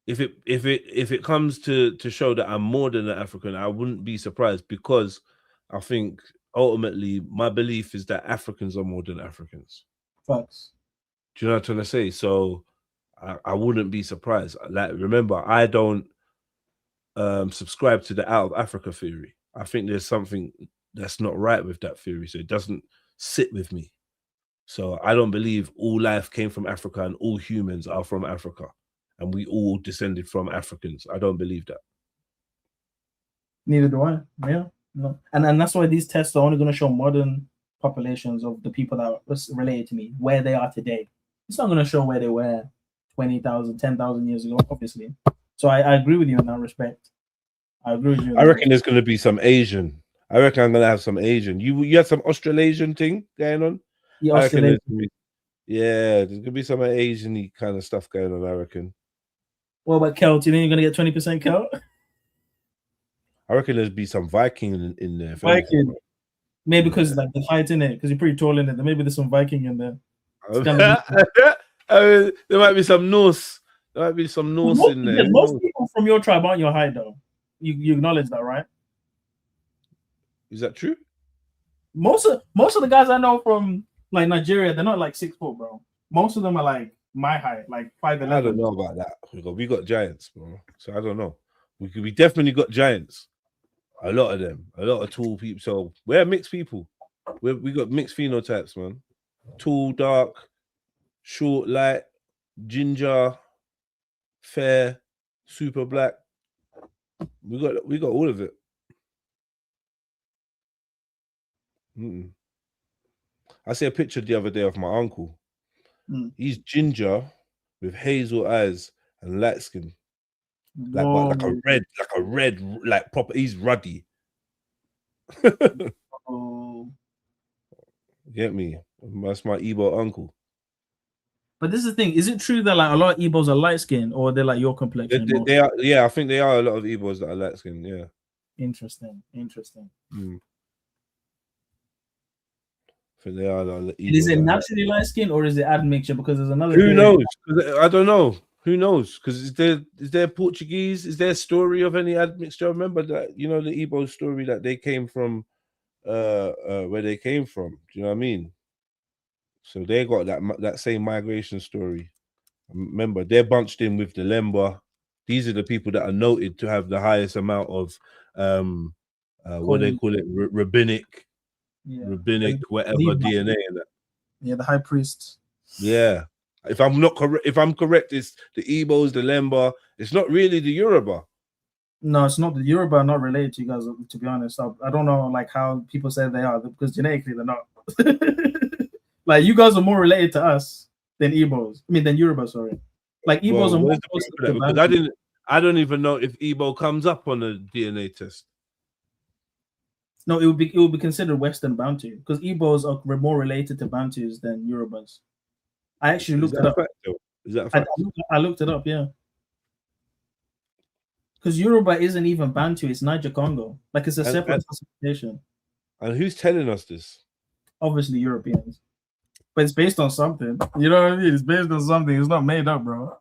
it comes to show that I'm more than an African, I wouldn't be surprised, because I think ultimately my belief is that Africans are more than Africans. Facts. Do you know what I'm trying to say? So I wouldn't be surprised. Like, remember, I don't subscribe to the out of Africa theory. I think there's something that's not right with that theory, so it doesn't sit with me. So I don't believe all life came from Africa and all humans are from Africa and we all descended from Africans. I don't believe that. Neither do I. Yeah, no, and that's why these tests are only going to show modern populations of the people that are related to me, where they are today. It's not going to show where they were 20,000, 10,000 years ago, obviously. So I agree with you in that respect. I agree with you. I reckon there's going to be some Asian. I reckon I'm going to have some Asian. You had some Australasian thing going on? Yeah, I reckon Australasian. there's going to be some Asian-y kind of stuff going on, I reckon. What about Celt? You think you're going to get 20% Celt? I reckon there'll be some Viking in there. Viking. Maybe because like the height in it, because you're pretty tall in it. Maybe there's some Viking in there. There might be some Norse. There might be some Norse in there. Most people from your tribe aren't your height, though. You acknowledge that, right? Is that true? Most of the guys I know from like Nigeria, they're not like 6 foot, bro. Most of them are like my height, like 5'11". I don't know about that. We got giants, bro. So I don't know. We definitely got giants. A lot of them, a lot of tall people. So we're mixed people. We got mixed phenotypes, man. Tall, dark, short, light, ginger, fair, super black. We got all of it. I see a picture the other day of my uncle. He's ginger with hazel eyes and light skin. Like a red, like proper. He's ruddy. Get me? That's my Igbo uncle. But this is the thing. Is it true that like a lot of Igbos are light skinned, or they're like your complexion? They are. Yeah, I think they are a lot of Igbos that are light skinned. Yeah. Interesting. I think they are. Is it naturally light skin or is it admixture? Because there's another. Who knows? I don't know. Who knows? Because is there Portuguese? Is there a story of any admixture? Remember that, you know, the Igbo story that they came from, where they came from. Do you know what I mean? So they got that same migration story. Remember, they're bunched in with the Lemba. These are the people that are noted to have the highest amount of what they call it, rabbinic, whatever DNA in that. Yeah, the high priest. Yeah. If I'm correct, it's the Igbos, the Lemba. It's not really the Yoruba. No, it's not. The Yoruba are not related to you guys, to be honest. I don't know like how people say they are, because genetically they're not. Like, you guys are more related to us than Igbos. I mean, than Yoruba, sorry. Like, Igbos are more close to because I don't even know if Igbo comes up on a DNA test. No, it would be considered Western Bantu, because Igbos are more related to Bantus than Yorubas. I actually looked it up. Is that a fact? I looked it up, yeah. Because Yoruba isn't even Bantu, it's Niger Congo. Like, it's a separate classification. And who's telling us this? Obviously, Europeans. But it's based on something. You know what I mean? It's based on something. It's not made up, bro.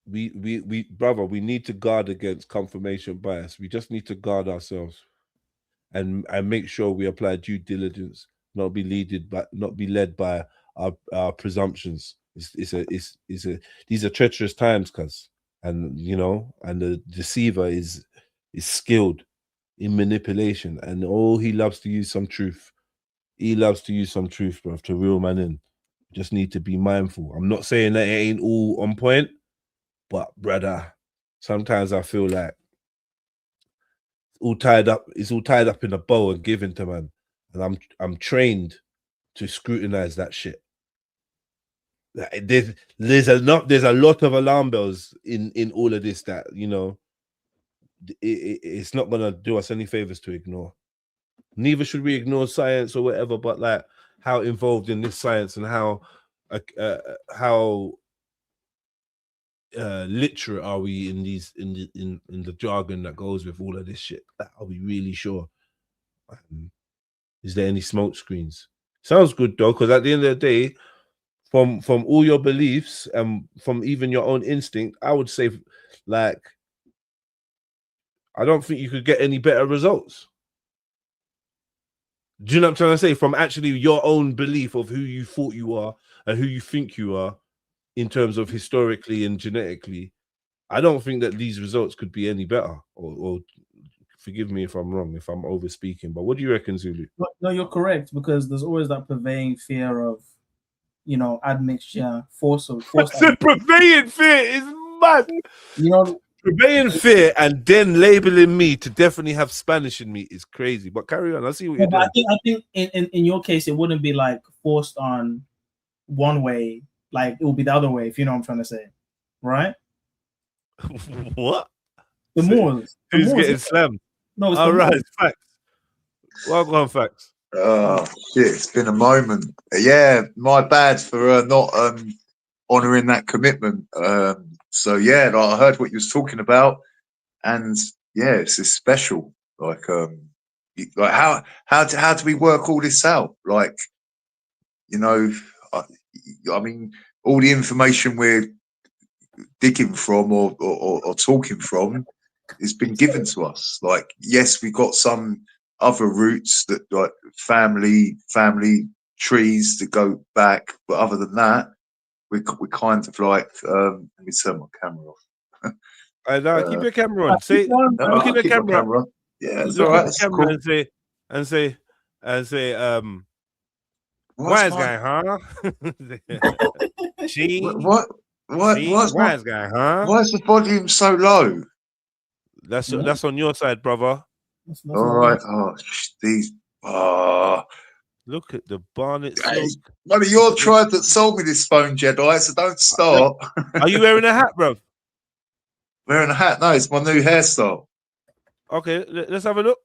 We brother, we need to guard against confirmation bias. We just need to guard ourselves and make sure we apply due diligence, not be led by our presumptions. These are treacherous times, cuz, and you know, and the deceiver is skilled in manipulation, and he loves to use some truth. He loves to use some truth, bro, to reel man in. Just need to be mindful. I'm not saying that it ain't all on point, but brother, sometimes I feel like it's all tied up in a bow and given to man. And I'm trained to scrutinize that shit. There's a lot of alarm bells in all of this that, you know, it's not gonna do us any favors to ignore. Neither should we ignore science or whatever, but like how involved in this science and how literate are we in these in the jargon that goes with all of this shit? Are we really sure? Is there any smoke screens? Sounds good though, because at the end of the day, from all your beliefs and from even your own instinct, I would say, like, I don't think you could get any better results. Do you know what I'm trying to say? From actually your own belief of who you thought you are and who you think you are in terms of historically and genetically, I don't think that these results could be any better. Or forgive me if I'm wrong, if I'm over speaking, but what do you reckon, Zulu? No, you're correct, because there's always that purveying fear of, you know, admixture, forced Purveying fear is mad. You know, purveying fear and then labeling me to definitely have Spanish in me is crazy. But carry on. I see what you're doing. I think in your case, it wouldn't be like forced on one way, like it will be the other way, if you know what I'm trying to say, right? What? The Moors. Who's getting slammed? No, it's all the right, Moors. facts. Well, go on, facts. Oh shit! It's been a moment. Yeah, my bad for not honouring that commitment. So yeah, like, I heard what you was talking about, and yeah, it's just special. Like how do we work all this out? Like, you know, I mean, all the information we're digging from or talking from has been given to us. Like, yes, we got some other roots that like family trees that go back, but other than that, we kind of like let me turn my camera off. Keep your camera on. Say, look at the camera. Yeah, it's look all right. at the camera and say, wise guy, huh? Wise guy, huh? Why is the volume so low? That's on your side, brother. All right. Oh, these. Look at the Barnet. Hey, one of your tribe that sold me this phone, Jedi. So don't start. Are you wearing a hat, bro? Wearing a hat? No, it's my new hairstyle. Okay, let's have a look.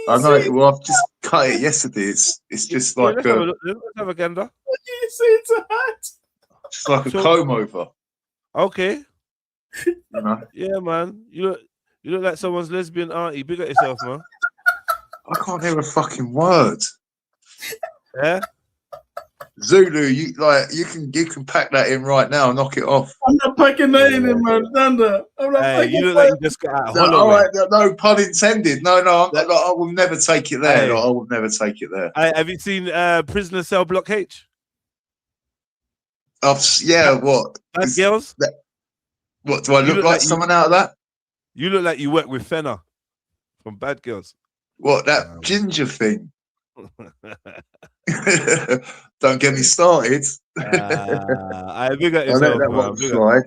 I know. Well, I've just cut it yesterday. It's just like let's have a look. Let's have a gander. What do you say? It's a hat. It's like a comb over. Okay. You know? Yeah, man. You look like someone's lesbian auntie. Big at yourself, man. I can't hear a fucking word. Yeah. Zulu, you can pack that in right now. Knock it off. I'm not packing that in, man. Thunder. I'm not packing you look like you just got out of all right, no pun intended. No, I will never take it there. Hey. I will never take it there. Have you seen Prisoner Cell Block H? Yeah, what? Bad girls? What, do I look like someone out of that? You look like you work with Fenner from Bad Girls. What, that ginger thing? Don't get me started. I big at yourself, man.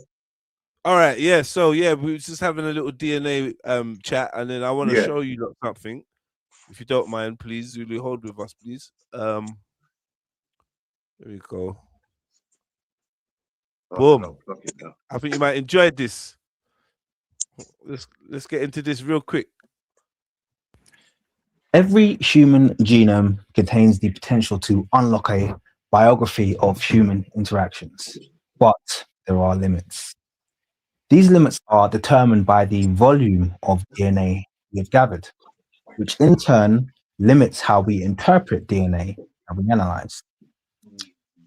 All right, yeah. So yeah, we were just having a little DNA chat, and then I want to show you something. If you don't mind, please, Zulu, hold with us, please. There we go. Boom. I think you might enjoy this. Let's get into this real quick. Every human genome contains the potential to unlock a biography of human interactions, but there are limits. These limits are determined by the volume of DNA we have gathered, which in turn limits how we interpret DNA and we analyze.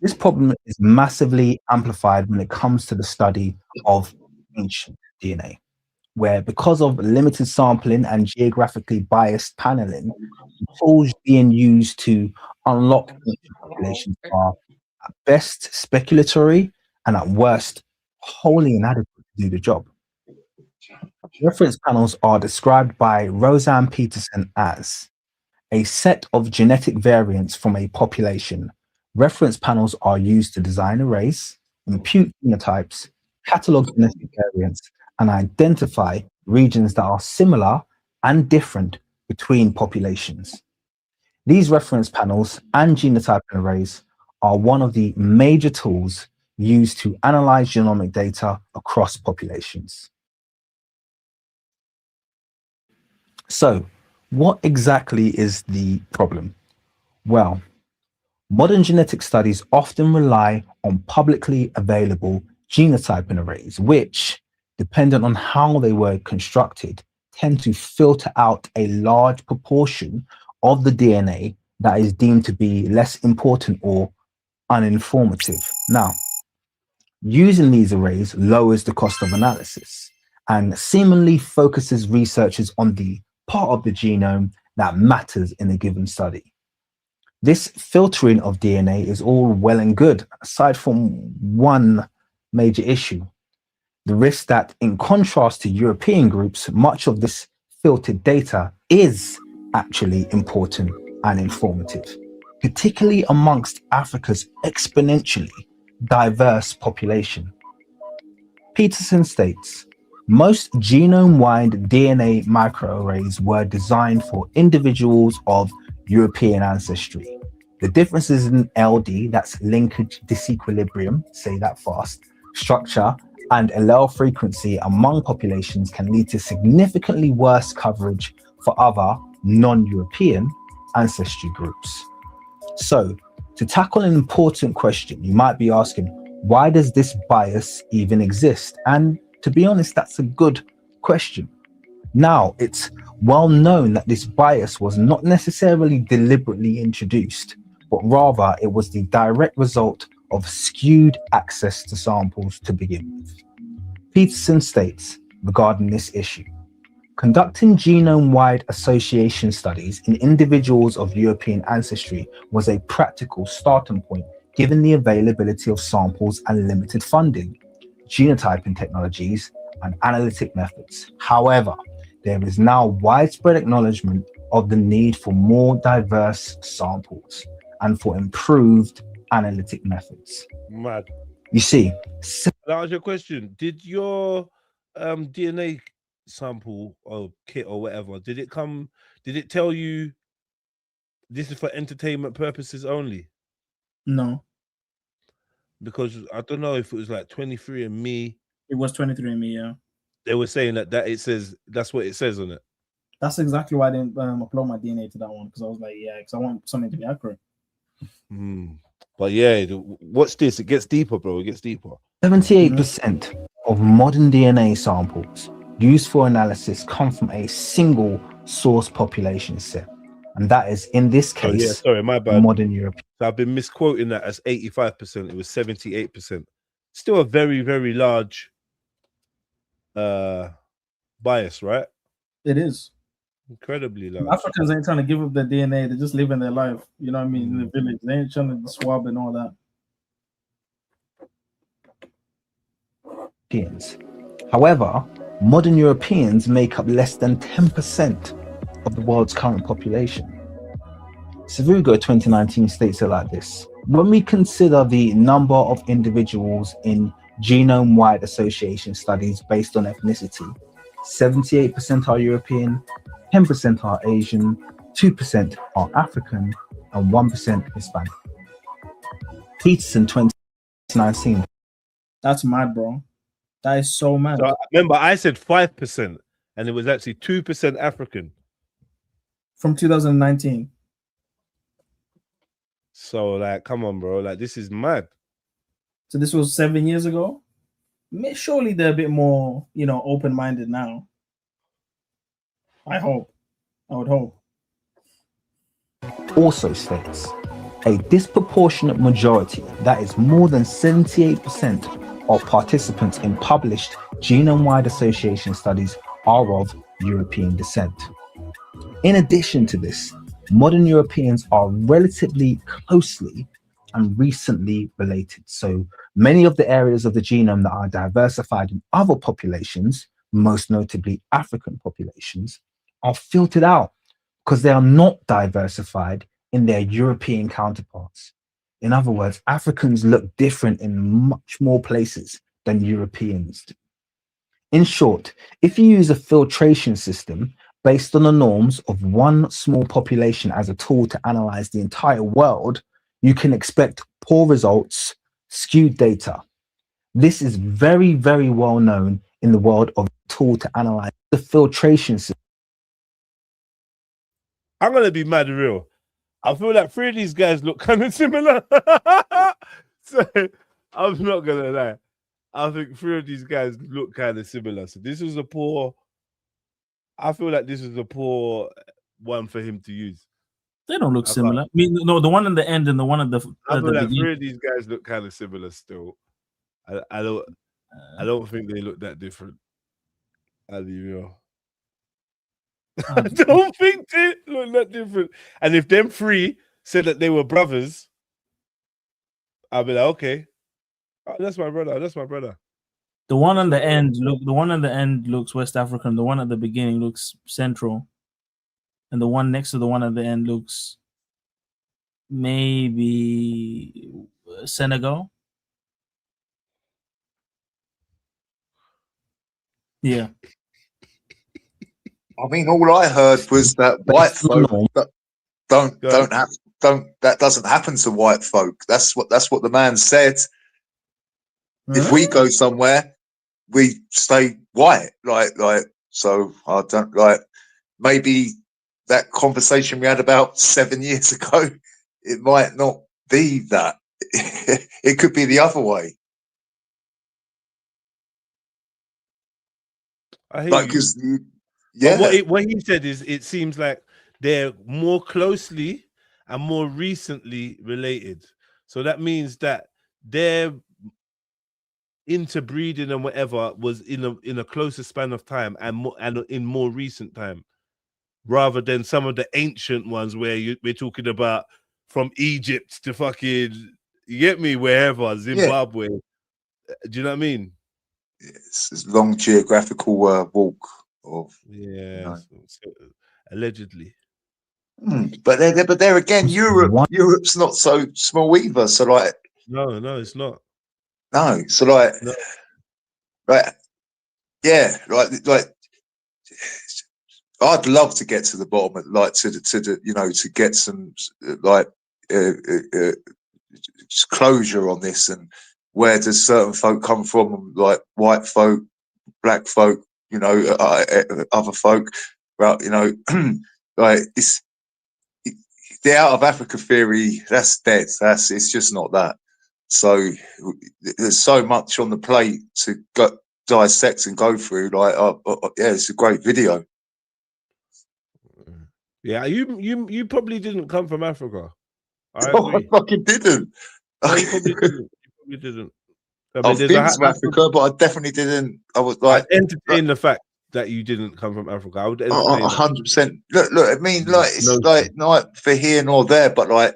This problem is massively amplified when it comes to the study of ancient DNA, where because of limited sampling and geographically biased paneling, the tools being used to unlock ancient populations are at best speculatory and at worst wholly inadequate to do the job. Reference panels are described by Roseanne Peterson as a set of genetic variants from a population. Reference panels are used to design arrays, impute phenotypes, catalog genetic variants, and identify regions that are similar and different between populations. These reference panels and genotyping arrays are one of the major tools used to analyze genomic data across populations. So, what exactly is the problem? Well, modern genetic studies often rely on publicly available genotyping arrays, which, dependent on how they were constructed, tend to filter out a large proportion of the DNA that is deemed to be less important or uninformative. Now, using these arrays lowers the cost of analysis and seemingly focuses researchers on the part of the genome that matters in a given study. This filtering of DNA is all well and good, aside from one major issue: the risk that, in contrast to European groups, much of this filtered data is actually important and informative, particularly amongst Africa's exponentially diverse population. Peterson states, most genome-wide DNA microarrays were designed for individuals of European ancestry. The differences in LD, that's linkage disequilibrium, say that fast, structure, and allele frequency among populations can lead to significantly worse coverage for other non-European ancestry groups. So, to tackle an important question, you might be asking, why does this bias even exist? And to be honest, that's a good question. Now, it's well known that this bias was not necessarily deliberately introduced, but rather it was the direct result of skewed access to samples to begin with. Peterson states regarding this issue, conducting genome-wide association studies in individuals of European ancestry was a practical starting point given the availability of samples and limited funding, genotyping technologies, and analytic methods. However, there is now widespread acknowledgement of the need for more diverse samples and for improved analytic methods. Mad. You see, that was your question. Did your DNA sample or kit or whatever, did it tell you this is for entertainment purposes only? No. Because I don't know if it was like 23andMe. It was 23andMe, yeah. They were saying that it says, that's what it says on it. That's exactly why I didn't upload my DNA to that one, because I was like, yeah, because I want something to be accurate. But yeah, watch this. It gets deeper, bro. It gets deeper. 78% of modern DNA samples used for analysis come from a single source population set. And that is, in this case, sorry, my bad. Modern European. So I've been misquoting that as 85%. It was 78%. Still a very, very large bias, right? It is. Incredibly large. Africans ain't trying to give up their DNA. They're just living their life. You know what I mean? In the village. They ain't trying to swab and all that. However, modern Europeans make up less than 10% of the world's current population. Savugo 2019 states it like this: when we consider the number of individuals in genome-wide association studies based on ethnicity, 78% are European, 10% are Asian, 2% are African, and 1% Hispanic. Peterson 2019. That's mad, bro. That is so mad. So remember, I said 5%, and it was actually 2% African. From 2019. So, like, come on, bro. Like, this is mad. So this was 7 years ago? Surely they're a bit more, open-minded now. I hope. I would hope. Also states, a disproportionate majority, that is more than 78% of participants in published genome-wide association studies are of European descent. In addition to this, modern Europeans are relatively closely and recently related. So many of the areas of the genome that are diversified in other populations, most notably African populations, are filtered out because they are not diversified in their European counterparts. In other words, Africans look different in much more places than Europeans do. In short, if you use a filtration system based on the norms of one small population as a tool to analyze the entire world, you can expect poor results, skewed data. This is very, very well known in the world of tool to analyze the filtration system. I'm going to be mad real. I feel like 3 of these guys look kind of similar. So I'm not going to lie. I think 3 of these guys look kind of similar. So this was a poor. I feel like this is a poor one for him to use. They don't look I similar. I mean, no, the one in the end and the one at the I feel like 3 beginning. of these guys look kind of similar still. I don't think they look that different. I don't think they look that different. And if them 3 said that they were brothers, I'll be like, okay, oh, that's my brother. That's my brother. The one on the end looks West African. The one at the beginning looks Central, and the one next to the one at the end looks maybe Senegal. Yeah. I mean, all I heard was that white folk that doesn't happen to white folk. That's what the man said. If we go somewhere, we stay white. Like so I don't like maybe that conversation we had about 7 years ago, it might not be that. It could be the other way. I hear you. Yeah. What he said is it seems like they're more closely and more recently related. So that means that their interbreeding and whatever was in a closer span of time and in more recent time, rather than some of the ancient ones where we're talking about from Egypt to fucking, you get me, wherever, Zimbabwe. Yeah. Do you know what I mean? It's a long geographical walk of allegedly. But there again, Europe's not so small either. So like, no, it's not. No, so like, yeah, like, I'd love to get to the bottom of like to get some like closure on this, and where does certain folk come from, like white folk, black folk, other folk, right? Like it's the out of Africa theory. That's dead. It's just not that. So there's so much on the plate to dissect and go through. Like, yeah, it's a great video. Yeah, you probably didn't come from Africa. I fucking didn't. No, you probably didn't. You probably didn't. I mean, I've been to Africa, but I definitely didn't. I was like, I'd entertain the fact that you didn't come from Africa. I would entertain 100%. Look. I mean, like, it's like not for here nor there, but like,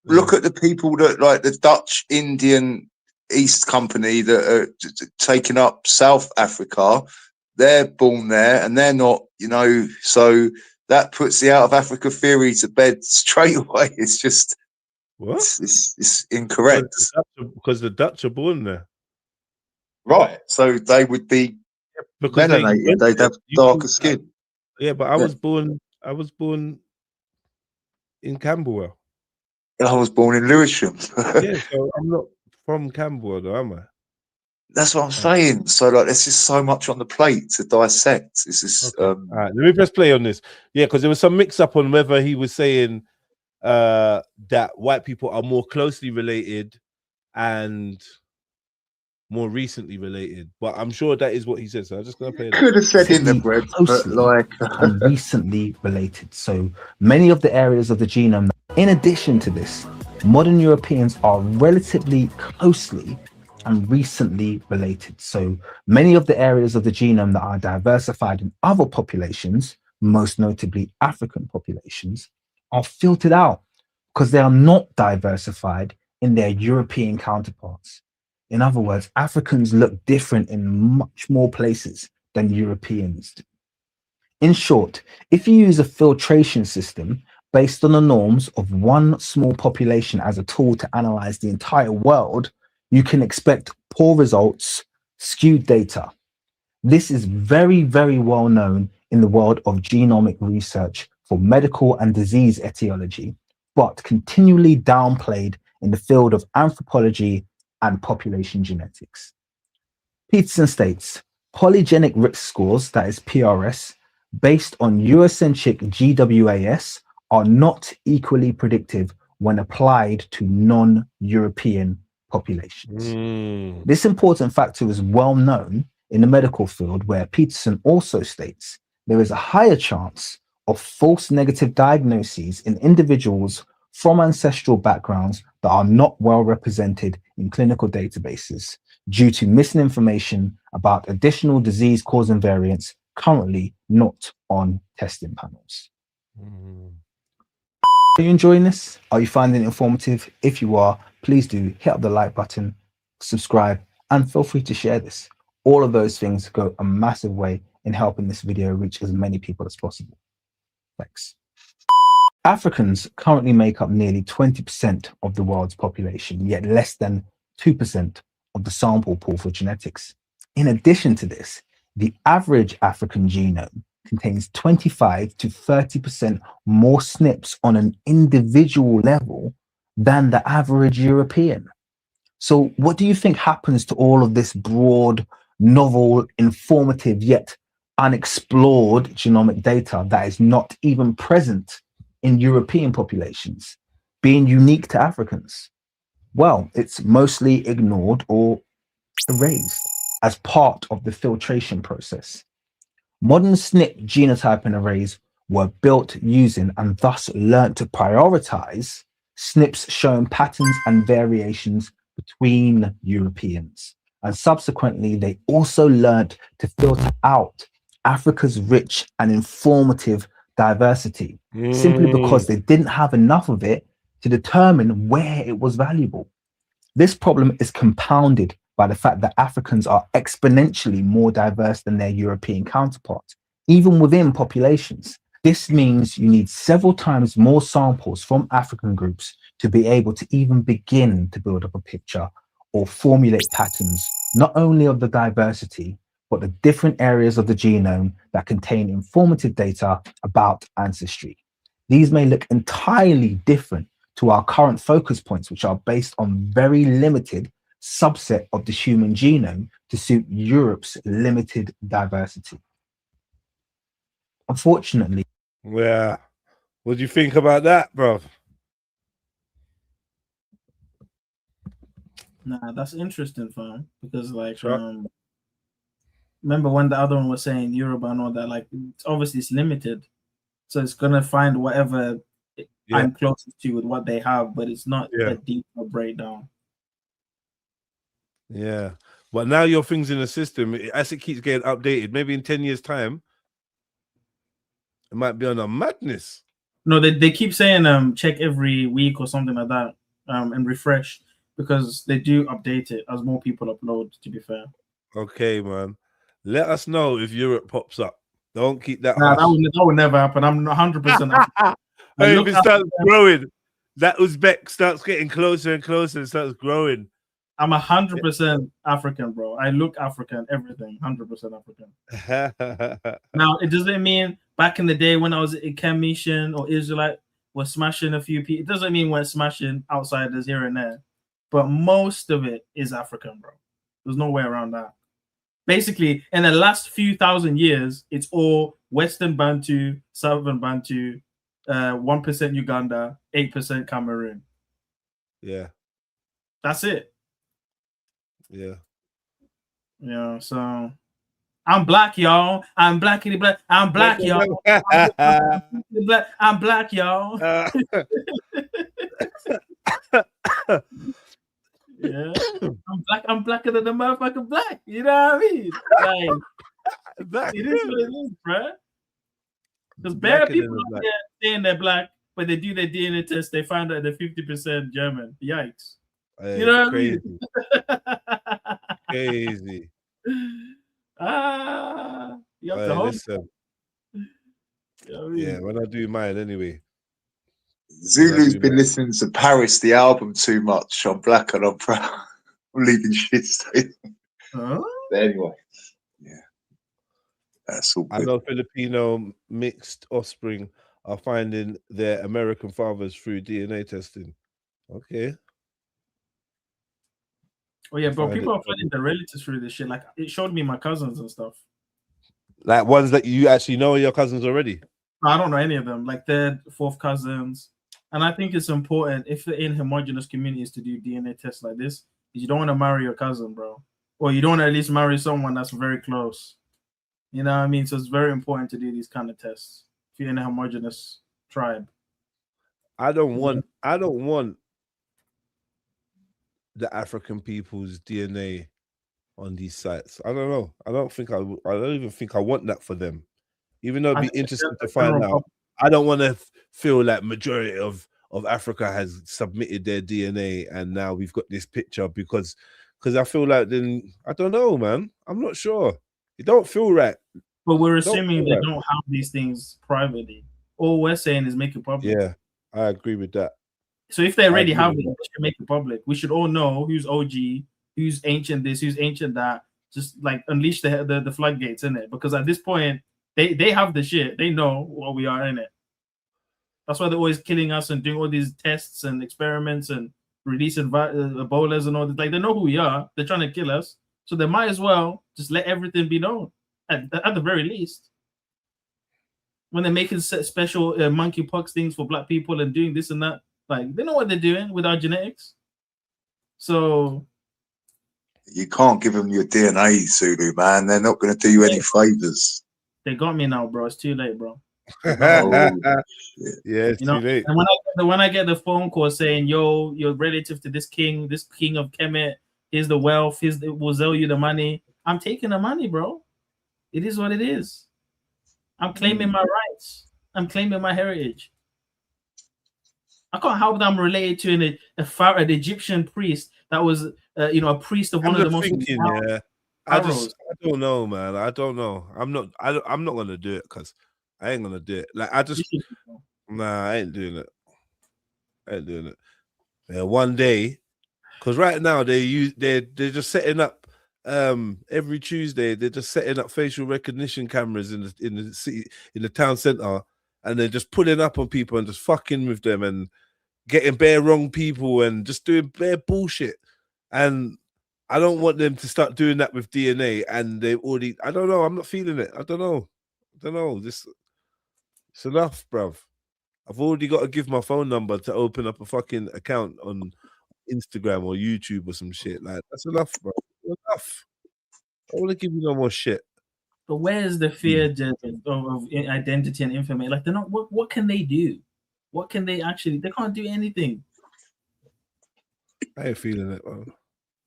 look at the people that, like, the Dutch Indian East Company that are taking up South Africa. They're born there, and they're not. So that puts the out of Africa theory to bed straight away. It's just what? It's incorrect because the Dutch are born there, right? So they would be melanated. They'd have darker skin. Yeah, but I was born in Camberwell. I was born in Lewisham. Yeah, so I'm not from Camberwell, though, am I? That's what I'm saying. So like, there's just so much on the plate to dissect. It's just all right, let me press play on this. Yeah, because there was some mix up on whether he was saying that white people are more closely related and more recently related, but I'm sure that is what he said. So I'm just gonna play. Could have said in the bread, but like and recently related. So many of the areas of the genome. In addition to this, modern Europeans are relatively closely and recently related. So many of the areas of the genome that are diversified in other populations, most notably African populations, are filtered out because they are not diversified in their European counterparts. In other words, Africans look different in much more places than Europeans do. In short, if you use a filtration system based on the norms of one small population as a tool to analyze the entire world, you can expect poor results, skewed data. This is very, very well known in the world of genomic research for medical and disease etiology, but continually downplayed in the field of anthropology and population genetics. Peterson states, polygenic risk scores, that is PRS, based on Eurocentric GWAS are not equally predictive when applied to non-European populations. This important factor is well known in the medical field, where Peterson also states there is a higher chance of false negative diagnoses in individuals from ancestral backgrounds that are not well represented in clinical databases due to missing information about additional disease-causing variants currently not on testing panels. Are you enjoying this? Are you finding it informative? If you are, please do hit up the like button, subscribe, and feel free to share this. All of those things go a massive way in helping this video reach as many people as possible. Thanks. Africans currently make up nearly 20% of the world's population, yet less than 2% of the sample pool for genetics. In addition to this, the average African genome contains 25 to 30% more SNPs on an individual level than the average European. So what do you think happens to all of this broad, novel, informative, yet unexplored genomic data that is not even present in European populations, being unique to Africans? Well, it's mostly ignored or erased as part of the filtration process. Modern SNP genotyping arrays were built using and thus learnt to prioritize SNPs showing patterns and variations between Europeans. And subsequently, they also learnt to filter out Africa's rich and informative diversity, simply because they didn't have enough of it to determine where it was valuable. This problem is compounded by the fact that Africans are exponentially more diverse than their European counterparts, even within populations. This means you need several times more samples from African groups to be able to even begin to build up a picture or formulate patterns, not only of the diversity, but the different areas of the genome that contain informative data about ancestry. These may look entirely different to our current focus points, which are based on very limited subset of the human genome to suit Europe's limited diversity. Unfortunately. Yeah. What do you think about that, bro? Nah, that's interesting, fam. Because like, remember when the other one was saying Europe and all that? Like, obviously it's limited, so it's gonna find whatever I'm closest to with what they have, but it's not a deeper breakdown. Yeah, but now your things in the system, as it keeps getting updated, maybe in 10 years' time, it might be on a madness. No, they keep saying check every week or something like that, and refresh, because they do update it as more people upload, to be fair. Okay, man. Let us know if Europe pops up. Don't keep that. Nah, that would never happen. I'm 100%. Hey, if it starts growing, that Uzbek starts getting closer and closer and starts growing. I'm 100% African, bro. I look African, everything. 100% African. Now, it doesn't mean back in the day when I was in Chem Mission or Israelite was smashing a few people. It doesn't mean we're smashing outsiders here and there. But most of it is African, bro. There's no way around that. Basically, in the last few thousand years, it's all Western Bantu, Southern Bantu, 1% Uganda, 8% Cameroon. Yeah. That's it. Yeah. Yeah, so I'm black, y'all. I'm blackity black. I'm black, y'all. I'm black, y'all. Yeah, I'm black. I'm blacker than the motherfucking black. You know what I mean? Like, it is what it is, bro. Because bare people out there saying they're black, but they do their DNA test, they find out they're 50% German. Yikes! Hey, you know what crazy. I mean? Crazy. You have to hold. Listen. Yeah, when I do mine anyway. Zulu's been listening to Paris, the album, too much. I'm black and I'm proud. I'm leaving shit straight. Anyway, yeah. That's all good. I know Filipino mixed offspring are finding their American fathers through DNA testing. Okay. Oh yeah, bro. People are finding their relatives through this shit. Like, it showed me my cousins and stuff. Like ones that you actually know are your cousins already? I don't know any of them. Like third, fourth cousins. And I think it's important if they're in homogenous communities to do DNA tests like this, because you don't want to marry your cousin, bro, or you don't want to at least marry someone that's very close. You know what I mean? So it's very important to do these kind of tests if you're in a homogenous tribe. I don't want the African people's DNA on these sites. I don't know. I don't even think I want that for them. Even though it'd be interesting to find out. I don't want to feel like majority of Africa has submitted their DNA and now we've got this picture because I feel like then I don't know, man. I'm not sure. It don't feel right. But we're assuming they don't have these things privately. All we're saying is make it public. Yeah, I agree with that. So if they already have it, they should make it public. We should all know who's OG, who's ancient this, who's ancient that. Just like unleash the floodgates in it. Because at this point, they have the shit. They know what we are in it. That's why they're always killing us and doing all these tests and experiments and releasing Ebolas and all this. Like they know who we are. They're trying to kill us. So they might as well just let everything be known at the very least. When they're making special monkeypox things for black people and doing this and that, like they know what they're doing with our genetics. So you can't give them your DNA, Zulu, man. They're not going to do you any favors. They got me now, bro. It's too late, bro. Yeah, it's too late. And when I get the phone call saying, "Yo, you're relative to this king of Kemet. Here's the wealth. We'll sell you the money." I'm taking the money, bro. It is what it is. I'm claiming my rights. I'm claiming my heritage. I can't help that I'm related to an Egyptian priest that was, a priest of one of the most. I don't know, man. I don't know. I'm not gonna do it because I ain't gonna do it. Like I ain't doing it. Yeah, one day, because right now they're just setting up. Every Tuesday they're just setting up facial recognition cameras in the city, in the town center, and they're just pulling up on people and just fucking with them and getting bare wrong people and just doing bare bullshit. And I don't want them to start doing that with DNA. And they already, I don't know. I'm not feeling it. I don't know. It's enough, bruv. I've already got to give my phone number to open up a fucking account on Instagram or YouTube or some shit. Like, that's enough, bro. Enough. I don't want to give you no more shit. But where's the fear of identity and information? Like, they're not. What can they do? What can they actually? They can't do anything. I ain't feeling it, bro.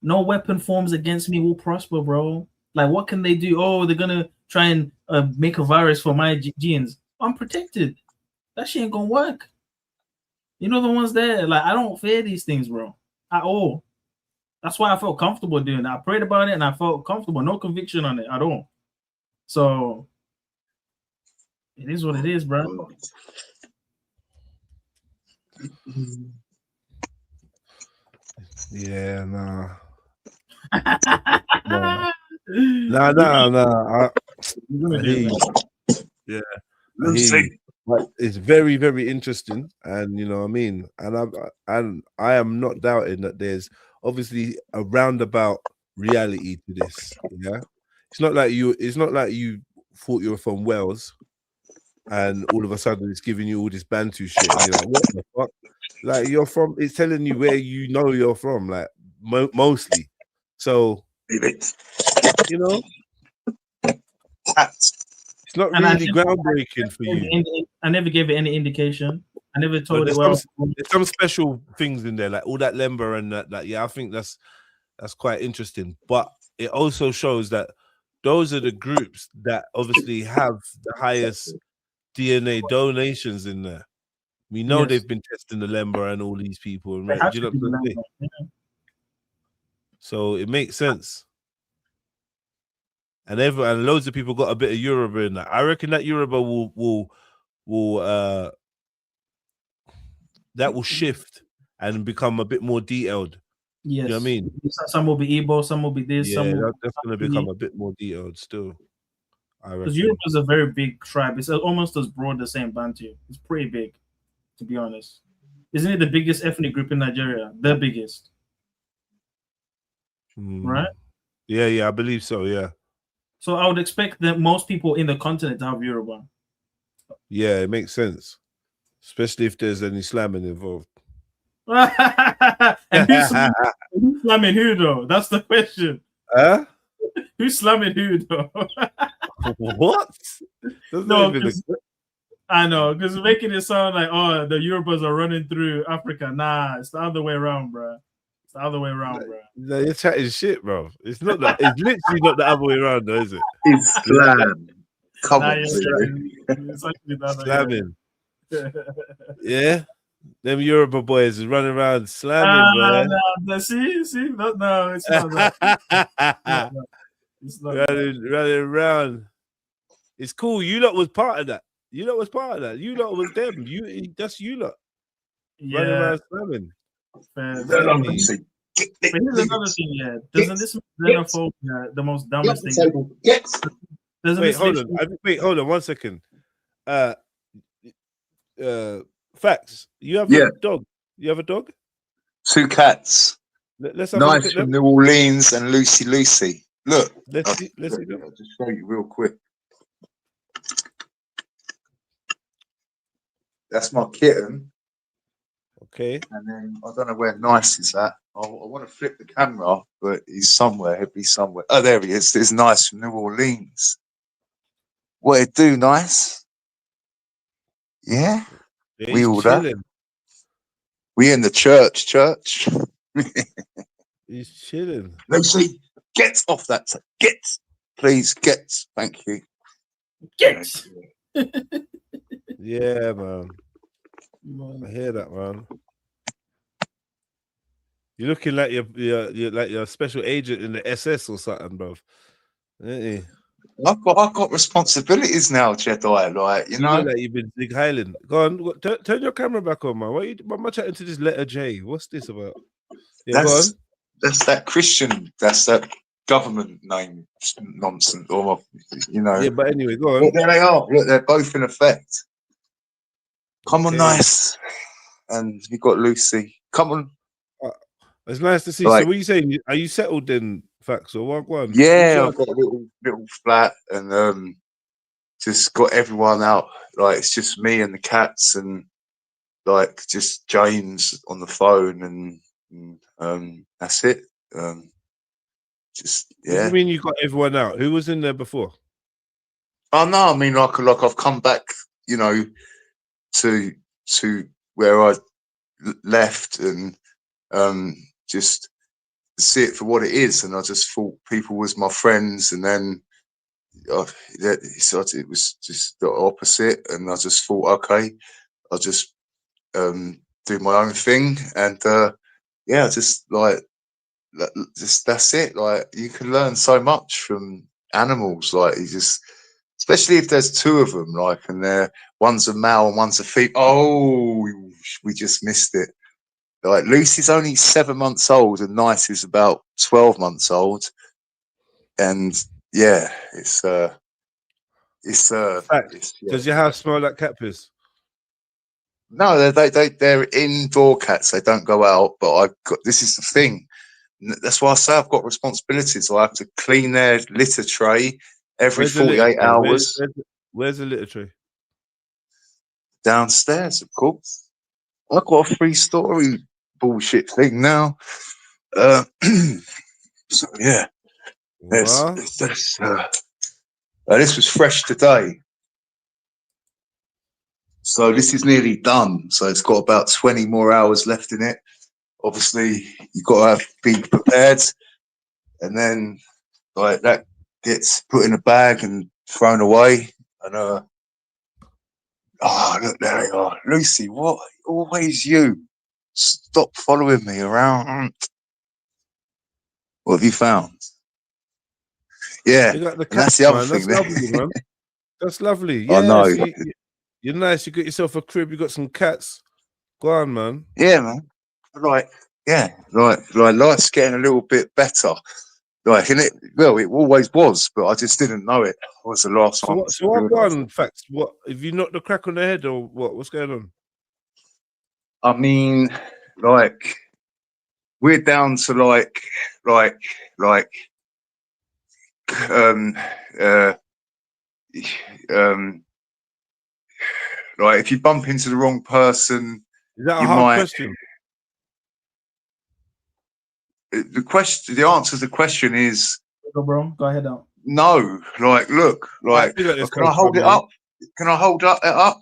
No weapon forms against me will prosper, bro. Like, what can they do? Oh, they're gonna try and make a virus for my genes. I'm protected. That shit ain't gonna work. You know the ones there. Like, I don't fear these things, bro, at all. That's why I felt comfortable doing it. I prayed about it and I felt comfortable. No conviction on it at all. So it is what it is, bro. Yeah, nah. Nah. I hear you. Yeah, I hear you. But it's very, very interesting, and you know what I mean. And I am not doubting that there's obviously a roundabout reality to this. Yeah, it's not like you thought you were from Wales, and all of a sudden it's giving you all this Bantu shit. And you're like, what the fuck? Like you're from. It's telling you where you know you're from. Like mostly. So you know, it's not really groundbreaking for you. I never gave it any indication. I never told it. There's some special things in there, like all that Lemba and that. Yeah, I think that's quite interesting. But it also shows that those are the groups that obviously have the highest DNA donations in there. We know they've been testing the Lemba and all these people. And do you know what I'm saying? So it makes sense. And loads of people got a bit of Yoruba in that. I reckon that Yoruba will shift and become a bit more detailed. Yes. You know what I mean? Some will be Igbo, some will be this. Yeah, that's going to become a bit more detailed still. Because Yoruba is a very big tribe. It's almost as broad as saying Bantu. It's pretty big, to be honest. Isn't it the biggest ethnic group in Nigeria? The biggest. Right? Yeah, I believe so, yeah. So I would expect that most people in the continent to have Yoruba. Yeah, it makes sense. Especially if there's any Islamic involved. And who's slamming who though? That's the question. Huh? Who's slamming who though? What? No, I know, because making it sound like, oh, the Yorubas are running through Africa. Nah, it's the other way around, bro. It's the other way around, bro. No, you're chatting shit, bro. It's not that. It's literally not the other way around, though, is it? Islam. Come on, It's actually the other way. Slamming. Yeah, them Yoruba boys is running around slamming, bro. No, see, it's not that. It's not that. running around. It's cool. You lot was part of that. You lot was them. That's you lot. Running around slamming. But here's another thing, yeah. Doesn't this make xenophobia the most dumbest thing? Wait, hold on 1 second. Facts. You have a dog. You have a dog? 2 cats. Let's have Nice a look from at them. New Orleans and Lucy. Look. Let's see them. I'll just show you real quick. That's my kitten. Okay. And then I don't know where Nice is at. I want to flip the camera, but he's somewhere. He'll be somewhere. Oh, there he is. There's Nice from New Orleans. What it do, Nice? Yeah? Yeah, We all that? chilling. We in the church. He's chilling. Lucy, get off that. Get. Please, get. Thank you. Get. Yeah, man. I hear that, man. You're looking like you're like your special agent in the SS or something, bro. Ain't you? I've got responsibilities now, Jedi. Like you know, look like you've been Big Highland. Go on, turn your camera back on, man. Why am I chatting to this letter J? What's this about? Yeah, go on. That's that Christian. That's that government name nonsense. Or you know. Yeah, but anyway, go on. Look, there they are. Look, they're both in effect. Come on, Nice. And you got Lucy. Come on. It's nice to see. Like, so, what are you saying? Are you settled in, Facts, or what? One? Yeah, I've got a little flat, and just got everyone out. Like, it's just me and the cats, and like just James on the phone, and that's it. Just What do you mean you got everyone out? Who was in there before? Oh no, I mean like I've come back, you know, to where I left, and just see it for what it is. And I just thought people was my friends, and then it was just the opposite. And I just thought, okay, I'll just do my own thing, and just that's it. Like, you can learn so much from animals. Like, you just, especially if there's 2 of them, like, and one's a male and one's a female. Oh, we just missed it. Like, Lucy's only 7 months old, and Nice is about 12 months old. And yeah, does your house smell like cat piss? No, they're indoor cats. They don't go out. But this is the thing. That's why I say I've got responsibilities. I have to clean their litter tray every 48 hours. Where's the litter tray? Downstairs, of course. I've got a 3-story bullshit thing now. So yeah, this was fresh today. So this is nearly done. So it's got about 20 more hours left in it. Obviously, you've got to be prepared, and then like that gets put in a bag and thrown away. And look, there they are, Lucy. What? Always you. Stop following me around. What have you found? Yeah, You got the and that's cats, the other man. thing. That's lovely, man. That's lovely. Yeah, I know. You're nice. You got yourself a crib. You got some cats. Go on, man. Yeah, man. Like life's getting a little bit better. Like, and it always was, but I just didn't know it. I was the last one. So what? Go on, Facts. What have you knocked the crack on the head, or what? What's going on? I mean, like, we're down to like if you bump into the wrong person, Is that a you hard might. question? the answer to the question is Go, bro. Go ahead now. no. Like, look, like, big up yourself, can I hold it family. up? Can I hold it up?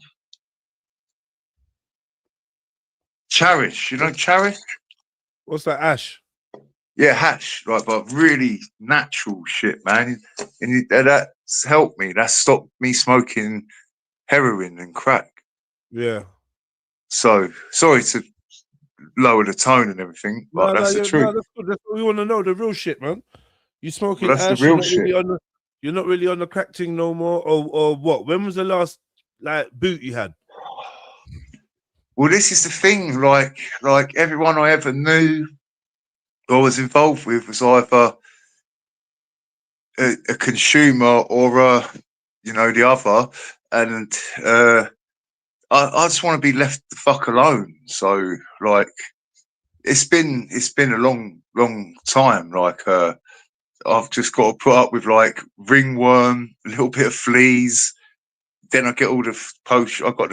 Cherish, you know, cherish. What's that, Ash? Yeah, hash, like, but really natural shit, man. And that's helped me. That's stopped me smoking heroin and crack. Yeah. So sorry to lower the tone and everything, but that's the truth. No, that's good. That's what we want to know, the real shit, man. You smoking Well, that's the ash? real You're not really shit. on the. You're not really on the crack thing no more, or what? When was the last like boot you had? Well, this is the thing. Like everyone I ever knew or was involved with was either a consumer or you know, the other, and I just want to be left the fuck alone. So like, it's been a long time. Like I've just got to put up with like ringworm, a little bit of fleas. Then I get all the post. I got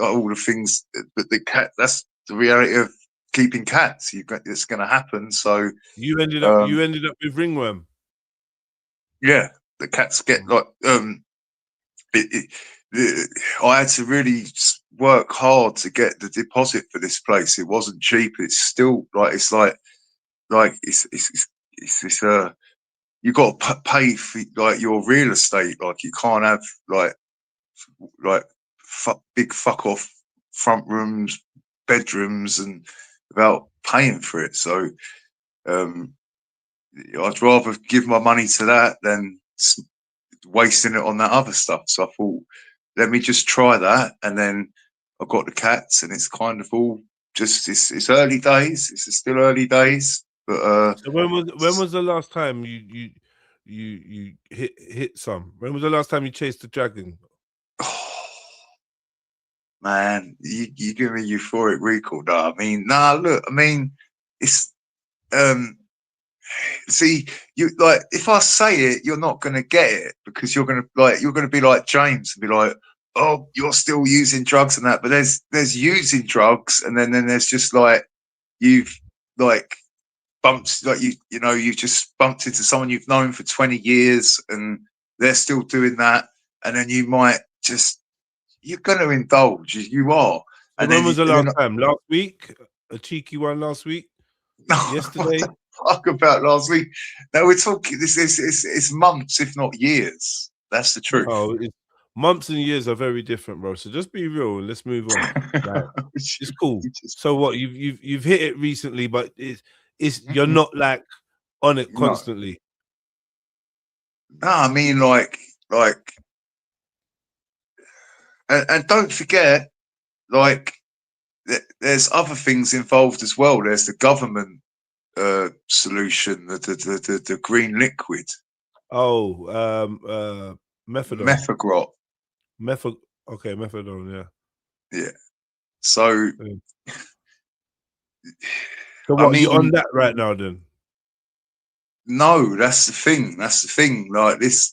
all the things, but the cat. That's the reality of keeping cats. It's going to happen. So You ended up with ringworm. Yeah, the cats get like I had to really work hard to get the deposit for this place. It wasn't cheap. It's still like it's you got to pay for like your real estate. Like you can't have like big fuck off front rooms, bedrooms, and without paying for it. So I'd rather give my money to that than wasting it on that other stuff. So I thought, let me just try that, and then I got the cats, and it's kind of all just it's early days. It's still early days, but So when was the last time you hit some? When was the last time you chased the dragon? Man, you give me euphoric recall. No, I mean, look, I mean, it's see, you like if I say it, you're not gonna get it because you're gonna be like James and be like, oh, you're still using drugs and that. But there's using drugs, and then there's just like you've like bumped, like you know you've just bumped into someone you've known for 20 years and they're still doing that, and then you might just you're gonna indulge. You are. So when was the last time? Last week? A cheeky one last week? Yesterday? Fuck about last week. No, we're talking. It's months, if not years. That's the truth. Oh, months and years are very different, bro. So just be real and let's move on. Like, it's cool. So what? You've hit it recently, but it's you're not like on it constantly. No, I mean like, and don't forget, like, there's other things involved as well. There's the government solution, the green liquid. Oh, methadone. Methogrot. Okay, methadone. Yeah. So. So what? You on that right now then? No, that's the thing. That's the thing. Like this.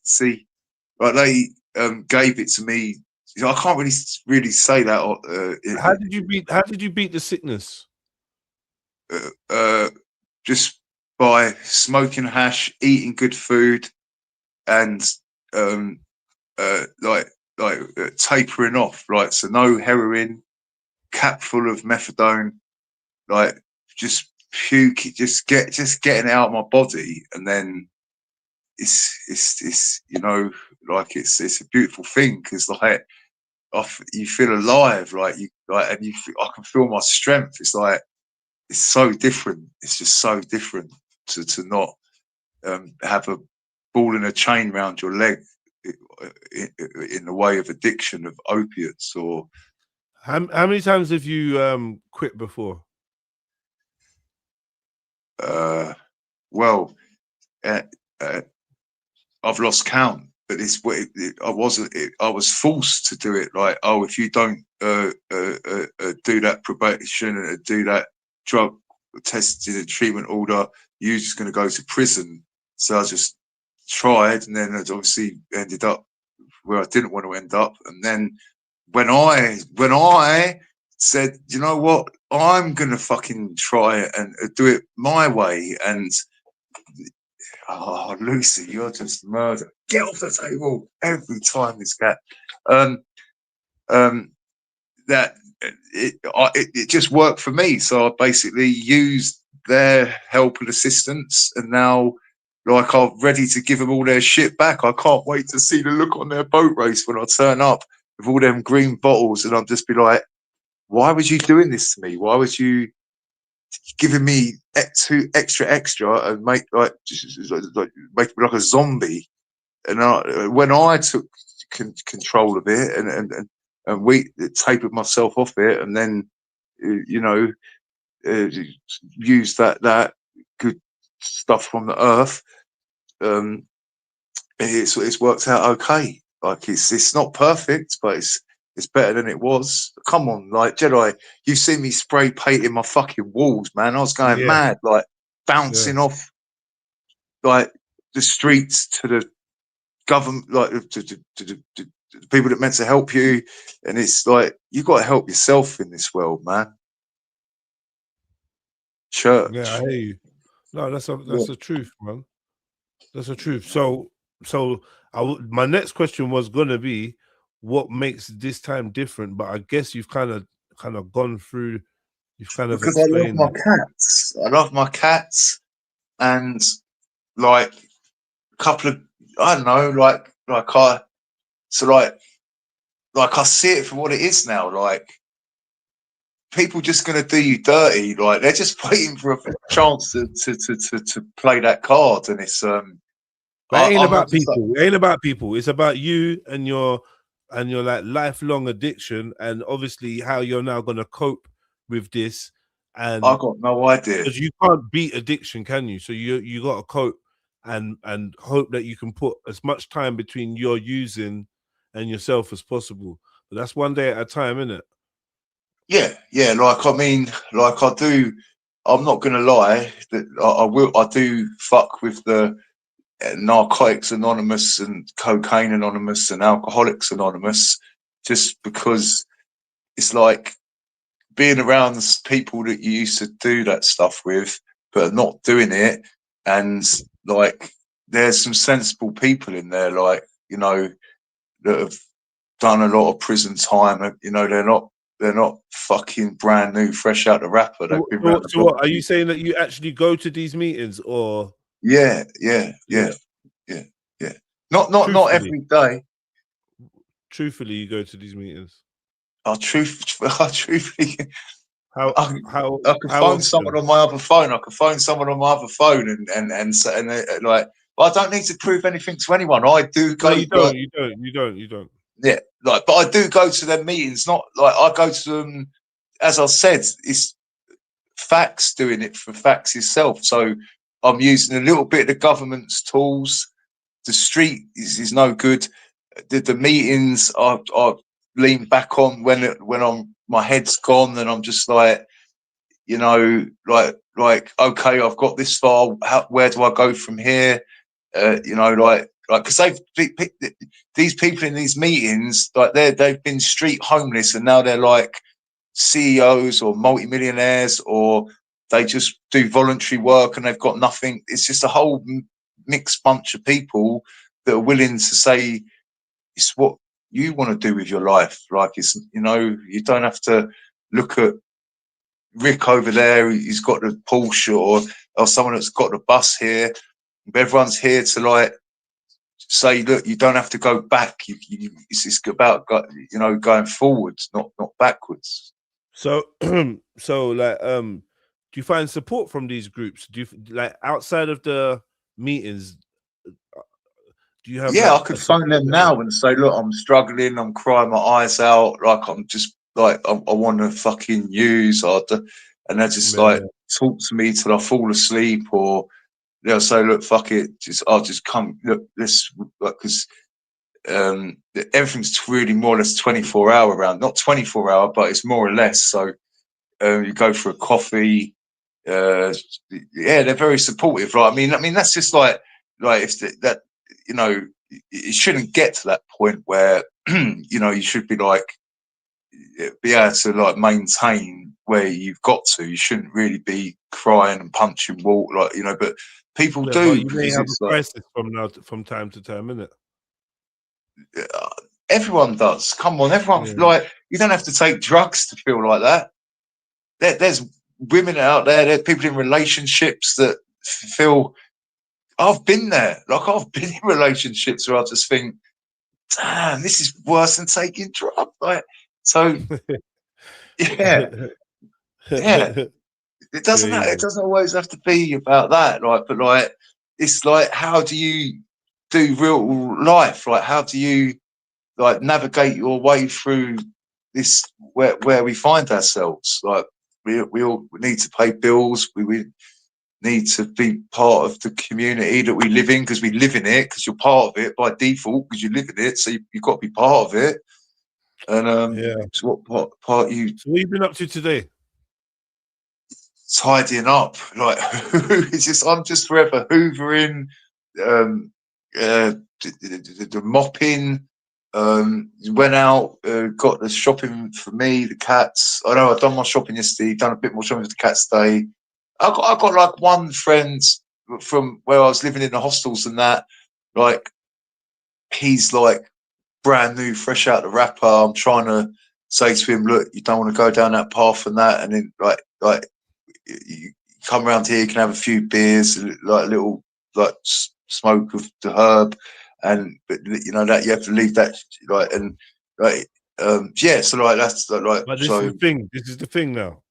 See, like they gave it to me. I can't really say that. How did you beat the sickness? Just by smoking hash, eating good food, and tapering off. Like so, no heroin, cap full of methadone, like just puke, just getting it out of my body, and then it's you know, like it's a beautiful thing because like you feel alive, like you like, and I can feel my strength. It's like it's so different. It's just so different to not have a ball and a chain around your leg in the way of addiction of opiates or. How many times have you quit before? Well, I've lost count, but I was forced to do it. Like, oh, if you don't do that probation and do that drug testing and treatment order, you're just going to go to prison. So I just tried, and then it obviously ended up where I didn't want to end up. And then when I said, you know what, I'm gonna fucking try it and do it my way. And oh, Lucy, you're just murder. Get off the table every time, this cat. That it just worked for me. So I basically used their help and assistance, and now like I'm ready to give them all their shit back. I can't wait to see the look on their boat race when I turn up with all them green bottles, and I'll just be like, why was you doing this to me? Why was you giving me two extra and make like make me like a zombie? And when I took control of it and we tapered myself off it, and then used that good stuff from the earth, it's worked out okay. Like it's not perfect, but it's better than it was. Come on, like Jedi, you've seen me spray painting my fucking walls, man. I was going mad, like bouncing off like the streets to the government, like to the people that meant to help you. And it's like you got to help yourself in this world, man. Church. Yeah, I hear you. No, that's the truth, man. That's the truth. So my next question was gonna be, what makes this time different? But I guess you've kind of gone through. You've kind of Because I love explained my cats. I love my cats, and like a couple of I don't know, like I see it for what it is now. Like people just gonna do you dirty. Like they're just waiting for a chance to play that card, and it's But it ain't about people. It ain't about people. It's about you and your like lifelong addiction, and obviously how you're now gonna cope with this. And I got no idea, because you can't beat addiction, can you? So you got to cope and hope that you can put as much time between your using and yourself as possible. But that's one day at a time, isn't it? Yeah. Like I mean, like I do. I'm not gonna lie. That I do fuck with the Narcotics Anonymous and Cocaine Anonymous and Alcoholics Anonymous, just because it's like being around people that you used to do that stuff with, but are not doing it. And like, there's some sensible people in there, like, that have done a lot of prison time. And, they're not fucking brand new, fresh out the wrapper. They've been around the So block. what, are you saying that you actually go to these meetings, or? Yeah. Not every day. Truthfully, you go to these meetings. Truthfully, I could phone someone on my other phone. I could phone someone on my other phone and like, well, I don't need to prove anything to anyone. I do go. No, you don't. Yeah, like, but I do go to their meetings. Not like I go to them. As I said, it's facts doing it for facts itself. So I'm using a little bit of the government's tools. The street is no good. The meetings I lean back on when my head's gone, and I'm just like, like okay, I've got this far. Where do I go from here? Like because these people in these meetings, like they've been street homeless, and now they're like CEOs or multimillionaires, or they just do voluntary work and they've got nothing. It's just a whole mixed bunch of people that are willing to say it's what you want to do with your life. Like, it's, you don't have to look at Rick over there, he's got the Porsche, or someone that's got the bus here. Everyone's here to like say, look, you don't have to go back. It's about going forwards, not backwards. So like do you find support from these groups? Do you like outside of the meetings? Do you have? Yeah, I could phone them now and say, look, I'm struggling. I'm crying my eyes out. Like, I'm just like, I want to fucking use, and they just like talk to me till I fall asleep, or they'll say, look, fuck it, I'll just come. Look, this, because everything's really more or less 24-hour around, not 24-hour, but it's more or less. So you go for a coffee. Yeah, they're very supportive. Right? I mean, that's just like if that. It shouldn't get to that point where you should be like be able to like maintain where you've got to. You shouldn't really be crying and punching wall, like, you know, but people Yeah, do, but you may because have it's a like crisis from time to time, innit? everyone does. Come on, everyone, Yeah. like, you don't have to take drugs to feel like that. There's women out there's people in relationships that feel. I've been there. Like, I've been in relationships where I just think, damn, this is worse than taking drugs. Like, so yeah, yeah. It doesn't have, it Crazy. doesn't always have to be about that. Like, but like, it's like, how do you do real life? Like, how do you like navigate your way through this where we find ourselves? Like, we all need to pay bills. We need to be part of the community that we live in, because we live in it, because you're part of it by default, because you live in it, so you've got to be part of it. And Yeah. so what part you? So what you been up to today? Tidying up, like it's just, I'm just forever hoovering, the mopping. Went out, got the shopping for me, the cats. I know I've done my shopping yesterday, done a bit more shopping for the cats today. I got like one friend from where I was living in the hostels and that, like, he's like brand new, fresh out the wrapper. I'm trying to say to him, look, you don't want to go down that path and that, and then like you come around here, you can have a few beers, like a little like smoke of the herb, but you know that you have to leave that, like, and like yeah, so like that's like, But this so is the thing. This is the thing now.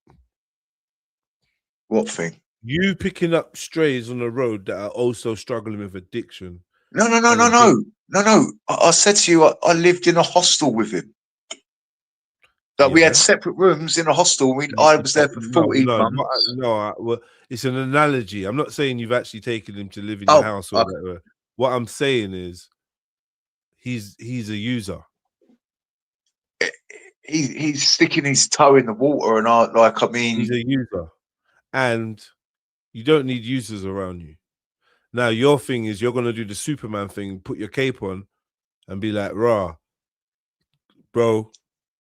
what thing? You picking up strays on the road that are also struggling with addiction. No. I said to you, I lived in a hostel with him. That we had separate rooms in a hostel. I was there for 14 months. Well, it's an analogy. I'm not saying you've actually taken him to live in your house or whatever. What I'm saying is, he's a user. He's sticking his toe in the water, and I mean, he's a user, and you don't need users around you. Now, your thing is you're gonna do the Superman thing, put your cape on, and be like, "Rah, bro,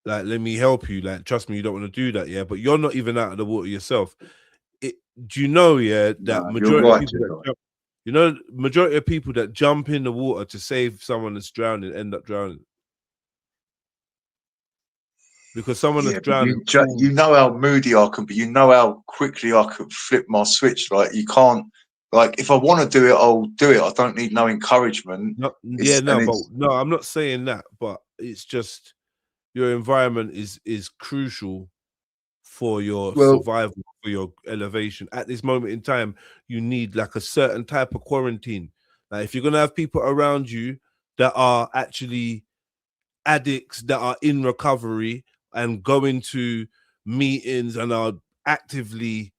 like, let me help you. Like, trust me, you don't want to do that, yeah." But you're not even out of the water yourself. Do you know, yeah, that majority of people that jump in the water to save someone that's drowning end up drowning, because someone that's drowning. You know how moody I can be. You know how quickly I could flip my switch. Like, you can't. Like, if I want to do it, I'll do it. I don't need no encouragement. No, I'm not saying that, but it's just your environment is crucial for your survival, for your elevation. At this moment in time, you need like a certain type of quarantine. Like, if you're gonna have people around you that are actually addicts, that are in recovery and going to meetings and are actively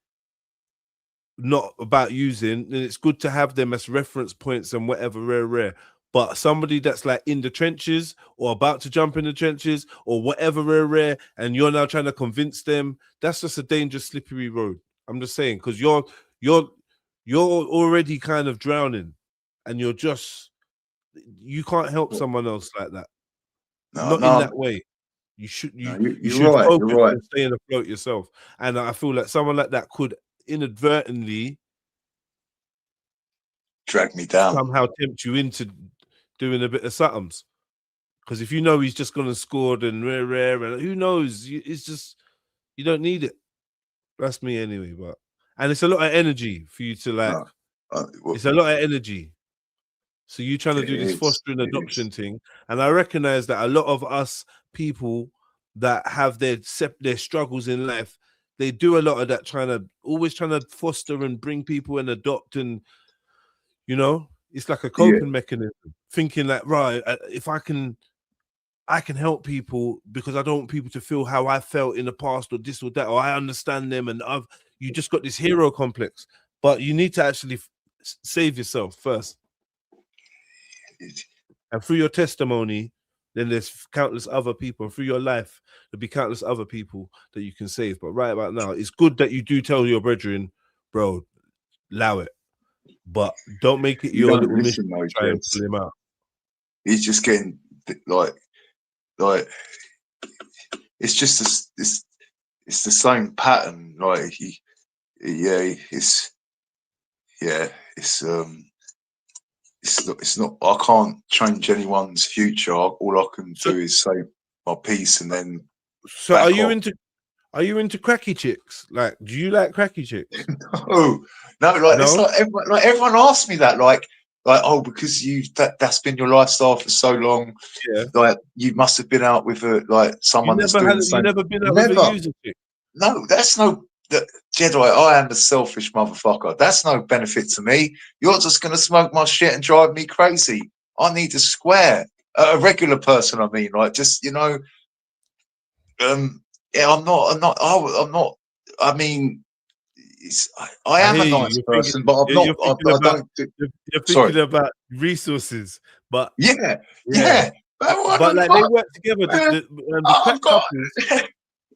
not about using, then it's good to have them as reference points and whatever, rare. But somebody that's like in the trenches or about to jump in the trenches or whatever, rare, and you're now trying to convince them, that's just a dangerous, slippery road. I'm just saying, because you're already kind of drowning, and you can't help someone else like that. Not in that way. You should right, focus right. on staying afloat yourself. And I feel like someone like that could inadvertently drag me down, somehow tempt you into doing a bit of somethings. Because if you know he's just gonna score, then rare, and who knows? It's just, you don't need it. That's me anyway. And it's a lot of energy for you to like. It's a lot of energy. So you trying to do this fostering adoption thing, and I recognize that a lot of us people that have their struggles in life, they do a lot of that, always trying to foster and bring people and adopt, and you know, it's like a coping mechanism, thinking like, right, if I can help people because I don't want people to feel how I felt in the past or this or that, or I understand them, and you just got this hero complex, but you need to actually save yourself first. And through your testimony, then there's countless other people. And through your life, there'll be countless other people that you can save. But right about now, it's good that you do tell your brethren, bro, allow it. But don't make it your little mission to try and pull him out. He's just getting like it's just it's the same pattern. Like it's not. I can't change anyone's future. All I can do is say my piece and then. So are you into cracky chicks? Like, do you like cracky chicks? No. It's like everyone asks me that. Like, oh, because that's been your lifestyle for so long. Yeah. Like, you must have been out with someone that's doing the same. You never been out with a user chick? No, that's no. Jedi, I am a selfish motherfucker. That's no benefit to me. You're just gonna smoke my shit and drive me crazy. I need a square, a regular person. I mean, like, just yeah, I'm not. I mean, I am a nice person, but I'm not. I don't. You're thinking about resources, but yeah. But like they work together. The crack couples.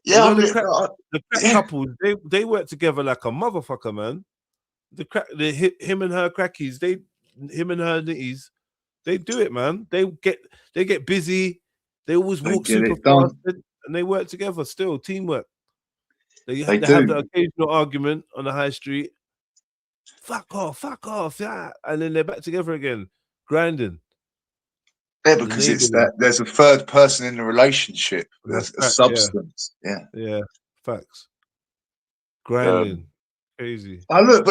Yeah, the crack couples, they work together like a motherfucker, man. Him and her crackies, him and her nitties, they do it, man. They get busy. They always walk super fast, and they work together. Still, teamwork. They have the occasional argument on the high street. Fuck off, yeah, and then they're back together again, grinding. Yeah, because it's that there's a third person in the relationship. There's a substance. Yeah. Facts. Grinding. Crazy. Look,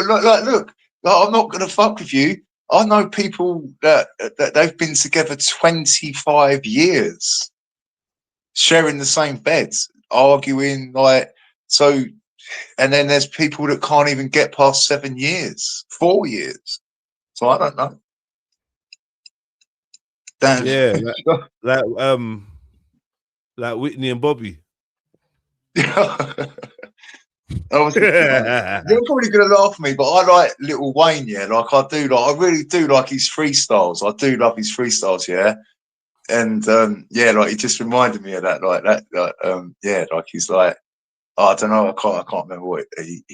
I'm not gonna fuck with you. I know people that they've been together 25 years, sharing the same beds, arguing, like, so, and then there's people that can't even get past 7 years, 4 years. So I don't know. Damn. Yeah, like Whitney and Bobby. You're probably gonna laugh at me, but I like Lil Wayne, yeah. Like I really do like his freestyles. I do love his freestyles, yeah. And like he just reminded me of that, like he's like, I don't know, I can't remember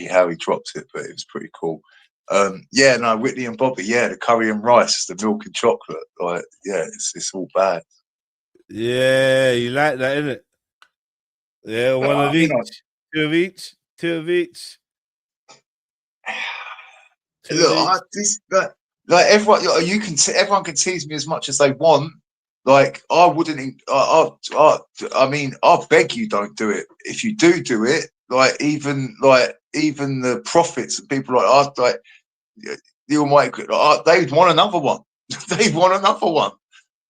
how he dropped it, but it was pretty cool. Whitney and Bobby, the curry and rice, the milk and chocolate, like, it's all bad. Yeah, you like that, innit? Yeah, one of each, two of each. Look, everyone, everyone can tease me as much as they want. Like, I wouldn't. I mean, I beg you, don't do it. If you do it, even the prophets and people the Almighty, they'd want another one. They'd want another one.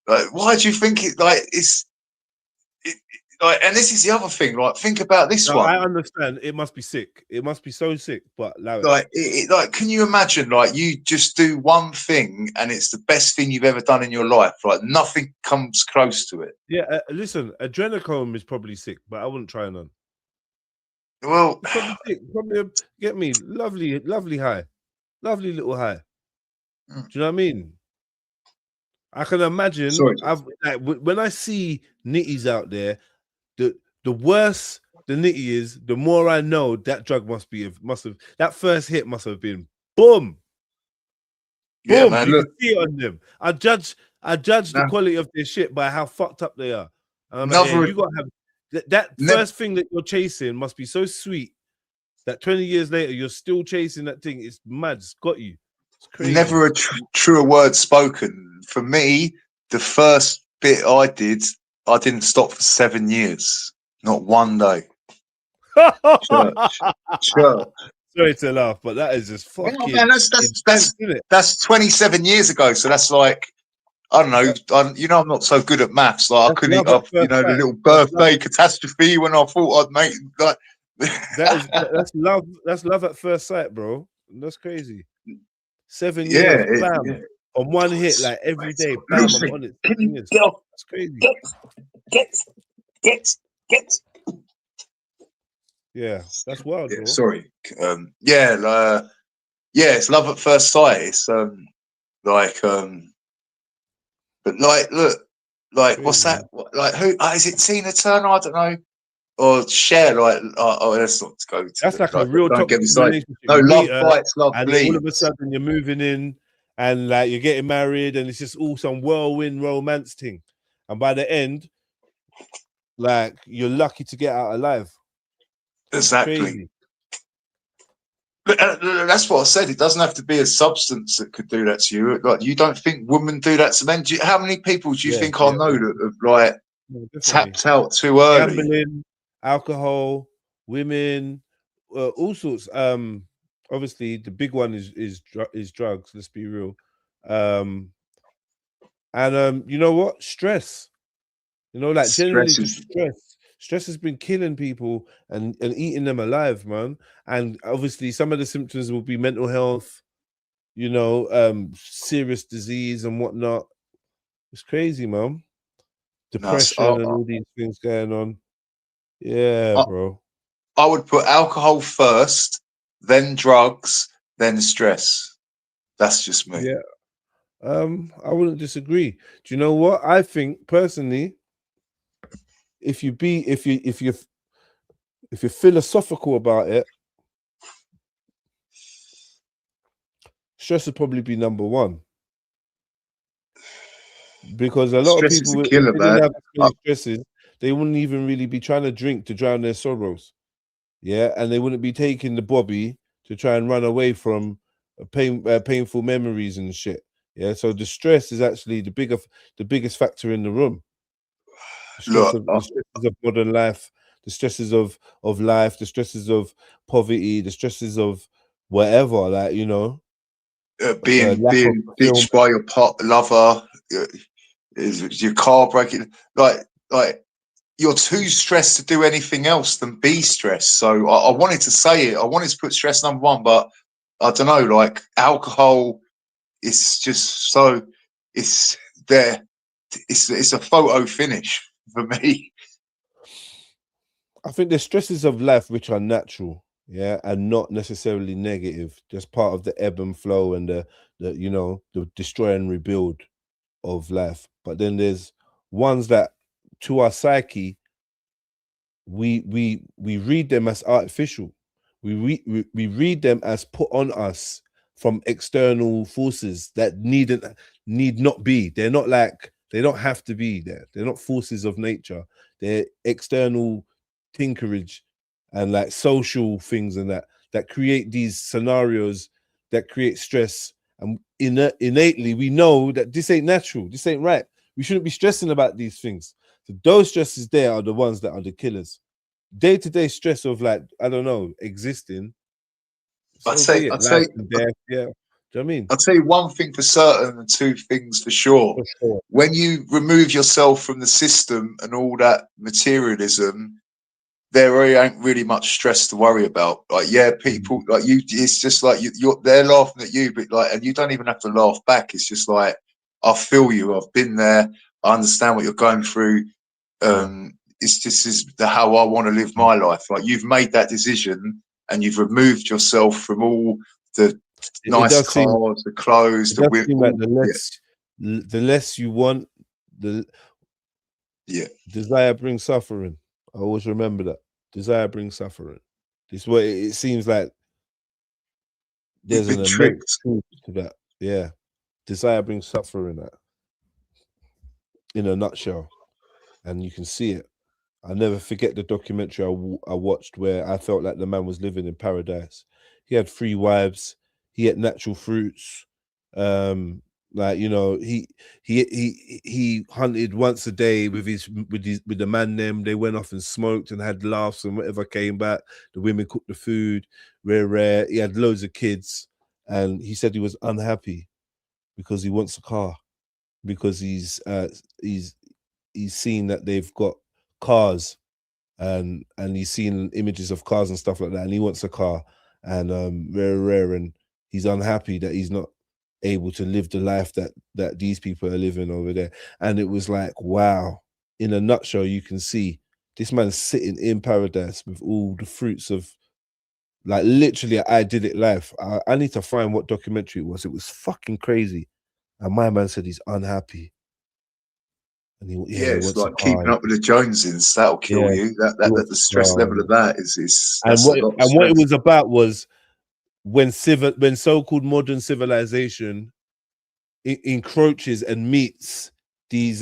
Like, why do you think it? Like, and this is the other thing. Like, think about this one. I understand. It must be sick. It must be so sick. But can you imagine? Like, you just do one thing, and it's the best thing you've ever done in your life. Like, nothing comes close to it. Yeah. Listen, adrenochrome is probably sick, but I wouldn't try none. Well, probably get me lovely high, lovely little high. Do you know what I mean? I can imagine. When I see nitties out there, the worse the nitty is, the more I know that drug must have that first hit must have been boom. Yeah, boom. man, You look. can see it on them. I judge the quality of their shit by how fucked up they are. You gotta have that first thing that you're chasing must be so sweet that 20 years later you're still chasing that thing. It's mad. It's got you. It's crazy. Never a truer word spoken. For me, the first bit I didn't stop for 7 years. Not one day. Church. Sorry to laugh, but that is just fucking. Man, that's 27 years ago. So that's like, I don't know. I'm not so good at maths. Like, I couldn't, the little birthday catastrophe when I thought I'd make like. That's love. That's love at first sight, bro. That's crazy. 7 years, bam, on one hit, like every day, bam, I'm on it. 7 years. That's crazy. Get. Yeah, that's wild, bro. Sorry. It's love at first sight. It's but look, what's that? Like, who is it? Tina Turner? I don't know. Or Cher? Let's not go to. That's like a real toxic relationship. No, love fights, love and bleeds. All of a sudden, you're moving in, and like you're getting married, and it's just all some whirlwind romance thing. And by the end, like you're lucky to get out alive. It's Exactly. crazy. That's what I said. It doesn't have to be a substance that could do that to you. Like, you don't think women do that to men? How many people do you think I know that have like tapped out too early? Gambling, alcohol, women, all sorts. Obviously the big one is drugs. Let's be real. And you know what? Stress. You know, like generally just stress. Stress has been killing people and eating them alive, man. And obviously some of the symptoms will be mental health, you know, serious disease and whatnot. It's crazy, man. Depression and all these things going on. Yeah, bro. I would put alcohol first, then drugs, then stress. That's just me. Yeah. I wouldn't disagree. Do you know what? I think personally, if you're philosophical about it, stress would probably be number one. Because a lot Stress of people, is a killer, if they didn't man. have as many stresses, they wouldn't even really be trying to drink to drown their sorrows. Yeah, and they wouldn't be taking the bobby to try and run away from painful memories and shit. Yeah, so the stress is actually the biggest factor in the room. The stresses of modern life, the stresses of life, the stresses of poverty, the stresses of whatever, like, you know, being ditched by your lover, is your car breaking, like you're too stressed to do anything else than be stressed. So I wanted to say it. I wanted to put stress number one, but I don't know, like alcohol, it's just so, it's there. It's a photo finish for me. I think there's stresses of life which are natural, yeah, and not necessarily negative. Just part of the ebb and flow and the you know, the destroy and rebuild of life. But then there's ones that to our psyche, we read them as artificial. We read them as put on us from external forces that need not be. They're not like, they don't have to be there. They're not forces of nature. They're external tinkerage and like social things and that create these scenarios that create stress. And innately we know that this ain't natural, this ain't right. We shouldn't be stressing about these things. So those stresses there are the ones that are the killers. Day-to-day stress of, like, I don't know, existing. I'd say, life and death, yeah. Do you know what I mean? I'll tell you one thing for certain and two things for sure. When you remove yourself from the system and all that materialism, there really ain't really much stress to worry about. Like, yeah, people like you, it's just like they're laughing at you, but like, and you don't even have to laugh back. It's just like, I feel you. I've been there. I understand what you're going through. It's just is how I want to live my life. Like, you've made that decision and you've removed yourself from all the nice cars, the clothes, the women. Like the less you want, the desire brings suffering. I always remember that. Desire brings suffering. This way it seems like there's an immense truth to that. Yeah. Desire brings suffering, that in a nutshell. And you can see it. I'll never forget the documentary I watched where I felt like the man was living in paradise. He had 3 wives. He ate natural fruits. Like, you know, he hunted once a day with the man them. They went off and smoked and had laughs and whatever, came back. The women cooked the food, rare. He had loads of kids, and he said he was unhappy because he wants a car, because he's seen that they've got cars, and he's seen images of cars and stuff like that, and he wants a car, and rare, and he's unhappy that he's not able to live the life that these people are living over there. And it was like, wow, in a nutshell, you can see this man's sitting in paradise with all the fruits of, like, literally an idyllic life. I need to find what documentary it was. It was fucking crazy. And my man said he's unhappy. And he it's like keeping up with the Joneses. That'll kill you. That the stress level of that is and what it was about was when so-called modern civilization encroaches and meets these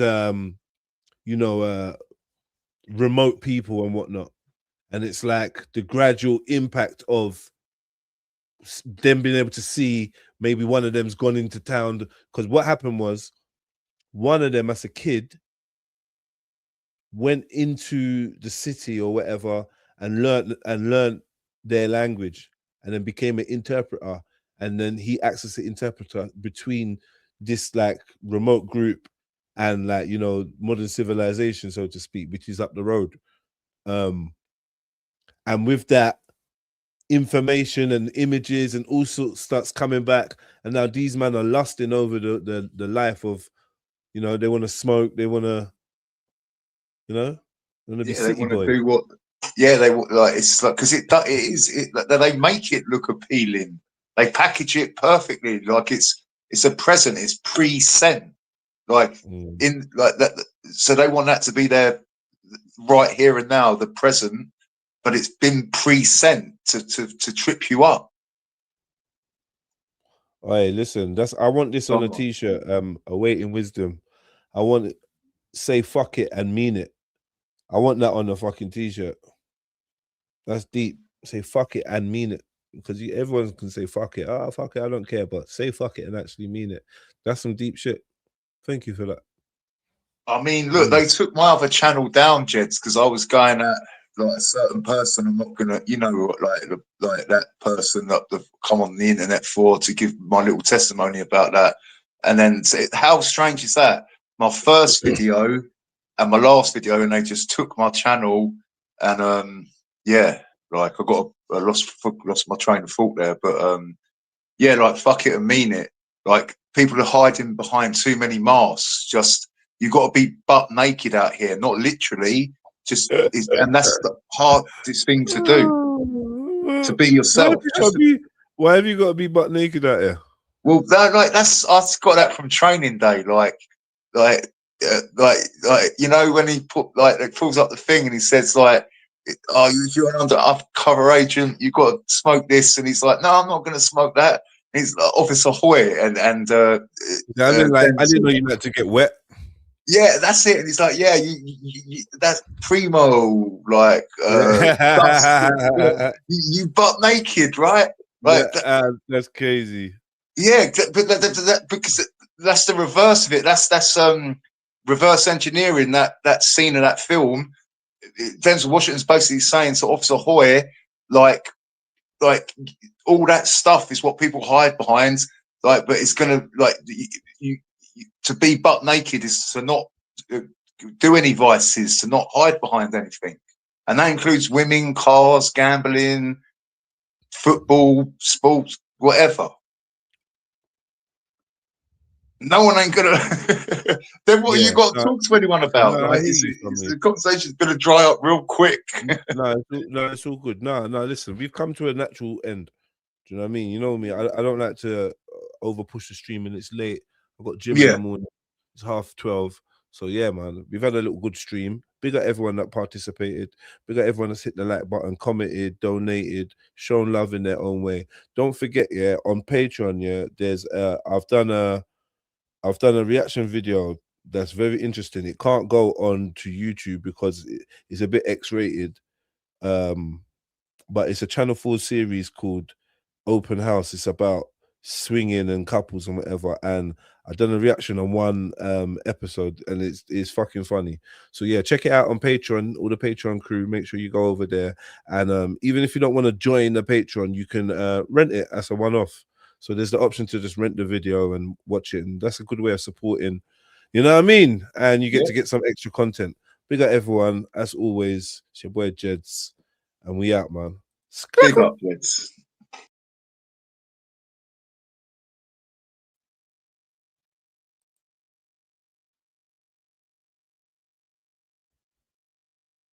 remote people and whatnot. And it's like the gradual impact of them being able to see maybe one of them's gone into town. Because what happened was one of them as a kid went into the city or whatever and learned their language and then became an interpreter. And then he acts as an interpreter between this like remote group and like, you know, modern civilization, so to speak, which is up the road. And with that, information and images and all sorts starts coming back. And now these men are lusting over the life of, you know, they want to smoke, they want to, you know, they want to be They city want to boys. do what? Yeah, they like it's like because they make it look appealing. They package it perfectly, like it's a present. It's pre-sent, like in like that. So they want that to be there, right here and now, the present. But it's been pre-sent to trip you up. Hey, listen, I want this on a t-shirt. Awaiting wisdom. I want it, say fuck it and mean it. I want that on a fucking t-shirt. That's deep. Say fuck it and mean it. Because everyone can say fuck it. Oh, fuck it, I don't care. But say fuck it and actually mean it. That's some deep shit. Thank you for that. I mean, look, they took my other channel down, Jeds, because I was going at like a certain person. I'm not gonna, you know, like that person that I've come on the internet for to give my little testimony about that. And then how strange is that? My first video and my last video, and they just took my channel, and yeah, like I lost my train of thought there, but yeah, like fuck it and mean it. Like people are hiding behind too many masks. Just you got to be butt naked out here, not literally. Just and that's the hardest thing to do. To be yourself. Why have you got to be butt naked out here? Well, that's I got that from training day. Like you know when he pulls up the thing and he says like, "Oh, you're an undercover agent. You got to smoke this," and he's like, "No, I'm not going to smoke that." He's like, Officer Hoy, and I didn't know you had to get wet. Yeah, that's it. And he's like, "Yeah, you that's primo, like you butt naked, right?" Like that's crazy. Yeah, but because that's the reverse of it. That's reverse engineering that scene of that film. Denzel Washington's basically saying to Officer Hoy, like all that stuff is what people hide behind. Like, but it's gonna like you to be butt naked is to not do any vices, to not hide behind anything, and that includes women, cars, gambling, football, sports, whatever. No one ain't gonna. Then what you got to talk to anyone about? No, like, the conversation's gonna dry up real quick. no, it's all good. No, listen, we've come to a natural end. Do you know what I mean? You know me. I don't like to over push the stream, and it's late. I've got gym in the morning. It's 12:30. So yeah, man, we've had a little good stream. Big up everyone that participated. Big up everyone that's hit the like button, commented, donated, shown love in their own way. Don't forget, yeah, on Patreon, yeah, there's I've done a reaction video that's very interesting. It can't go on to YouTube because it's a bit X-rated. But it's a Channel 4 series called Open House. It's about swinging and couples and whatever. And I've done a reaction on one episode, and it's fucking funny. So yeah, check it out on Patreon. All the Patreon crew, make sure you go over there. And even if you don't want to join the Patreon, you can rent it as a one-off. So there's the option to just rent the video and watch it, and that's a good way of supporting. You know what I mean? And you get to get some extra content. Big up everyone, as always. It's your boy Jeds, and we out, man. Big up, Jeds.